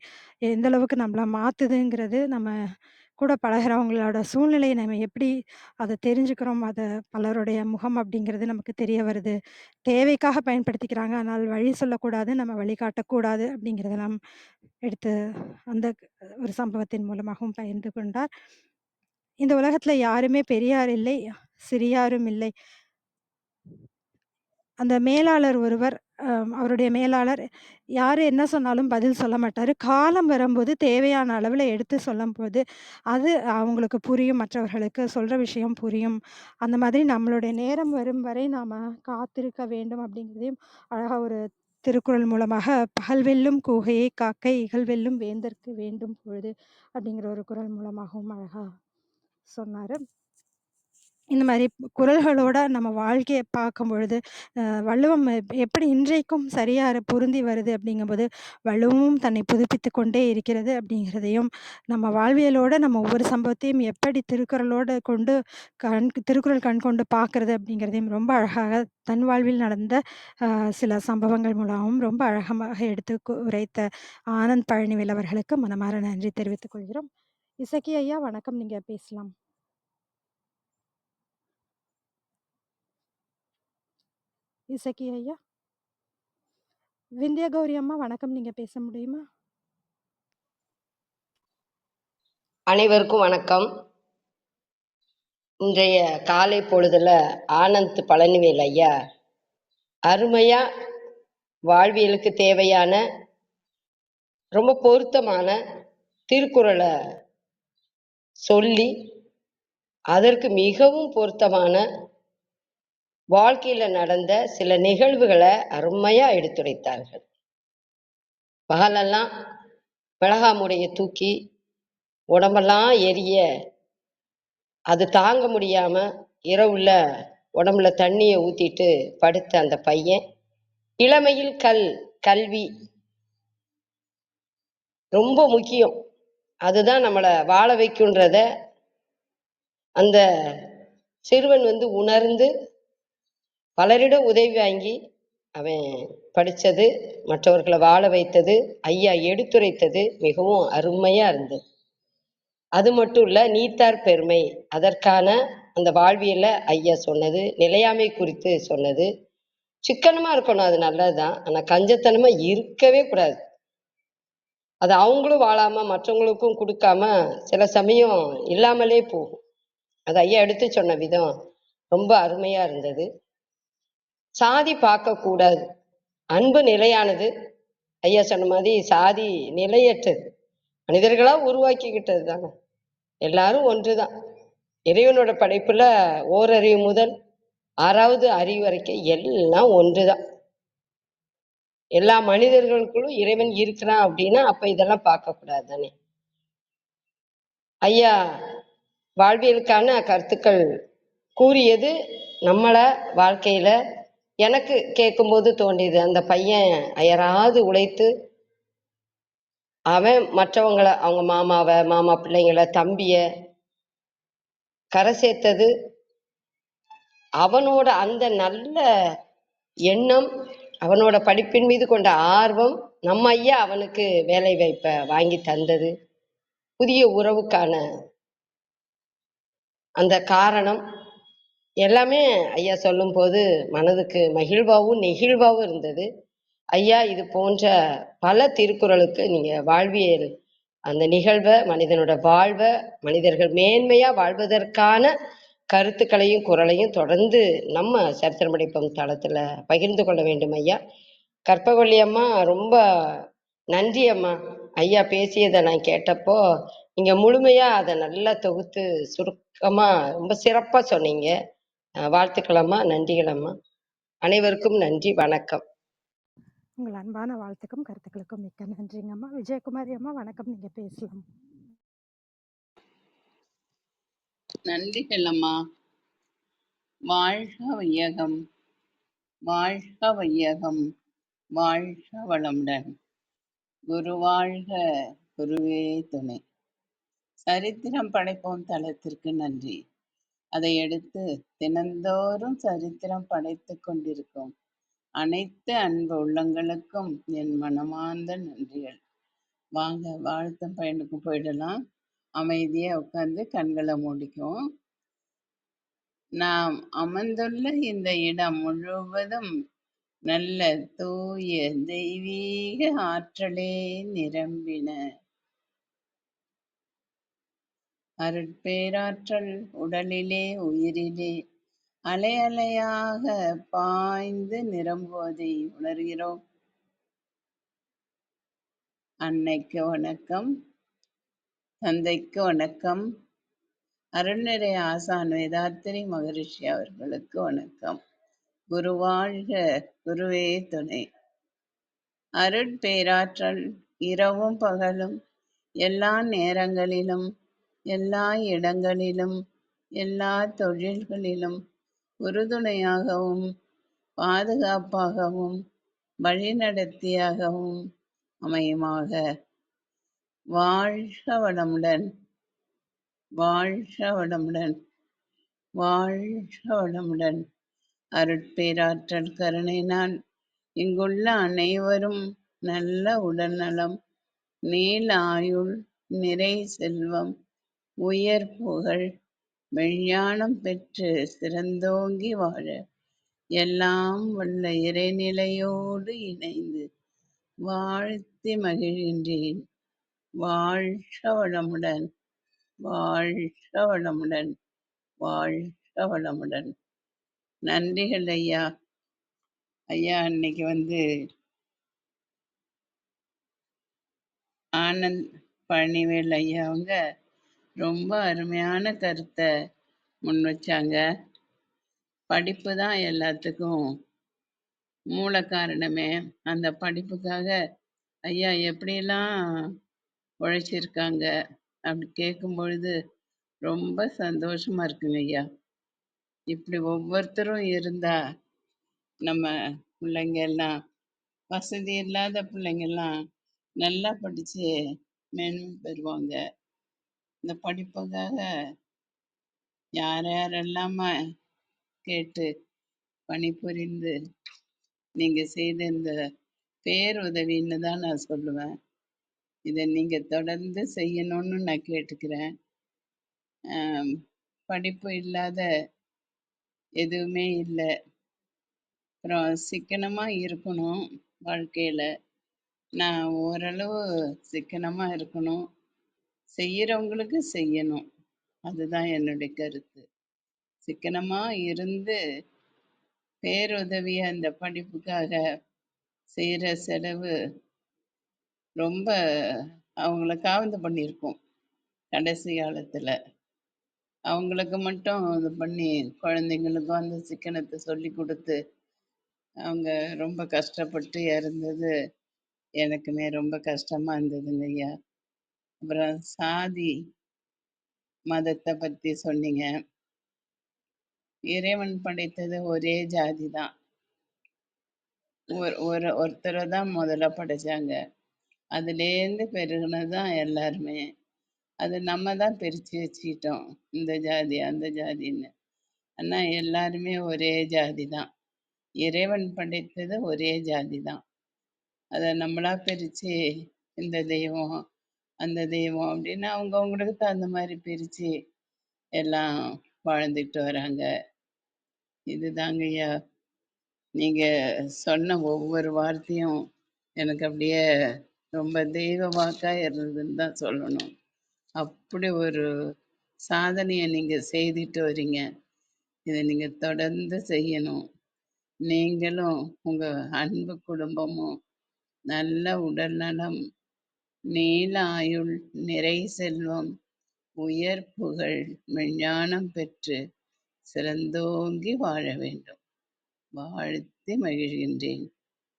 எந்த அளவுக்கு நம்மள மாத்துதுங்கிறது, நம்ம கூட பழகுறவங்களோட சூழ்நிலையை நம்ம எப்படி அத தெரிஞ்சுக்கிறோம், பலருடைய முகம் அப்படிங்கிறது நமக்கு தெரிய வருது. தேவைக்காக பயன்படுத்திக்கிறாங்க. ஆனால் வழி சொல்லக்கூடாது, நம்ம வழிகாட்டக்கூடாது அப்படிங்கிறத நாம் எடுத்து அந்த ஒரு சம்பவத்தின் மூலமாகவும் பகிர்ந்து கொண்டார். இந்த உலகத்துல யாருமே பெரியார் இல்லை, சிறியாரும் இல்லை. அந்த மேலாளர் ஒருவர், அவருடைய மேலாளர் யாரு என்ன சொன்னாலும் பதில் சொல்ல மாட்டாரு. காலம் வரும்போது தேவையான அளவுல எடுத்து சொல்லும்போது, அது அவங்களுக்கு புரியும், மற்றவர்களுக்கு சொல்ற விஷயம் புரியும். அந்த மாதிரி நம்மளுடைய நேரம் வரும் வரை நாம காத்திருக்க வேண்டும் அப்படிங்கிறதையும் அழகா ஒரு திருக்குறள் மூலமாக, "பகல் வெல்லும் கூகையை காக்க இகல் வெல்லும் வேந்தர்க்கு வேண்டும் பொழுது" அப்படிங்கிற ஒரு குறள் மூலமாகவும் அழகா சொன்னாரு. இந்த மாரி குறள்களோட நம்ம வாழ்க்கைய பார்க்கும்பொழுது, வள்ளுவம் எப்படி இன்றைக்கும் சரியா பொருந்தி வருது அப்படிங்கும்போது, வள்ளுவமும் தன்னை புதுப்பித்துக் கொண்டே இருக்கிறது அப்படிங்கிறதையும், நம்ம வாழ்வியலோட நம்ம ஒவ்வொரு சம்பவத்தையும் எப்படி திருக்குறளோட கொண்டு திருக்குறள் கண் கொண்டு பார்க்கிறது அப்படிங்கிறதையும் ரொம்ப அழகாக தன் வாழ்வில் நடந்த சில சம்பவங்கள் மூலமும் ரொம்ப அழகமாக எடுத்து உரைத்த ஆனந்த் பழனிவேல் அவர்களுக்கு மனமார நன்றி தெரிவித்துக் கொள்கிறோம். இசக்கி ஐயா வணக்கம். நீங்க பேசலாம். இசக்கி ஐயா. விந்தியா கௌரி அம்மா வணக்கம். நீங்க பேச முடியுமா? அனைவருக்கும் வணக்கம். இன்றைய காலை பொழுதுல ஆனந்த் பழனிவேல் ஐயா அருமையா வாழ்வியலுக்கு தேவையான ரொம்ப பொருத்தமான திருக்குறளை சொல்லி, அதற்கு மிகவும் பொருத்தமான வாழ்க்கையில நடந்த சில நிகழ்வுகளை அருமையா எடுத்துரைத்தார்கள். பகலெல்லாம் மிளகா மூடைய தூக்கி உடம்பெல்லாம் எரிய, அது தாங்க முடியாம இரவுல உடம்புல தண்ணியை ஊத்திட்டு படுத்த அந்த பையன், இளமையில் கல்வி ரொம்ப முக்கியம், அதுதான் நம்மளை வாழ வைக்குன்றத அந்த சிறுவன் உணர்ந்து பலரிடம் உதவி வாங்கி அவன் படித்தது, மற்றவர்களை வாழ வைத்தது, ஐயா எடுத்துரைத்தது மிகவும் அருமையா இருந்தது. அது மட்டும் இல்ல, நீத்தார் பெருமை, அதற்கான அந்த வாழ்வியல ஐயா சொன்னது, நிலையாமை குறித்து சொன்னது. சிக்கனமா இருக்கணும், அது நல்லதுதான். ஆனா கஞ்சத்தனமா இருக்கவே கூடாது. அது அவங்களும் வாழாம மற்றவங்களுக்கும் கொடுக்காம சில சமயம் இல்லாமலே போகும். அது ஐயா எடுத்து சொன்ன விதம் ரொம்ப அருமையா இருந்தது. சாதி பார்க்க கூடாது, அன்பு நிலையானது. ஐயா சொன்ன மாதிரி சாதி நிலையற்றது, மனிதர்களா உருவாக்கிக்கிட்டது தானே. எல்லாரும் ஒன்றுதான். இறைவனோட படைப்புல ஓரறிவு முதல் 6வது அறிவு வரைக்கும் எல்லாம் ஒன்றுதான். எல்லா மனிதர்களுக்குள்ளும் இறைவன் இருக்கிறான் அப்படின்னா அப்ப இதெல்லாம் பார்க்க கூடாது தானே. ஐயா வாழ்வியலுக்கான கருத்துக்கள் கூறியது நம்மள வாழ்க்கையில எனக்கு கேட்கும்போது தோன்றியது. அந்த பையன் அயராது உழைத்து அவன் மற்றவங்களை, அவங்க மாமா பிள்ளைங்களை, தம்பிய கரை சேர்த்தது, அவனோட அந்த நல்ல எண்ணம், அவனோட படிப்பின் மீது கொண்ட ஆர்வம், நம்ம ஐயா அவனுக்கு வேலை வாய்ப்பை வாங்கி தந்தது, புதிய உறவுக்கான அந்த காரணம் எல்லாமே ஐயா சொல்லும்போது மனதுக்கு மகிழ்வாகவும் நெகிழ்வாகவும் இருந்தது. ஐயா இது போன்ற பல திருக்குறளுக்கு நீங்க வாழ்வியல் அந்த நிகழ்வை, மனிதனோட வாழ்வை, மனிதர்கள் மேன்மையா வாழ்வதற்கான கருத்துக்களையும் குறளையும் தொடர்ந்து நம்ம சரித்திரம் படிப்போம் தளத்துல பகிர்ந்து கொள்ள வேண்டும் ஐயா. கற்பகவள்ளி அம்மா ரொம்ப நன்றி அம்மா. ஐயா பேசியதை நான் கேட்டப்போ நீங்க முழுமையா அதை நல்லா தொகுத்து சுருக்கமா ரொம்ப சிறப்பா சொன்னீங்க. வாழ்த்துக்கள் அம்மா, நன்றிகள் அம்மா. அனைவருக்கும் நன்றி, வணக்கம். உங்கள் அன்பான வாழ்த்துக்கும் கருத்துக்களுக்கும் மிக்க நன்றிங்கம்மா. விஜயகுமாரி அம்மா வணக்கம், நீங்க பேசலாம். நன்றிகள் அம்மா. வாழ்க வையகம், வாழ்க வையகம், வாழ்க வளமுடன். குரு வாழ்க, குருவே துணை. சரித்திரம் படைப்போம் தளத்திற்கு நன்றி. அதை எடுத்து தினந்தோறும் சரித்திரம் படைத்து கொண்டிருக்கும் அனைத்து அன்பு உள்ளங்களுக்கும் என் மனமார்ந்த நன்றிகள். வாங்க வாழ்த்தும் பயனுக்கு போயிடலாம். அமைதியா உட்கார்ந்து கண்களை மூடிக்கும். நாம் அமர்ந்துள்ள இந்த இடம் முழுவதும் நல்ல தூய தெய்வீக ஆற்றலே நிரம்பின. அருட்பேராற்றல் உடலிலே உயிரிலே அலை அலையாக பாய்ந்து நிரம்புவதை உணர்கிறோம். அன்னைக்கு வணக்கம், தந்தைக்கு வணக்கம், அருள்நிறை ஆசான் வேதாத்திரி மகரிஷி அவர்களுக்கு வணக்கம். குரு வாழ்க, குருவே துணை. அருட்பேராற்றல் இரவும் பகலும் எல்லா நேரங்களிலும் எல்லா இடங்களிலும் எல்லா தொழில்களிலும் உறுதுணையாகவும் பாதுகாப்பாகவும் வழிநடத்தியாகவும் அமையுமாக. வாழ்க வளமுடன், வாழ்க வளமுடன், வாழ்க வளமுடன். அருட்பேராற்றல் கருணையினால் இங்குள்ள அனைவரும் நல்ல உடல்நலம், நீல ஆயுள், நிறை செல்வம், உயர் புகழ், மெய்ஞானம் பெற்று சிறந்தோங்கி வாழ எல்லாம் வல்ல இறைநிலையோடு இணைந்து வாழ்த்தி மகிழ்கின்றேன். வாழ்க வளமுடன், வாழ்க வளமுடன், வாழ்க வளமுடன். நன்றிகள் ஐயா. ஐயா அன்னைக்கு ஆனந்த் பழனிவேல் ஐயா அவங்க ரொம்ப அருமையான கருத்தை முன் வச்சாங்க. படிப்பு தான் எல்லாத்துக்கும் மூல காரணமே. அந்த படிப்புக்காக ஐயா எப்படியெல்லாம் உழைச்சிருக்காங்க அப்படி கேட்கும் பொழுது ரொம்ப சந்தோஷமா இருக்குங்க ஐயா. இப்படி ஒவ்வொருத்தரும் இருந்தா நம்ம பிள்ளைங்க எல்லாம், வசதி இல்லாத பிள்ளைங்கெல்லாம் நல்லா படிச்சு மேன்மை பெறுவாங்க. இந்த படிப்புக்காக யார் யாரெல்லாம கேட்டு பணிபுரிந்து நீங்க செய்த இந்த பேருதவின்னு தான் நான் சொல்லுவேன். இதை நீங்க தொடர்ந்து செய்யணும்னு நான் கேட்டுக்கிறேன். படிப்பு இல்லாத எதுவுமே இல்லை. அப்புறம் சிக்கனமா இருக்கணும் வாழ்க்கையில. நான் ஓரளவு சிக்கனமா இருக்கணும், செய்யறவங்களுக்கு செய்யணும், அதுதான் என்னுடைய கருத்து. சிக்கனமா இருந்து பேருதவிய அந்த படிப்புக்காக செய்யற செலவு ரொம்ப அவங்கள காவந்து பண்ணியிருக்கோம். கடைசி காலத்துல அவங்களுக்கு மட்டும் இது பண்ணி குழந்தைங்களுக்கும் அந்த சிக்கனத்தை சொல்லி கொடுத்து அவங்க ரொம்ப கஷ்டப்பட்டு இறந்தது எனக்குமே ரொம்ப கஷ்டமா இருந்ததுங்க ஐயா. அப்புறம் சாதி மதத்தை பத்தி சொன்னீங்க. இறைவன் படைத்தது ஒரே ஜாதி தான். ஒருத்தரை தான் முதல்ல படைச்சாங்க. அதுலேருந்து பெருகுனதுதான் எல்லாருமே. அது நம்ம தான் பிரிச்சு வச்சுக்கிட்டோம், இந்த ஜாதி அந்த ஜாதின்னு. ஆனா எல்லாருமே ஒரே ஜாதி தான். இறைவன் படைத்தது ஒரே ஜாதி தான். அதை நம்மளா பிரிச்சு இந்த தெய்வம் அந்த தெய்வம் அப்படின்னு அவங்கவுங்களுக்கு தகுந்த மாதிரி பிரித்து எல்லாம் வாழ்ந்துட்டு வராங்க. இதுதாங்க ஐயா, நீங்கள் சொன்ன ஒவ்வொரு வார்த்தையும் எனக்கு அப்படியே ரொம்ப தெய்வ வாக்காக இருந்ததுன்னு தான் சொல்லணும். அப்படி ஒரு சாதனையை நீங்கள் செய்துட்டு வரீங்க. இதை நீங்கள் தொடர்ந்து செய்யணும். நீங்களும் உங்கள் அன்பு குடும்பமும் நல்ல உடல் நலம், நீல ஆயுள், நிறை செல்வம், உயர் புகழ், மெஞ்ஞானம் பெற்று சிறந்தோங்கி வாழ வேண்டும். வாழ்த்தி மகிழ்கின்றேன்.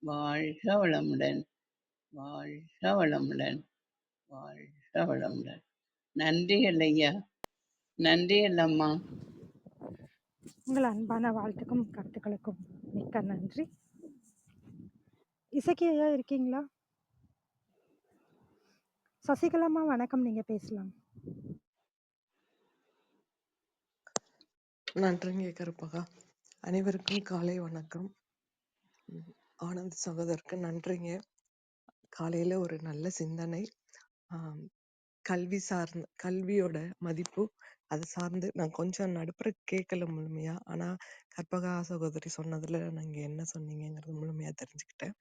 வாழ்க வளமுடன், வாழ்க வளமுடன், வாழ்க வளமுடன். நன்றிகள் ஐயா, நன்றிகள் அம்மா. உங்கள் அன்பான வாழ்த்துக்கும் கருத்துக்களுக்கும் மிக்க நன்றி. இசக்கி ஐயா இருக்கீங்களா? சசிகலாமா வணக்கம், நீங்க பேசலாம். நன்றிங்க கருப்பகா. அனைவருக்கும் காலை வணக்கம். ஆனந்த் சகோதரருக்கு நன்றிங்க. காலையில ஒரு நல்ல சிந்தனை. கல்வியோட மதிப்பு அது சார்ந்து நான் கொஞ்சம் நடுப்புற கேட்கல முழுமையா. ஆனா கற்பகா சகோதரி சொன்னதுல நீங்க என்ன சொன்னீங்கிறது முழுமையா தெரிஞ்சுக்கிட்டேன்.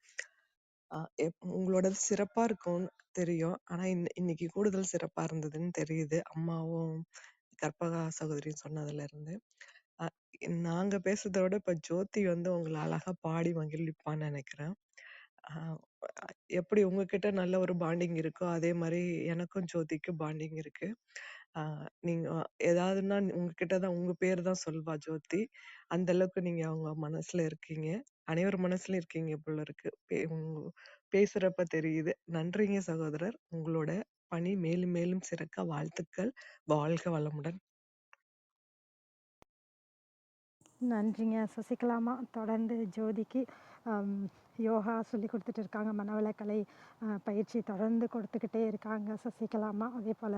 உங்களோட சிறப்பா இருக்கும்னு தெரியும். ஆனா இன்னைக்கு கூடுதல் சிறப்பா இருந்ததுன்னு தெரியுது, அம்மாவும் கற்பகா சகோதரியும் சொன்னதுல இருந்து. நாங்க பேசுறதை விட இப்ப ஜோதி உங்களை அழகா பாடி மகிழ்விப்பான்னு நினைக்கிறேன். எப்படி உங்ககிட்ட நல்ல ஒரு பாண்டிங் இருக்கோ அதே மாதிரி எனக்கும் ஜோதிக்கு பாண்டிங் இருக்கு. நீங்க ஏதாவதுன்னா உங்ககிட்டதான் உங்க பேர் தான் சொல்வா ஜோதி. அந்த அளவுக்கு நீங்க அவங்க மனசுல இருக்கீங்க, அனைவர் மனசுல இருக்கீங்க போல இருக்கு. பேசுறப்ப தெரியுது. நன்றிங்க சகோதரர். உங்களோட பணி மேலும் மேலும் சிறக்க வாழ்த்துக்கள். வாழ்க வளமுடன். நன்றிங்க சசிகலாமா. தொடர்ந்து ஜோதிக்கு யோகா சொல்லி கொடுத்துட்டு இருக்காங்க, மனவளக்கலை பயிற்சி தொடர்ந்து கொடுத்துக்கிட்டே இருக்காங்க சசிகலாமா. அதே போல்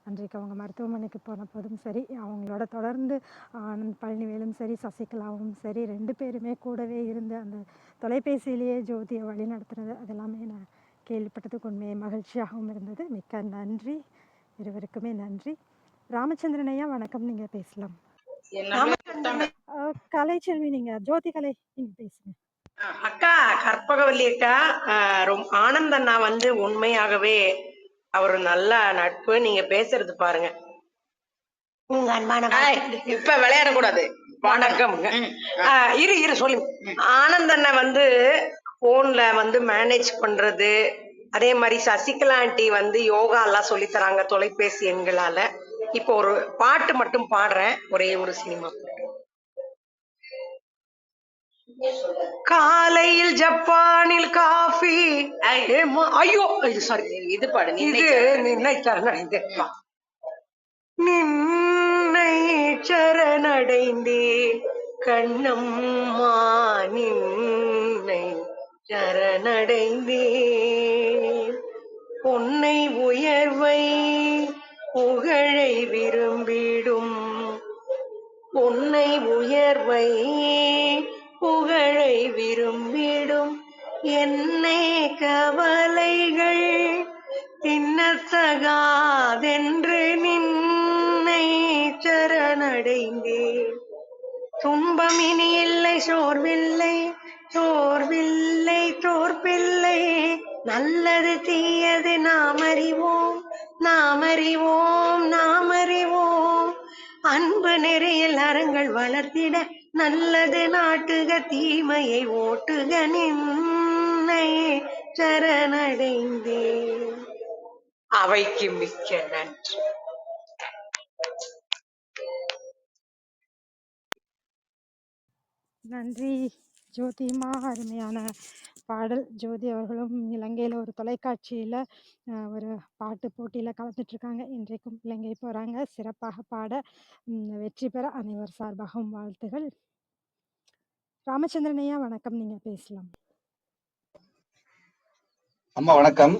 அன்றைக்கு அவங்க மருத்துவமனைக்கு போன போதும் சரி, அவங்களோட தொடர்ந்து ஆனந்த் பழனிவேலும் சரி, சசிகலாவும் சரி, 2 பேருமே கூடவே இருந்து அந்த தொலைபேசியிலேயே ஜோதியை வழி நடத்துனது அதெல்லாமே நான் கேள்விப்பட்டதுக்கு உண்மையை மகிழ்ச்சியாகவும் இருந்தது. மிக்க நன்றி, இருவருக்குமே நன்றி. ராமச்சந்திரன் ஐயா வணக்கம், நீங்கள் பேசலாம். கலைச்செல்வி, நீங்க ஜோதி கலை, நீங்க பேசுங்க. அக்கா கற்பகவல்லி அக்கா, ஆனந்த் அண்ணா உண்மையாகவே அவர் நல்ல நட்பு. நீங்க பேசுறது பாருங்க. உங்க அன்பான இப்ப விளையாடக்கூடாது. வணக்கம். இரு சொல்லு. ஆனந்த் அண்ணன் போன்ல மேனேஜ் பண்றது, அதே மாதிரி சசிகலா ஆண்டி யோகா எல்லாம் சொல்லி தராங்க தொலைபேசி எண்களால. இப்போ ஒரு பாட்டு மட்டும் பாடுறேன், ஒரே ஒரு சினிமா. காலையில் ஜப்பானில் காஃபி. ஐயோ சாரி, இது பாடு. நின்னை சரணடைந்தேன் கண்ணம்மா, நின்னை சரணடைந்தேன். பொன்னை உயர்வை புகழை விரும்பிடும், பொன்னை உயர்வை புகழை விரும்பிடும் என்னை கவலைகள் தின்னத்தகாதென்று நின்னை சரணடைந்தேன். துன்பம் இனி இல்லை, சோர்வில்லை, சோர்வில்லை, தோற்பில்லை. நல்லது தீயது நாம் அறிவோம், நாம் அறிவோம், நாம் அறிவோம். அன்பு நெறியில் அறங்கள் வளர்த்திட நல்லது நாட்டுக, தீமையை ஓட்டுக, நின்னை சரணடைந்தேன். அவைக்கு மிக்க நன்றி. நன்றி ஜோதிமா, அருமையான பாடல். ஜோதி அவர்களும் இலங்கையில் ஒரு தொலைக்காட்சியில் ஒரு பாட்டு போட்டியில் கலந்துட்டுருக்காங்க. இன்றைக்கும் இலங்கை போகிறாங்க. சிறப்பாக பாட வெற்றி பெற அனைவர் சார்பாகவும் வாழ்த்துகள். ராமச்சந்திரன் ஐயா வணக்கம், நீங்கள் பேசலாம். அம்மா வணக்கம்.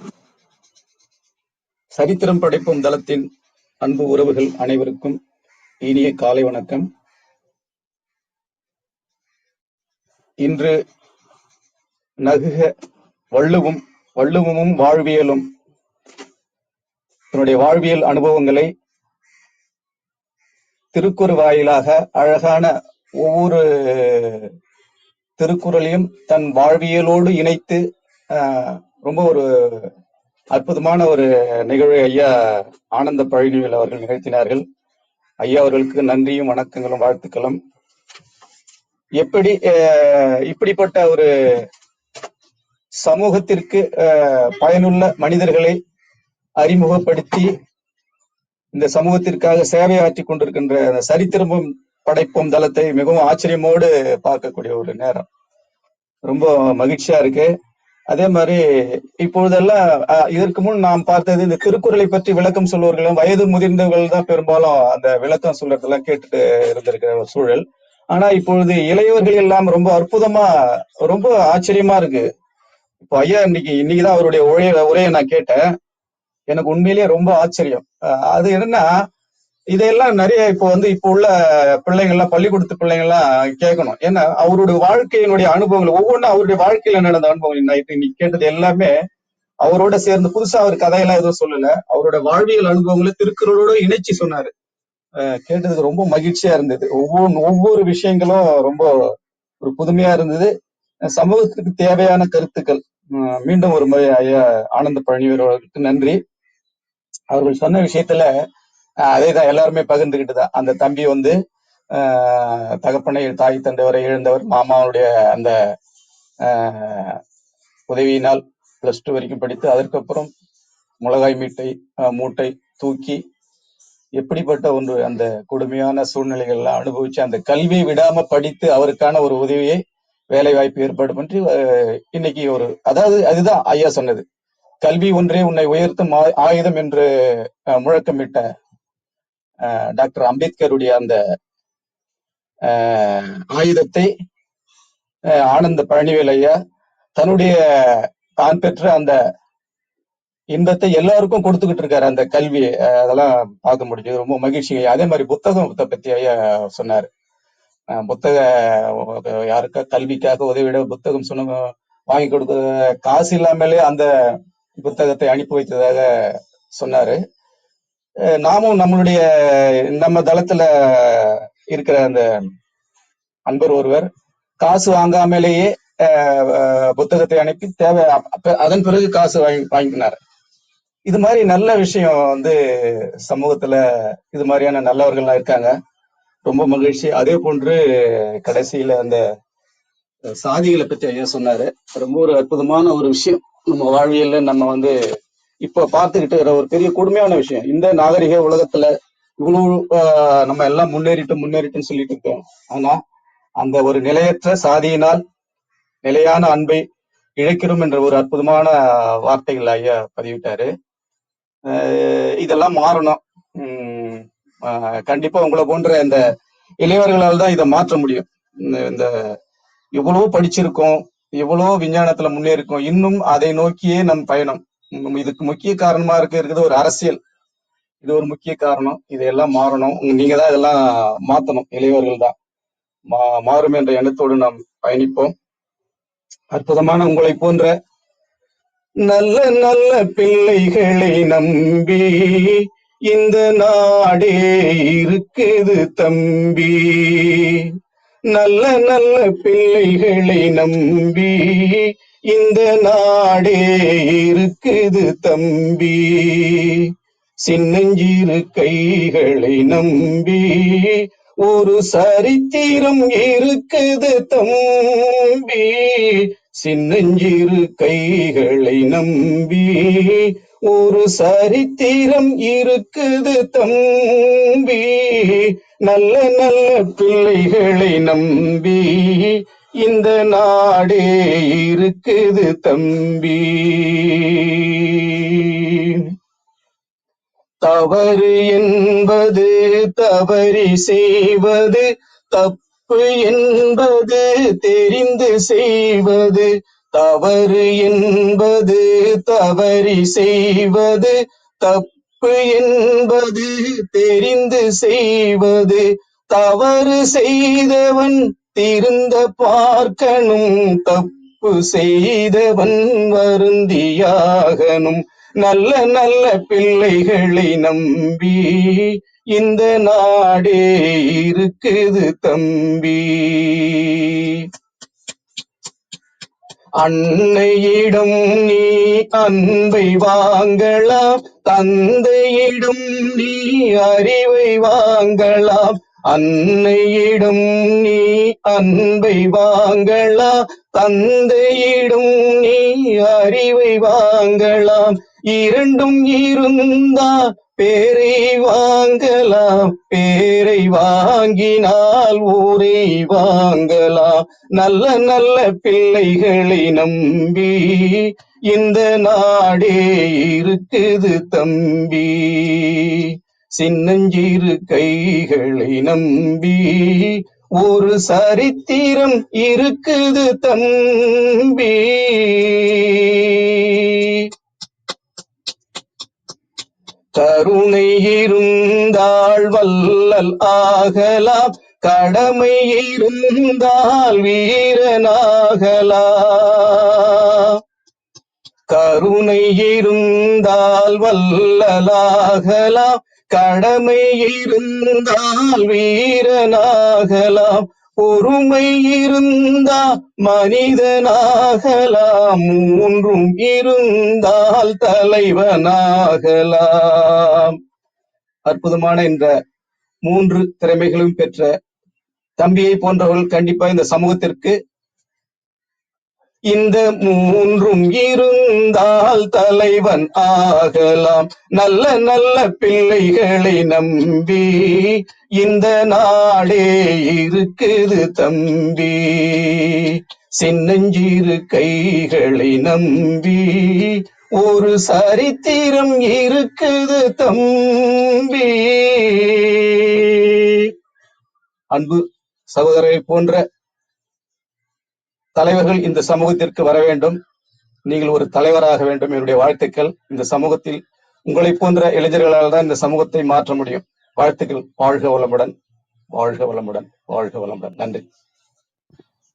சரித்திரம் படைப்பும் தளத்தின் அன்பு உறவுகள் அனைவருக்கும் இனிய காலை வணக்கம். இன்று நகுக வள்ளுவமும் வாழ்வியலும் தன்னுடைய வாழ்வியல் அனுபவங்களை திருக்குறள் வாயிலாக அழகான ஒவ்வொரு திருக்குறளையும் தன் வாழ்வியலோடு இணைத்து ரொம்ப ஒரு அற்புதமான ஒரு நிகழ்வை ஐயா ஆனந்த பழனிவேல் அவர்கள் நிகழ்த்தினார்கள். ஐயா அவர்களுக்கு நன்றியும் வணக்கங்களும் வாழ்த்துக்களும். எப்படி இப்படிப்பட்ட ஒரு சமூகத்திற்கு பயனுள்ள மனிதர்களை அறிமுகப்படுத்தி இந்த சமூகத்திற்காக சேவையாற்றி கொண்டிருக்கின்ற சரித்திரமும் படைப்போம் தளத்தை மிகவும் ஆச்சரியமோடு பார்க்கக்கூடிய ஒரு நேரம். ரொம்ப மகிழ்ச்சியா இருக்கு. அதே மாதிரி இப்பொழுதெல்லாம் இதற்கு முன் நாம் பார்த்தது இந்த திருக்குறளை பற்றி விளக்கம் சொல்பவர்களும் வயது முதிர்ந்தவர்கள் தான் பெரும்பாலும் அந்த விளக்கம் சொல்றதெல்லாம் கேட்டுட்டு இருந்திருக்கிற ஒரு சூழல். ஆனா இப்பொழுது இளையவர்கள் எல்லாம் ரொம்ப அற்புதமா, ரொம்ப ஆச்சரியமா இருக்கு. இப்போ ஐயா இன்னைக்குதான் அவருடைய உரையை நான் கேட்டேன். எனக்கு உண்மையிலேயே ரொம்ப ஆச்சரியம். அது என்னன்னா, இதையெல்லாம் நிறைய இப்போ உள்ள பிள்ளைங்கள்லாம், பள்ளிக்கூடத்து பிள்ளைங்கள்லாம் கேட்கணும். ஏன்னா அவருடைய வாழ்க்கையினுடைய அனுபவங்கள் ஒவ்வொன்றும் அவருடைய வாழ்க்கையில நடந்த அனுபவம். இன்னைக்கு கேட்டது எல்லாமே அவரோட சேர்ந்து புதுசா அவர் கதையெல்லாம் எதுவும் சொல்லல. அவரோட வாழ்வியல் அனுபவங்களை திருக்குறளோட இணைச்சு சொன்னாரு. கேட்டதுக்கு ரொம்ப மகிழ்ச்சியா இருந்தது. ஒவ்வொரு விஷயங்களும் ரொம்ப ஒரு புதுமையா இருந்தது. சமூகத்துக்கு தேவையான கருத்துக்கள். மீண்டும் ஒரு முறை ஐயா ஆனந்த பழனிவேல் அவர்களுக்கு நன்றி. அவர்கள் சொன்ன விஷயத்துல அதேதான் எல்லாருமே பகிர்ந்துகிட்டுதான். அந்த தம்பி தகப்பனை, தாய் தந்தைவரை இழந்தவர். மாமாவுடைய அந்த உதவியினால் +2 வரைக்கும் படித்து அதற்கப்புறம் மிளகாய் மூட்டை தூக்கி எப்படிப்பட்ட ஒன்று அந்த கொடுமையான சூழ்நிலைகள்லாம் அனுபவிச்சு அந்த கல்வியை விடாம படித்து அவருக்கான ஒரு உதவியை, வேலை வாய்ப்பு ஏற்பாடு பண்ணி இன்னைக்கு அதாவது அதுதான் ஐயா சொன்னது, கல்வி ஒன்றே உன்னை உயர்த்தும் ஆயுதம் என்று முழக்கமிட்ட டாக்டர் அம்பேத்கருடைய அந்த ஆயுதத்தை ஆனந்த பழனிவேல் ஐயா தன்னுடைய தான் பெற்ற அந்த இன்பத்தை எல்லாருக்கும் கொடுத்துக்கிட்டு இருக்காரு. அந்த கல்வி அதெல்லாம் பார்க்க முடிஞ்சது. ரொம்ப மகிழ்ச்சி. அதே மாதிரி புத்தகத்தை பத்தி ஐயா சொன்னாரு. புத்தக யாருக்கா கல்விக்காக உதவிட புத்தகம் வாங்கி கொடுக்க காசு இல்லாமலே அந்த புத்தகத்தை அனுப்பி வைத்ததாக சொன்னாரு. நாமும் நம்ம தளத்துல இருக்கிற அந்த அன்பர் ஒருவர் காசு வாங்காமலேயே புத்தகத்தை அனுப்பி அதன் பிறகு காசு வாங்கினார். இது மாதிரி நல்ல விஷயம் சமூகத்துல இது மாதிரியான நல்லவர்கள்லாம் இருக்காங்க. ரொம்ப மகிழ்ச்சி. அதே போன்று கடைசியில அந்த சாதிகளை பத்தி ஐயா சொன்னாரு. ரொம்ப ஒரு அற்புதமான ஒரு விஷயம். நம்ம வாழ்வியல்ல நம்ம இப்ப பார்த்துக்கிட்டு இருக்கிற ஒரு பெரிய கொடுமையான விஷயம். இந்த நாகரிக உலகத்துல இவ்வளவு நம்ம எல்லாம் முன்னேறிட்டுன்னு சொல்லிட்டு இருக்கோம். ஆனா அந்த ஒரு நிலையற்ற சாதியினால் நிலையான அன்பை இழைக்கிறோம் என்ற ஒரு அற்புதமான வார்த்தைகள் ஐயா பதிவிட்டாரு. இதெல்லாம் மாறணும். கண்டிப்பா உங்களை போன்ற இந்த இளையவர்களால் தான் இதை மாற்ற முடியும். இந்த எவ்வளவோ படிச்சிருக்கோம், எவ்வளவோ விஞ்ஞானத்துல முன்னேறிக்கோம், இன்னும் அதை நோக்கியே நம் பயணம். இதுக்கு முக்கிய காரணமா இருக்கிறது ஒரு அரசியல். இது ஒரு முக்கிய காரணம். இதையெல்லாம் மாறணும். நீங்க தான் இதெல்லாம் மாத்தணும். இளையவர்கள் தான் மாறும் என்ற எண்ணத்தோடு நாம் பயணிப்போம். அற்புதமான உங்களை போன்ற நல்ல நல்ல பிள்ளைகளை நம்பி இந்த நாடே இருக்குது தம்பி. நல்ல நல்ல பிள்ளைகளை நம்பி இந்த நாடே இருக்குது தம்பி. சின்னஞ்சிறு கைகளை நம்பி ஒரு சரித்திரம் இருக்குது தம்பி. சின்னஞ்சிறு கைகளை நம்பி ஒரு சரித்திரம் இருக்குது தம்பி. நல்ல நல்ல பிள்ளைகளை நம்பி இந்த நாடே இருக்குது தம்பி. தவறு என்பது தவறி செய்வது, தப்பு என்பது தெரிந்து செய்வது. தவறு என்பது தவறி செய்வது, தப்பு என்பது தெரிந்து செய்வது. தவறு செய்தவன் திருந்த பார்க்கணும், தப்பு செய்தவன் வருந்தியாகணும். நல்ல நல்ல பிள்ளைகளை நம்பி இந்த நாடே இருக்குது தம்பி. அன்னையிடம் நீ அன்பை வாங்கலாம், தந்தையிடம் நீ அறிவை வாங்கலாம். அன்னையிடம் நீ அன்பை வாங்கலாம், தந்தையிடம் நீ அறிவை வாங்கலாம். இரண்டும் இருந்தால் பேரை வாங்கலாம், பேரை வாங்கினால் ஊரை வாங்கலாம். நல்ல நல்ல பிள்ளைகளை நம்பி இந்த நாடே இருக்குது தம்பி. சின்னஞ்சிறு கைகளை நம்பி ஒரு சரித்திரம் இருக்குது தம்பி. கருணை இருந்தால் வல்லல் ஆகலாம், கடமை இருந்தால் வீரனாகலாம். கருணை இருந்தால் வல்லலாகலாம், கடமை இருந்தால் வீரனாகலாம். பொறுமை இருந்தால் மனிதனாகலாம், மூன்றும் இருந்தால் தலைவனாகலாம். அற்புதமான இந்த 3 திறமைகளும் பெற்ற தம்பியை போன்றவர்கள் கண்டிப்பா இந்த சமூகத்திற்கு இந்த 3ம் இருந்தால் தலைவன் ஆகலாம். நல்ல நல்ல பிள்ளைகளை நம்பி இந்த நாடே இருக்குது தம்பி. சின்னஞ்சிறு கைகளை நம்பி ஒரு சரித்திரம் இருக்குது தம்பி. அன்பு சகோதரரை போன்ற தலைவர்கள் இந்த சமூகத்திற்கு வர வேண்டும். நீங்கள் ஒரு தலைவராக வேண்டும். என்னுடைய வாழ்த்துக்கள். இந்த சமூகத்தில் உங்களை போன்ற இளைஞர்களால் தான் இந்த சமூகத்தை மாற்ற முடியும். வாழ்த்துக்கள். வாழ்க வளமுடன், வாழ்க வளமுடன், வாழ்க வளமுடன். நன்றி.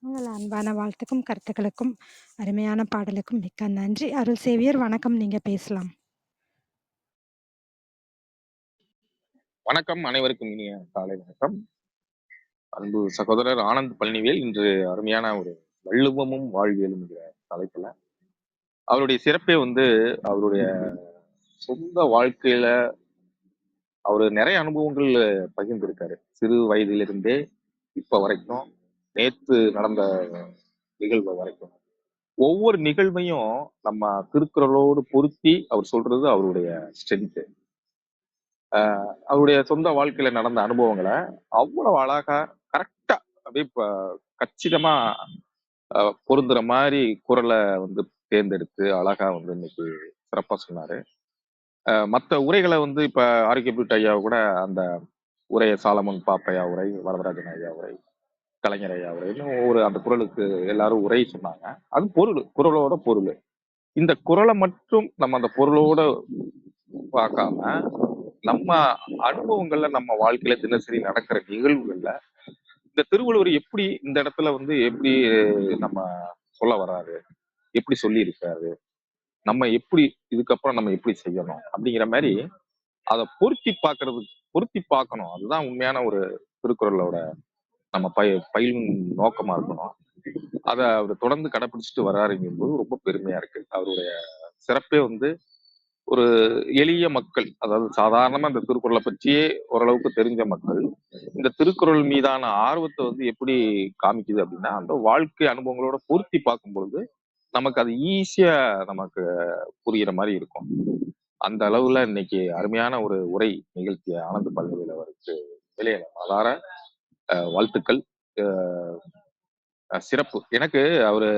உங்கள் அன்பான வாழ்த்துக்கும் கருத்துக்களுக்கும் அருமையான பாடலுக்கும் மிக்க நன்றி. அருள் சேவியர் வணக்கம், நீங்க பேசலாம். வணக்கம், அனைவருக்கும் இனிய காலை வணக்கம். அன்பு சகோதரர் ஆனந்த் பழனிவேல் இன்று அருமையான ஒரு வள்ளுவமும் வாழ்வியலும் என்கிற தலைப்புல அவருடைய சிறப்பே அவருடைய சொந்த வாழ்க்கையில அவரு நிறைய அனுபவங்கள் பகிர்ந்திருக்காரு. சிறு வயதிலிருந்தே இப்ப வரைக்கும், நேத்து நடந்த நிகழ்வு வரைக்கும் ஒவ்வொரு நிகழ்வையும் நம்ம திருக்குறளோடு பொருத்தி அவர் சொல்றது அவருடைய ஸ்ட்ரென்த். அவருடைய சொந்த வாழ்க்கையில நடந்த அனுபவங்களை அவ்வளவு அழகா கரெக்டா அப்படியே கச்சிதமா பொருந்துற மாதிரி குரலை தேர்ந்தெடுத்து அழகா இன்னைக்கு சிறப்பா சொன்னாரு. மற்ற உரைகளை இப்ப ஆரோக்கியபுட் ஐயா கூட அந்த உரையை சாலமன் பாப்பையா உரை, வரதராஜன் ஐயா உரை, கலைஞர் ஐயா உரை, ஒவ்வொரு அந்த குரலுக்கு எல்லாரும் உரை சொன்னாங்க. அது பொருள், குரலோட பொருள். இந்த குரலை மட்டும் நம்ம அந்த பொருளோட பார்க்காம நம்ம அனுபவங்கள்ல, நம்ம வாழ்க்கையில தினசரி நடக்கிற நிகழ்வுகள்ல இந்த திருவள்ளுவர் எப்படி இந்த இடத்துல எப்படி நம்ம சொல்ல வர்றாரு, எப்படி சொல்லி இருக்காரு, நம்ம எப்படி இதுக்கப்புறம் நம்ம எப்படி செய்யணும் அப்படிங்கிற மாதிரி அதை பொருத்தி பார்க்கணும். அதுதான் உண்மையான ஒரு திருக்குறளோட நம்ம பயிலும் நோக்கமா இருக்கணும். அதை அவர் தொடர்ந்து கடைபிடிச்சிட்டு வர்றாருங்கும் போது ரொம்ப பெருமையா இருக்கு. அவருடைய சிறப்பே ஒரு எளிய மக்கள், அதாவது சாதாரணமா இந்த திருக்குறளை பற்றியே ஓரளவுக்கு தெரிஞ்ச மக்கள் இந்த திருக்குறள் மீதான ஆர்வத்தை எப்படி காமிக்குது அப்படின்னா, அந்த வாழ்க்கை அனுபவங்களோட பொருத்தி பார்க்கும் பொழுது நமக்கு அது ஈஸியா நமக்கு புரிகிற மாதிரி இருக்கும். அந்த அளவுல இன்னைக்கு அருமையான ஒரு உரை நிகழ்த்திய ஆனந்த பழனிவேல் அவருக்கு வெளியே அலார வாழ்த்துக்கள். சிறப்பு. எனக்கு அவரு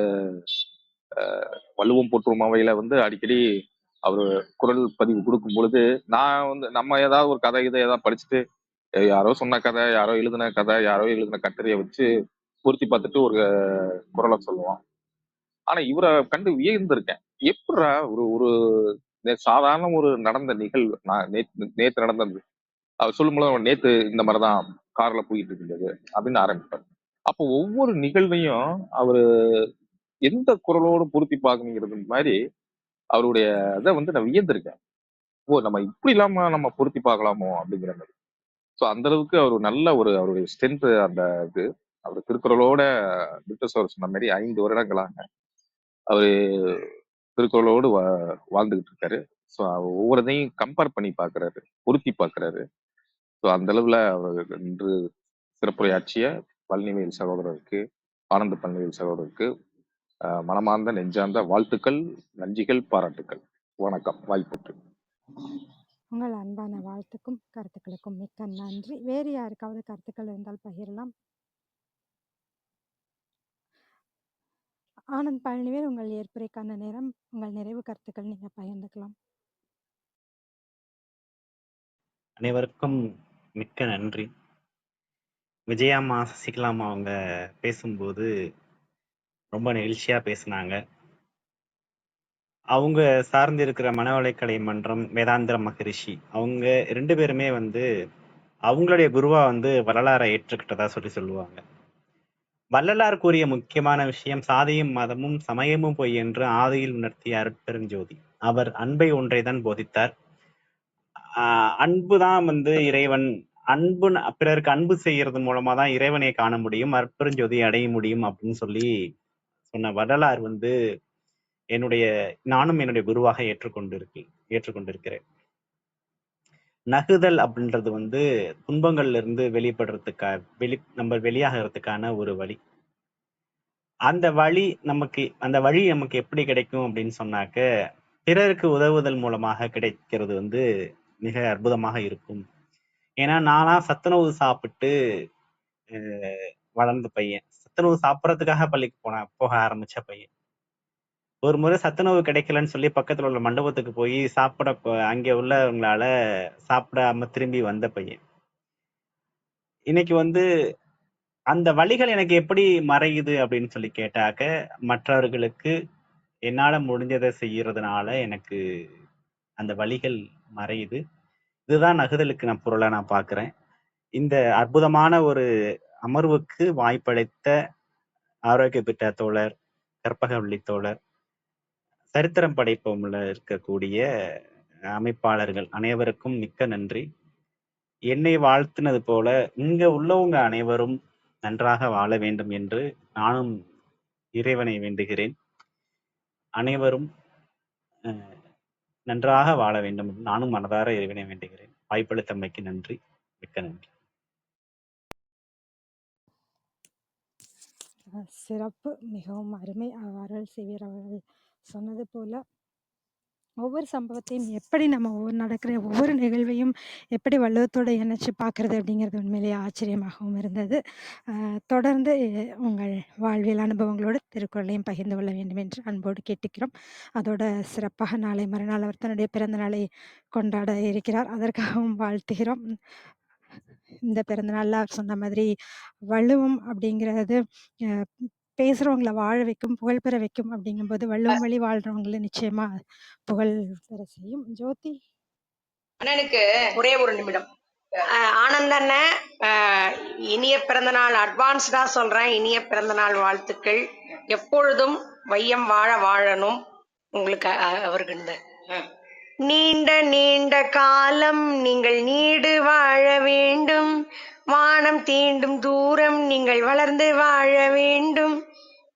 வள்ளுவம் போற்றும் அவையில அடிக்கடி அவரு குரல் பதிவு கொடுக்கும் பொழுது நான் நம்ம ஏதாவது ஒரு கதை ஏதாவது படிச்சுட்டு யாரோ சொன்ன கதை, யாரோ எழுதின கதை, யாரோ எழுதின கட்டுரையை வச்சு பொருத்தி பார்த்துட்டு ஒரு குரலை சொல்லுவோம். ஆனா இவரை கண்டு வியந்திருக்கேன். எப்படா ஒரு ஒரு சாதாரண ஒரு நடந்த நிகழ்வு, நான் நேத்து நடந்தது அவர் சொல்லும்போது நேத்து இந்த மாதிரிதான் கார்ல போயிட்டு இருந்தது அப்படின்னு ஆரம்பிப்பார். அப்போ ஒவ்வொரு நிகழ்வையும் அவரு எந்த குரலோடு பொருத்தி பார்க்கணுங்கிறது மாதிரி அவருடைய இதை வந்து நான் வியந்திருக்கேன். ஓ, நம்ம இப்படி இல்லாம நம்ம பொருத்தி பார்க்கலாமோ அப்படிங்கிற மாதிரி. ஸோ அந்த அளவுக்கு அவர் நல்ல ஒரு அவருடைய ஸ்ட்ரென்த். அந்த இது அவர் திருக்குறளோட அவர் சொன்ன மாதிரி 5 வருடங்களாக அவரு திருக்குறளோடு வாழ்ந்துகிட்டு இருக்காரு. ஸோ ஒவ்வொருதையும் கம்பேர் பண்ணி பார்க்கறாரு, பொருத்தி பார்க்கறாரு. ஸோ அந்த அளவுல அவர் இன்று சிறப்புரையாற்றிய பழனிவேல் சகோதரருக்கு, ஆனந்த பழனிவேல் சகோதரருக்கு மனமார்ந்த நெஞ்சார்ந்த வாழ்த்துக்கள், நன்றிகள், பாராட்டுக்கள். வணக்கம். வாய்ப்புக்கு உங்கள் அன்பான வாழ்த்துக்கும் கருத்துக்களுக்கும் மிக்க நன்றி. வேறு யாருக்காவது கருத்துக்கள் இருந்தால் பகிரலாம். ஆனந்த் பழனிவேல், உங்கள் ஏற்புரைக்கான நேரம். உங்கள் நிறைவு கருத்துக்கள் நீங்க பகிர்ந்துக்கலாம். அனைவருக்கும் மிக்க நன்றி. விஜயாம்மா, சசிகலாம்மா அவங்க பேசும்போது ரொம்ப நெகிழ்ச்சியா பேசினாங்க. அவங்க சார்ந்து இருக்கிற மனவளைக்கலை மன்றம், வேதாந்திர மகரிஷி, அவங்க 2 பேருமே வந்து அவங்களுடைய குருவா வந்து வரலாறை ஏற்றுக்கிட்டதா சொல்லுவாங்க. வள்ளலார் கூறிய முக்கியமான விஷயம், சாதியும் மதமும் சமயமும் பொய் என்று ஆதியில் உணர்த்திய அருட்பெருஞ்சோதி. அவர் அன்பை ஒன்றைதான் போதித்தார். அன்புதான் வந்து இறைவன். அன்பு பிறருக்கு அன்பு செய்யறது மூலமா தான் இறைவனை காண முடியும், அருட்பெருஞ்சோதியை அடைய முடியும் அப்படின்னு சொல்லி சொன்ன வள்ளலார் வந்து நானும் என்னுடைய குருவாக ஏற்றுக்கொண்டிருக்கிறேன். நகுதல் அப்படின்றது வந்து துன்பங்கள்ல இருந்து நம்ம வெளியாகிறதுக்கான ஒரு வழி. அந்த வழி நமக்கு எப்படி கிடைக்கும் அப்படின்னு சொன்னாக்க, பிறருக்கு உதவுதல் மூலமாக கிடைக்கிறது வந்து மிக அற்புதமாக இருக்கும். ஏன்னா நானா சத்துணவு சாப்பிட்டு வளர்ந்த பையன். சத்துணவு சாப்பிட்றதுக்காக பள்ளிக்கு போக ஆரம்பிச்ச பையன். ஒரு முறை சத்துணவு கிடைக்கலன்னு சொல்லி பக்கத்துல உள்ள மண்டபத்துக்கு போய் அங்கே உள்ளவங்களால சாப்பிடாம திரும்பி வந்த பையன். இன்னைக்கு வந்து அந்த வழிகள் எனக்கு எப்படி மறையுது அப்படின்னு சொல்லி கேட்டாக்க, மற்றவர்களுக்கு என்னால முடிஞ்சதை செய்யறதுனால எனக்கு அந்த வழிகள் மறையுது. இதுதான் நகுதலுக்கு பொருளா நான் பார்க்கிறேன். இந்த அற்புதமான ஒரு அமர்வுக்கு வாய்ப்பளித்த ஆரோக்கிய பிட்ட தோழர், கற்பகவள்ளி தோழர், சரித்திரம் படைப்போம்ல இருக்கக்கூடிய அமைப்பாளர்கள் அனைவருக்கும் மிக்க நன்றி. என்னை வாழ்த்தினது போல இங்க உள்ளவங்க அனைவரும் நன்றாக வாழ வேண்டும் என்று நானும் இறைவனை வேண்டுகிறேன். அனைவரும் நன்றாக வாழ வேண்டும் என்று நானும் மனதார இறைவனை வேண்டுகிறேன். வாய்ப்பளித்தமைக்கு நன்றி, மிக்க நன்றி. சிறப்பு, மிகவும் அருமை. அருள் சேவியர் அவர்கள் சொன்னது போல ஒவ்வொரு சம்பவத்தையும் எப்படி நம்ம நடக்கிற ஒவ்வொரு நிகழ்வையும் எப்படி வள்ளுவத்தோடு இணைச்சி பார்க்குறது அப்படிங்கிறது உண்மையிலேயே ஆச்சரியமாகவும் இருந்தது. தொடர்ந்து உங்கள் வாழ்வியல் அனுபவங்களோடு திருக்குறளையும் பகிர்ந்து கொள்ள வேண்டும் என்று அன்போடு கேட்டுக்கிறோம். அதோட சிறப்பாக நாளை மறுநாள் அவர் தன்னுடைய பிறந்த நாளை கொண்டாட இருக்கிறார். அதற்காகவும் வாழ்த்துகிறோம். இந்த பிறந்தநாளில் அவர் சொன்ன மாதிரி வள்ளுவம் அப்படிங்கிறது பேசுறவங்கள வாழ வைக்கும், புகழ் பெற வைக்கும். அப்படிங்கும்போது வள்ளுவம் வழி வாழ்றவங்களை நிச்சயமா புகழ் பெற செய்யும். ஜோதி அண்ணனுக்கு ஒரே ஒரு நிமிடம். ஆனந்த அண்ணன், இனிய பிறந்தநாள் அட்வான்ஸ்டா சொல்றேன். இனிய பிறந்தநாள் வாழ்த்துக்கள். எப்பொழுதும் வையம் வாழ வாழணும். உங்களுக்கு அவருக்கு நீண்ட நீண்ட காலம் நீங்கள் நீடு வாழ வேண்டும். வானம் தீண்டும் தூரம் நீங்கள் வளர்ந்து வாழ வேண்டும்.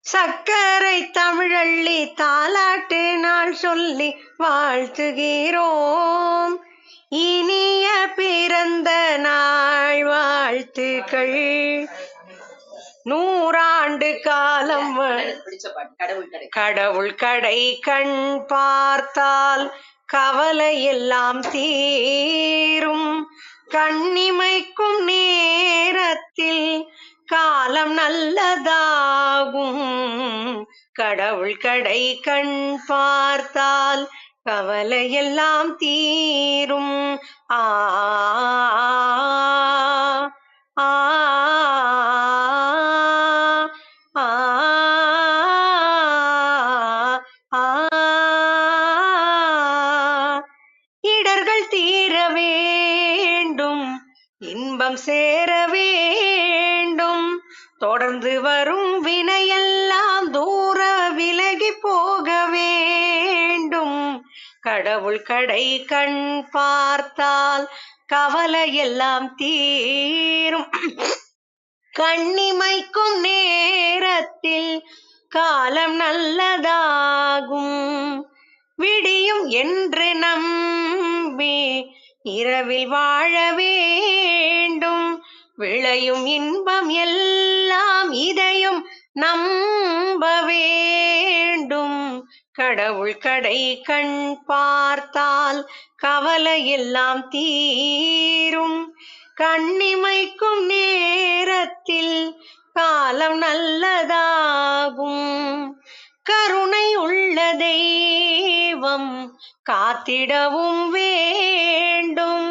சக்கரை தமிழள்ளி தாலாட்டு நாள் சொல்லி வாழ்த்துகிறோம். இனிய பிறந்த நாள் வாழ்த்துக்கள். 100 ஆண்டு காலம் கடவுள் கடை கண் பார்த்தால் கவலை எல்லாம் தீரும். கண்ணிமைக்கும் நேரத்தில் காலம் நல்லதாகும். கடவுள் கடை கண் பார்த்தால் கவலை எல்லாம் தீரும். ஆ ஆ இடர்கள் தீர வேண்டும், இன்பம் சேர வேண்டும். தொடர்ந்து வரும் வினையெல்லாம் தூர விலகி போக வேண்டும். கடவுள் கடை கண் பார்த்தால் கவலை எல்லாம் தீரும். கண்ணிமைக்கும் நேரத்தில் காலம் நல்லதாகும். விடியும் என்று நம்பி இரவில் வாழ வேண்டும். விளையும் இன்பம் எல்லாம் இதையும் நம்ப வேண்டும். கடவுள் கடை கண் பார்த்தால் கவலை எல்லாம் தீரும். கண்ணிமைக்கும் நேரத்தில் காலம் நல்லதாகும். கருணை உள்ள தெய்வம் காத்திடவும் வேண்டும்.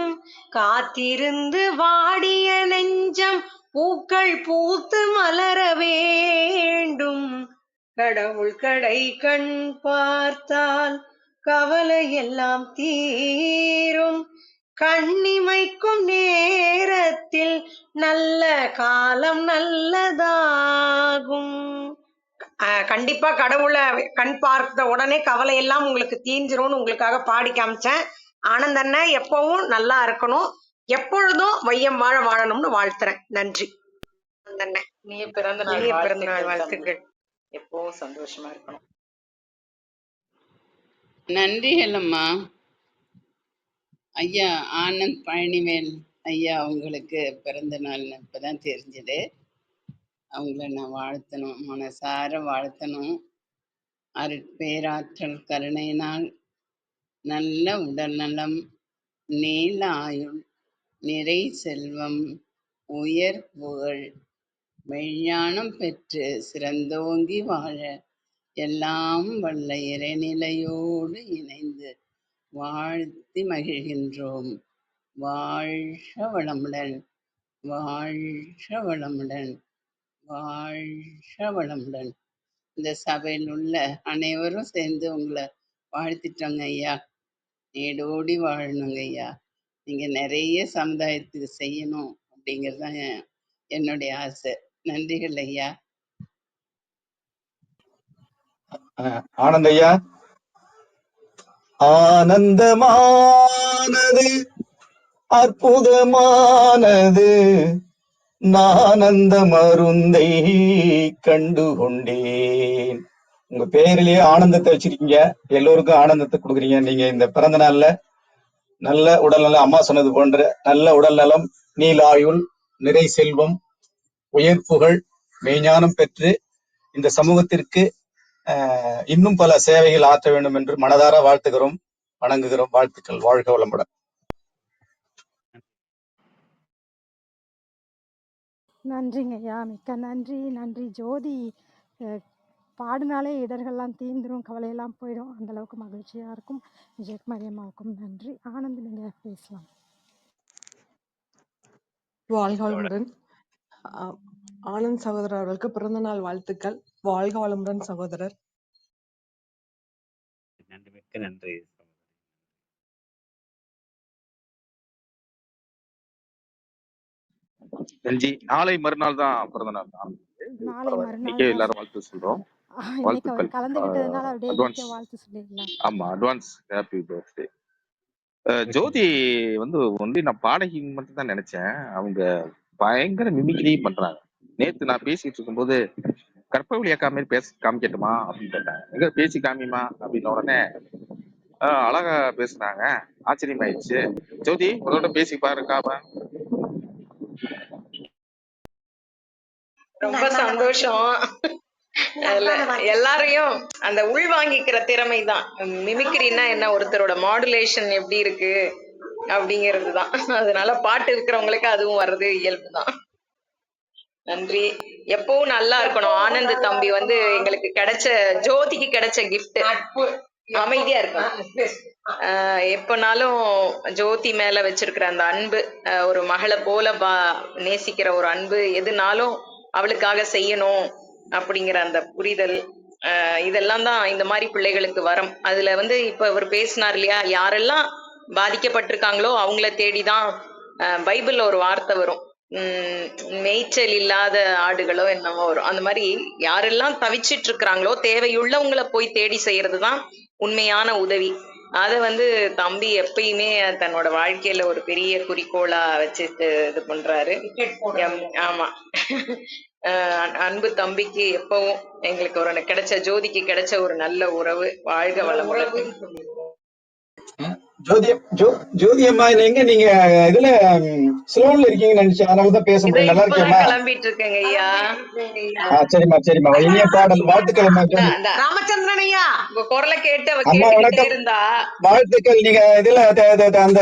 காத்திருந்து வாடிய நெஞ்சம் பூக்கள் பூத்து மலர வேண்டும். கடவுள் கடை கண் பார்த்தால் கவலை எல்லாம் தீரும். கண்ணிமைக்கும் நேரத்தில் நல்ல காலம் நல்லதாகும். கண்டிப்பா கடவுளை கண் பார்த்த உடனே கவலை எல்லாம் உங்களுக்கு தீஞ்சிரும்னு உங்களுக்காக பாடி காமிச்சேன். ஆனந்தண்ண எப்பவும் நல்லா இருக்கணும், எப்பொழுதும் வையம் வாழ வாழணும்னு வாழ்த்துறேன். நன்றி ஆனந்தண்ண. இனிய பிறந்த நாள் வாழ்த்துக்கள். எப்பவும் சந்தோஷமா இருக்கணும். நன்றிகள் அம்மா. ஐயா ஆனந்த் பழனிவேல் ஐயா அவங்களுக்கு பிறந்த நாள் இப்பதான் தெரிஞ்சது. அவங்கள நான் வாழ்த்தணும், மனசார வாழ்த்தணும். அருட்பேராற்றல் கருணையினால் நல்ல உடல்நலம், நீல ஆயுள், நிறை செல்வம், உயர் புகழ், மெய்ஞானம் பெற்று சிறந்தோங்கி வாழ எல்லாம் வல்ல இறைநிலையோடு இணைந்து வாழ்த்தி மகிழ்கின்றோம். வாழ்க வளமுடன், வாழ்க வளமுடன், வாழ்க வளமுடன். இந்த சபையில் உள்ள அனைவரும் சேர்ந்து உங்களை வாழ்த்திட்டோங்க ஐயா. நீடோடி வாழணுங்க ஐயா. நீங்க நிறைய சமுதாயத்துக்கு செய்யணும் அப்படிங்கிறது தான் என்னுடைய ஆசை. நன்றிகள் ஐயா. ஆனந்தையா, ஆனந்தமானது அற்புதமானது, நானந்த மருந்தை கண்டுகொண்டேன். உங்க பேரிலேயே ஆனந்தத்தை வச்சிருக்கீங்க, எல்லோருக்கும் ஆனந்தத்தை கொடுக்குறீங்க. நீங்க இந்த பிறந்த நாள்ல நல்ல உடல்நலம், அம்மா சொன்னது போன்ற நல்ல உடல்நலம், நீலாயுள், நிறை செல்வம், உயர் புகழ், மெய்ஞானம் பெற்று இந்த சமூகத்திற்கு இன்னும் பல சேவைகள் ஆற்ற வேண்டும் என்று மனதார வாழ்த்துகிறோம், வணங்குகிறோம். வாழ்த்துக்கள். வாழ்க வளமுடன். நன்றிங்க ஐயா, மிக்க நன்றி. நன்றி ஜோதி. பாடினாலே இடர்கள்லாம் தீந்துரும், கவலையெல்லாம் போயிடும். அந்த அளவுக்கு மகிழ்ச்சியாக இருக்கும். விஜயகுமாரி அம்மாவுக்கும் நன்றி. ஆனந்த் நீங்கள் பேசலாம். வாழ்க வளமுடன். ஆனந்த் சகோதரர் அவர்களுக்கு பிறந்த நாள் வாழ்த்துக்கள். வாழ்க வளமுடன் சகோதரர். நன்றி, மிக்க நன்றி. நன்றி. நாளை மறுநாள் தான் பிறந்த நாள் தான். நாளை மறுநாள் இன்னைக்கே எல்லாரும் வாழ்த்து சொல்றோம். இன்னைக்கு அவர் வாழ்த்துக்கள். கலந்துகிட்டதுனால அப்படியே அட்வான்ஸ். இன்னைக்கே வாழ்த்து சொல்லிடலாம். ஆமா, அட்வான்ஸ் ஹாப்பி பர்த்டே. ஜோதி வந்து ஒன்லி நான் பாடகின்னு மட்டும் தான் நினைச்சேன். அவங்க பயங்கர மிமிக்ரி பண்றாங்க. நேத்து நான் பேசிட்டு இருக்கும்போது கற்பவழி அக்கா மாதிரி பேச காமிக்கட்டுமா அப்படின்னு கேட்டாங்க. எங்க பேசி காமிமா அப்படின்ன உடனே அழகா பேசுனாங்க. ஆச்சரியமாயிடுச்சு. ஜோதி உங்களோட பேசி பாருக்காம. ரொம்ப சந்தோஷம். அதுல எல்லாரையும் அந்த உள்வாங்கிக்கிற திறமை தான். மிமிக்ரின்னா என்ன, ஒருத்தரோட மாடுலேஷன் எப்படி இருக்கு அப்படிங்கிறது தான். அதனால பாட்டு இருக்கிறவங்களுக்கு அதுவும் வர்றது இயல்பு தான். நன்றி. எப்பவும் நல்லா இருக்கணும். ஆனந்த் தம்பி வந்து எங்களுக்கு கிடைச்ச, ஜோதிக்கு கிடைச்ச கிஃப்ட். அமைதியா இருக்கும். எப்பனாலும் ஜோதி மேல வச்சிருக்கிற அந்த அன்பு, ஒரு மகளை போல நேசிக்கிற ஒரு அன்பு, எதுனாலும் அவளுக்காக செய்யணும் அப்படிங்கிற அந்த புரிதல், இதெல்லாம் தான் இந்த மாதிரி பிள்ளைகளுக்கு வரும். அதுல வந்து இப்ப இவர் பேசினார் இல்லையா, யாரெல்லாம் பாதிக்கப்பட்டிருக்காங்களோ அவங்கள தேடிதான் பைபிள்ல ஒரு வார்த்தை வரும், மேய்ச்சல் இல்லாத ஆடுகளோ என்னவோ வரும். அந்த மாதிரி யாரெல்லாம் தவிச்சிட்டு இருக்கிறாங்களோ தேவையுள்ளவங்களை போய் தேடி செய்யறதுதான் உண்மையான உதவி. அத வந்து தம்பி எப்பயுமே தன்னோட வாழ்க்கையில ஒரு பெரிய குறிக்கோளா வச்சுட்டு இது பண்றாரு. ஆமா. அன்பு தம்பிக்கு எப்பவும் எங்களுக்கு ஒரு கிடைச்ச ஜோதிக்கு கிடைச்ச ஒரு நல்ல உறவு. வாழ்க வளமுடன். ஜோதி அம்மா நீங்க இதுல ஸ்லோன்ல இருக்கீங்கன்னு நினைச்சேன், அதனாலதான் பேச இதை முடியும். நல்லா இப்பதான் இருக்கேம்மா? கிளம்பிட்டு இருக்கேங்க ஐயா. சரிம்மா. இனிய பாடல் வாழ்த்துக்கள் அம்மா. ஜோதி ராமச்சந்திரன் ஐயா உங்க குரலை கேட்டு அவ அம்மா கேட்டுக்கிட்டே வணக்கம், இருந்தா. வாழ்த்துக்கள். நீங்க இதுல அந்த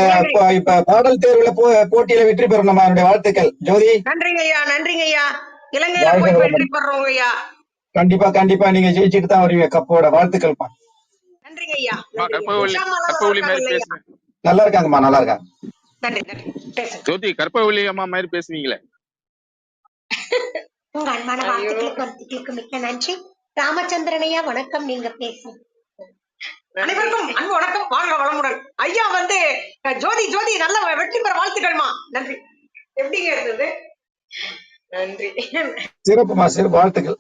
இப்ப பாடல் தேர்வுல போட்டியில வெற்றி பெறணுமா? என்னுடைய வாழ்த்துக்கள் ஜோதி. நன்றிங்க ஐயா. இலங்கையில வாழ்க போய் வெற்றி வளமுடன். பெறோங்க ஐயா. கண்டிப்பா நீங்க ஜெயிச்சுட்டு தான் வருவீங்க கப்போட. வாழ்த்துக்கள்மா. நன்றிங்க ஐயா. கற்பவள்ளி மாதிரி பேசுங்க. நல்லா இருக்காங்கம்மா, நல்லா இருக்காங்க. நன்றி. ஜோதி கற்பவள்ளி அம்மா மாதிரி பேசுவீங்களே. உங்க அன்பான வாழ்த்துக்களுக்கு கருத்துக்களுக்கு மிக்க நன்றி. ராமச்சந்திரன் ஐயா வணக்கம், நீங்க பேசுங்க. அனைவருக்கும் அன்பு வணக்கம், வாழ்க வளமுடன். ஐயா வந்து ஜோதி நல்ல வெற்றி பெற வாழ்த்துக்கள்மா. நன்றி. எப்படிங்க இருந்தது? நன்றி. சிறப்புமா, சிறப்பு, வாழ்த்துக்கள்.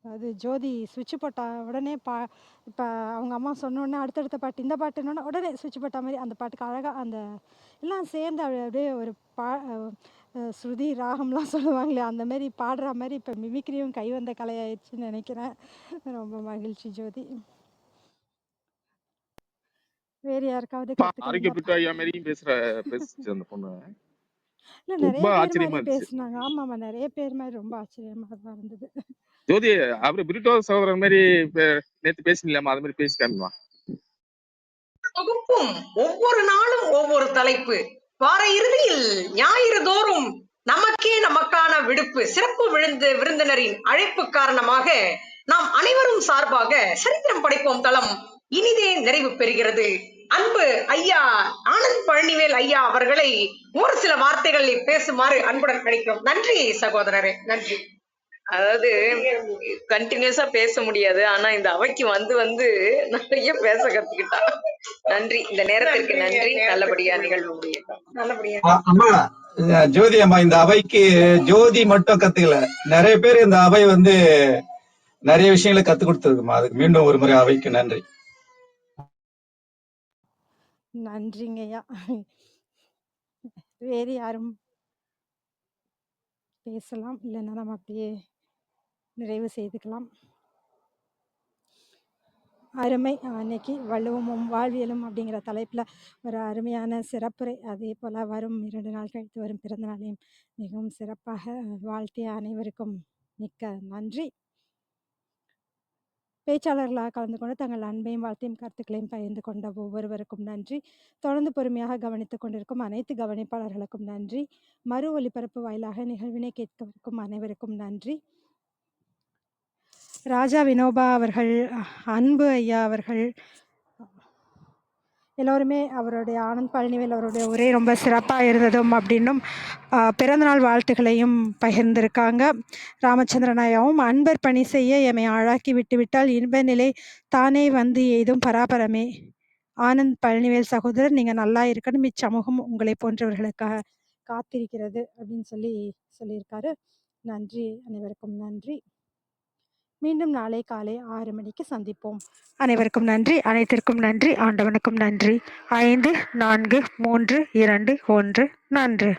அது ஜோதி சுவிட்ச் போட்டா உடனே இப்போ அவங்க அம்மா சொன்னோடனே அடுத்தடுத்த பாட்டு இந்த பாட்டுன்னொன்னே உடனே சுவிட்ச் போட்ட மாதிரி அந்த பாட்டுக்கு அழகாக அந்த எல்லாம் சேர்ந்து அப்படியே ஒரு ஸ்ருதி ராகம்லாம் சொல்லுவாங்களே அந்த மாதிரி பாடுற மாதிரி இப்போ மிமிக்ரியும் கை வந்த கலையாயிடுச்சுன்னு நினைக்கிறேன். ரொம்ப மகிழ்ச்சி ஜோதி. வேறு யாருக்காவது ஆரோக்கியப்பட்டு ஐயா மாதிரியும் பேசுச்சு அந்த பொண்ணு. இல்லை, நிறைய பேர் மாதிரி பேசுனாங்க. ஆமாம்மா, நிறைய பேர் மாதிரி ரொம்ப ஆச்சரியமாக தான் இருந்தது. ஜோதி அவரு பிரிட்டோ சகோதரர் மாதிரி நேத்து பேசினீங்களாமா, அது மாதிரி பேசி காமிமா. தொகுப்பும் ஒவ்வொரு நாளும் ஒவ்வொரு தலைப்பு. வார இறுதியில் ஞாயிறு தோறும் நமக்கான விடுப்பு. சிறப்பு விருந்தினரின் அழைப்பு காரணமாக நாம் அனைவரும் சார்பாக சரித்திரம் படைப்போம் தளம் இனிதே நிறைவு பெறுகிறது. அன்பு ஐயா ஆனந்த் பழனிவேல் ஐயா அவர்களை ஒரு சில வார்த்தைகளை பேசுமாறு அன்புடன் கிடைக்கும். நன்றி சகோதரரே, நன்றி. அதாவது கண்டினியூஸா பேச முடியாது, ஆனா இந்த அவைக்கு வந்து நிறைய பேச கத்துக்கிட்டா. நன்றி, இந்த நேரத்திற்கு நன்றி. நல்லபடியா நிகழ்வு முடியட்டும். நல்லபடியா. அம்மா ஜோதி அம்மா, இந்த அவைக்கு ஜோதி மட்டும் கத்துக்கல, நிறைய பேர் இந்த அவை நிறைய விஷயங்களை கத்து கொடுத்ததுமா. அதுக்கு மீண்டும் ஒரு முறை அவைக்கு நன்றி. நன்றிங்கய்யா. வேறு யாரும் பேசலாம், இல்லைன்னா நம்ம அப்படியே நிறைவு செய்துக்கலாம். அருமை. அன்னைக்கு வள்ளுவமும் வாழ்வியலும் அப்படிங்கிற தலைப்பில் ஒரு அருமையான சிறப்புரை. அதே போல் வரும் 2 நாள் கழித்து வரும் பிறந்த நாளையும் மிகவும் சிறப்பாக வாழ்த்திய அனைவருக்கும் மிக்க நன்றி. பேச்சாளர்களாக கலந்து கொண்டு தங்கள் அன்பையும் வாழ்த்தையும் கருத்துக்களையும் பகிர்ந்து கொண்ட ஒவ்வொருவருக்கும் நன்றி. தொடர்ந்து பொறுமையாக கவனித்துக் கொண்டிருக்கும் அனைத்து கவனிப்பாளர்களுக்கும் நன்றி. மறு ஒலிபரப்பு வாயிலாக நிகழ்வினை கேட்கவிருக்கும் அனைவருக்கும் நன்றி. ராஜா வினோபா அவர்கள், அன்பு ஐயா அவர்கள், எல்லோருமே அவருடைய ஆனந்த் பழனிவேல் அவருடைய உரை ரொம்ப சிறப்பாக இருந்ததும் அப்படின்னும் பிறந்தநாள் வாழ்த்துக்களையும் பகிர்ந்திருக்காங்க. ராமச்சந்திரன் ஐயாவும் அன்பர் பணி செய்ய எம்மை ஆளாக்கி விட்டுவிட்டால் இன்ப நிலை தானே வந்து எய்தும் பராபரமே. ஆனந்த் பழனிவேல் சகோதரர், நீங்கள் நல்லா இருக்கணும், இச்சமூகம் உங்களை போன்றவர்களுக்காக காத்திருக்கிறது அப்படின்னு சொல்லியிருக்காரு. நன்றி, அனைவருக்கும் நன்றி. மீண்டும் நாளை காலை 6 மணிக்கு சந்திப்போம். அனைவருக்கும் நன்றி, அனைத்திற்கும் நன்றி, ஆண்டவனுக்கும் நன்றி. 5, 4, 3, 2, 1 நன்றி.